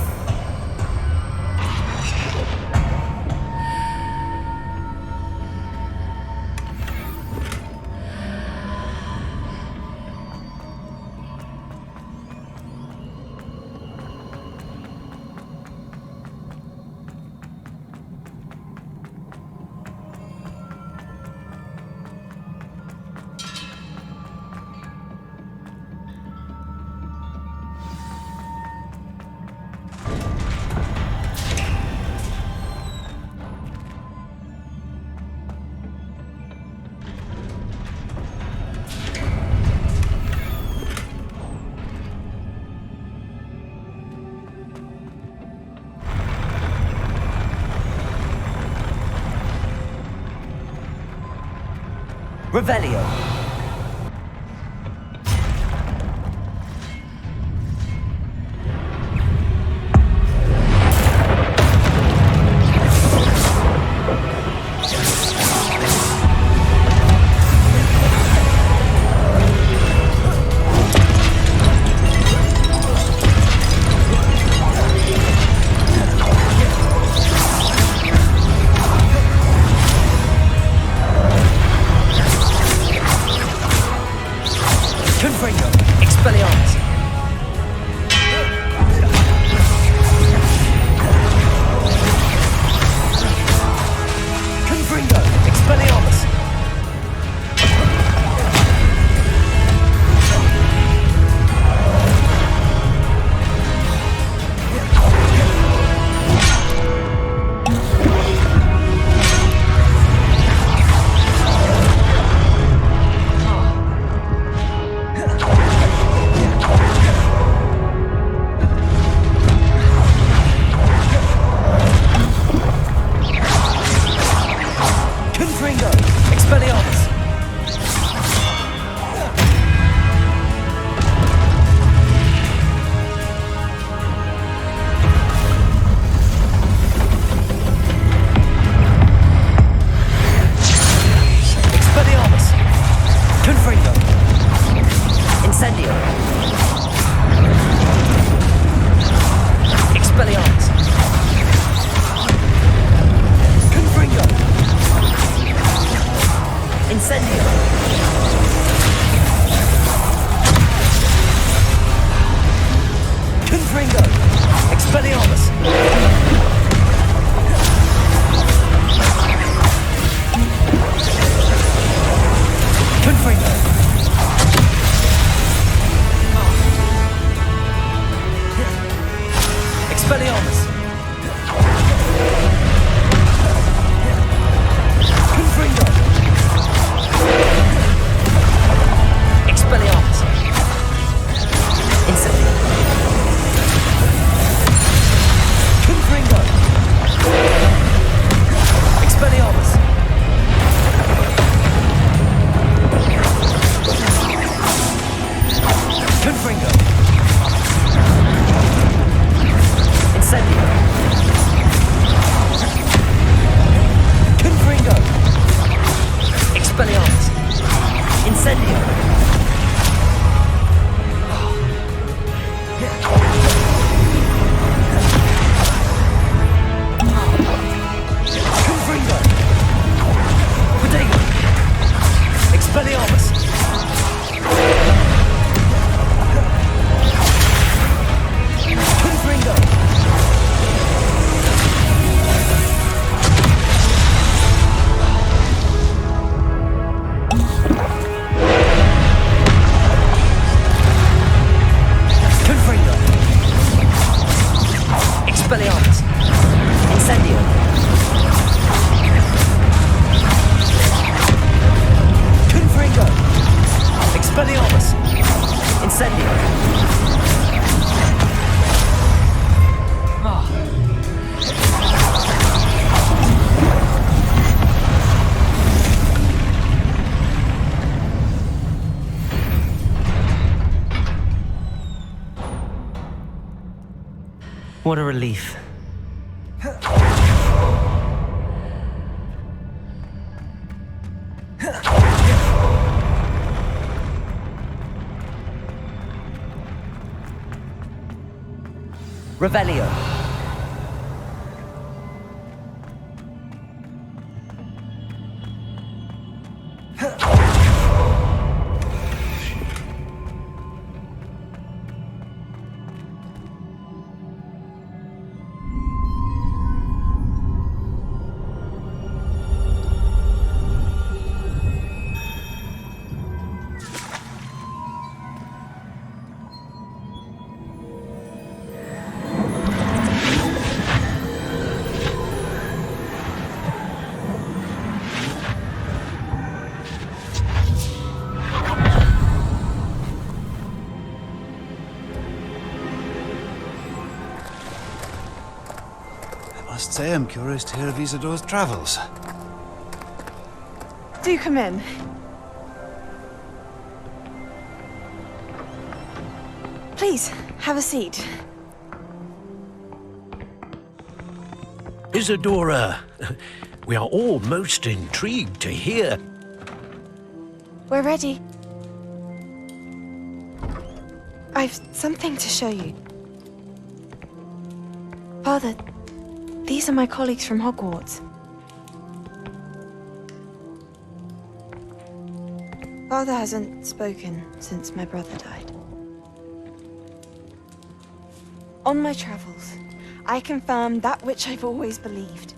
Revelio. Incendio. Confringo. Expelliarmus. Incendio. Confringo. Prodigo. Expelliarmus. Confringo. Confringo. Expelliarmus. Incendio. Confringo. Expelliarmus. Incendio. What a relief. Revelio. I must say I'm curious to hear of Isidore's travels. Do come in. Please, have a seat. Isadora, we are all most intrigued to hear. We're ready. I've something to show you. Father, these are my colleagues from Hogwarts. Father hasn't spoken since my brother died. On my travels, I confirmed that which I've always believed.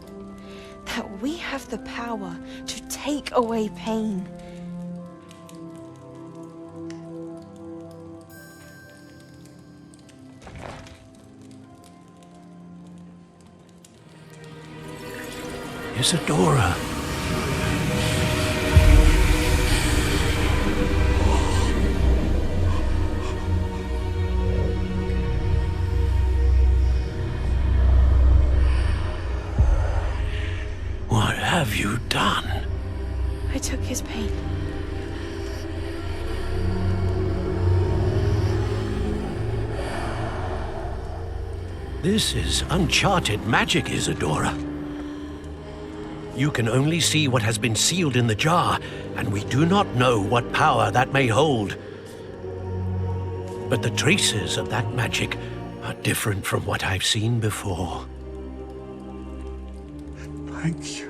That we have the power to take away pain. Isadora. What have you done? I took his pain. This is uncharted magic, Isadora. You can only see what has been sealed in the jar, and we do not know what power that may hold. But the traces of that magic are different from what I've seen before. Thank you.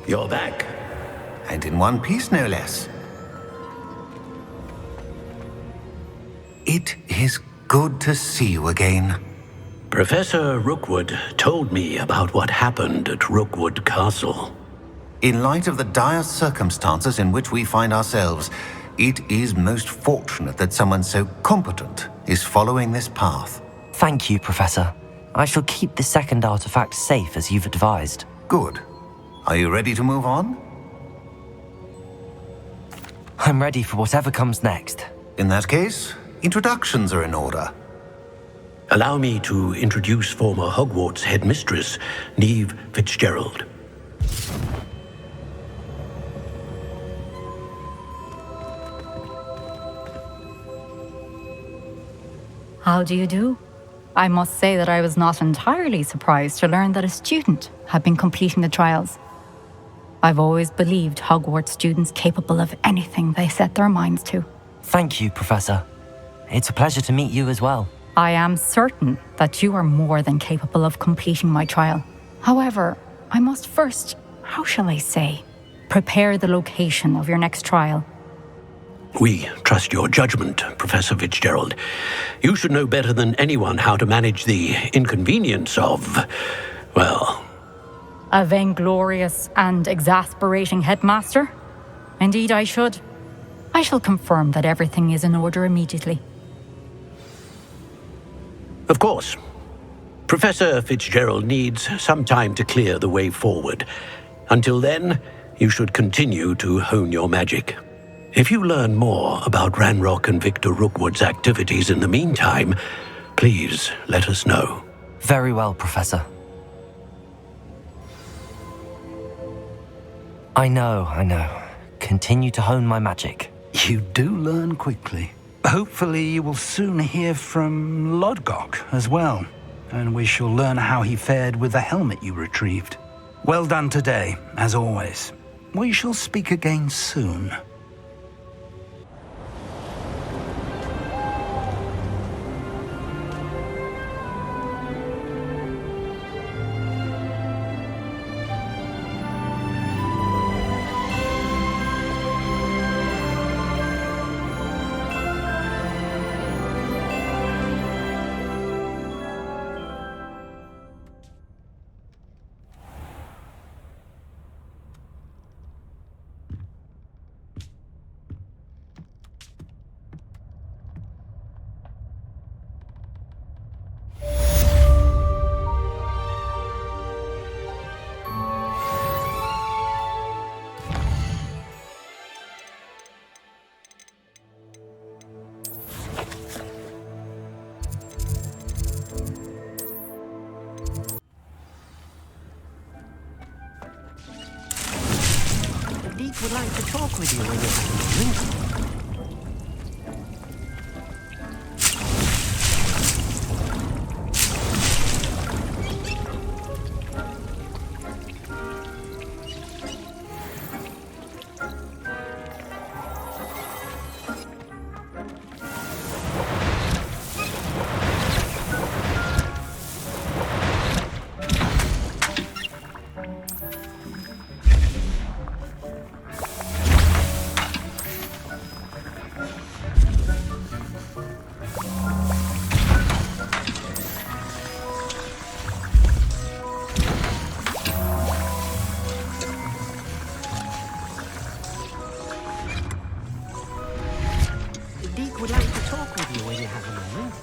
You're back. And in one piece, no less. It is good to see you again. Professor Rookwood told me about what happened at Rookwood Castle. In light of the dire circumstances in which we find ourselves, It is most fortunate that someone so competent is following this path. Thank you, Professor. I shall keep the second artifact safe as you've advised. Good. Are you ready to move on? I'm ready for whatever comes next. In that case, introductions are in order. Allow me to introduce former Hogwarts headmistress, Neve Fitzgerald. How do you do? I must say that I was not entirely surprised to learn that a student had been completing the trials. I've always believed Hogwarts students capable of anything they set their minds to. Thank you, Professor. It's a pleasure to meet you as well. I am certain that you are more than capable of completing my trial. However, I must first, how shall I say, prepare the location of your next trial. We trust your judgment, Professor Fitzgerald. You should know better than anyone how to manage the inconvenience of, well... A vainglorious and exasperating headmaster? Indeed I should. I shall confirm that everything is in order immediately. Of course. Professor Fitzgerald needs some time to clear the way forward. Until then, you should continue to hone your magic. If you learn more about Ranrock and Victor Rookwood's activities in the meantime, please let us know. Very well, Professor. I know. Continue to hone my magic. You do learn quickly. Hopefully you will soon hear from Lodgok as well, and we shall learn how he fared with the helmet you retrieved. Well done today, as always. We shall speak again soon. Deek would like to talk with you when you have a moment. Deek would like to talk with you when you have a moment.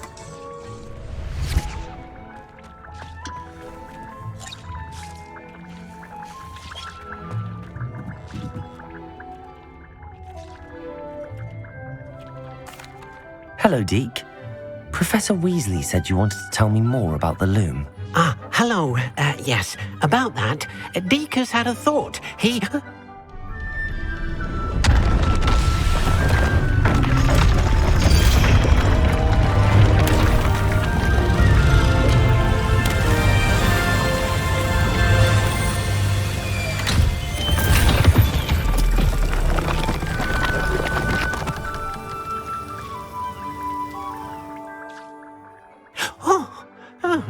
Hello, Deek. Professor Weasley said you wanted to tell me more about the loom. Ah, hello. Yes, about that. Deek has had a thought. He...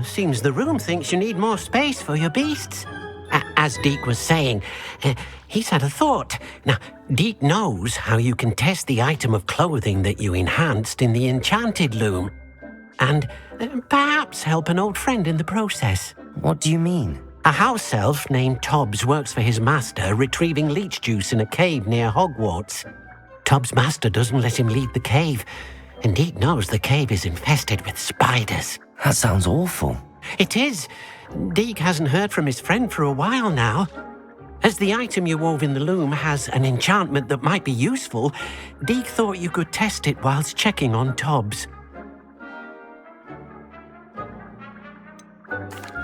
Seems the room thinks you need more space for your beasts. As Deek was saying, he's had a thought. Now, Deek knows how you can test the item of clothing that you enhanced in the enchanted loom. And perhaps help an old friend in the process. What do you mean? A house elf named Tobbs works for his master, retrieving leech juice in a cave near Hogwarts. Tob's master doesn't let him leave the cave. And Deke knows the cave is infested with spiders. That sounds awful. It is. Deke hasn't heard from his friend for a while now. As the item you wove in the loom has an enchantment that might be useful, Deke thought you could test it whilst checking on Tobbs.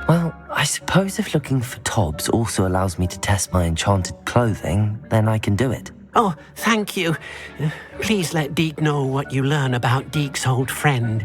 Well, I suppose if looking for Tobbs also allows me to test my enchanted clothing, then I can do it. Oh, thank you. Please let Deke know what you learn about Deke's old friend.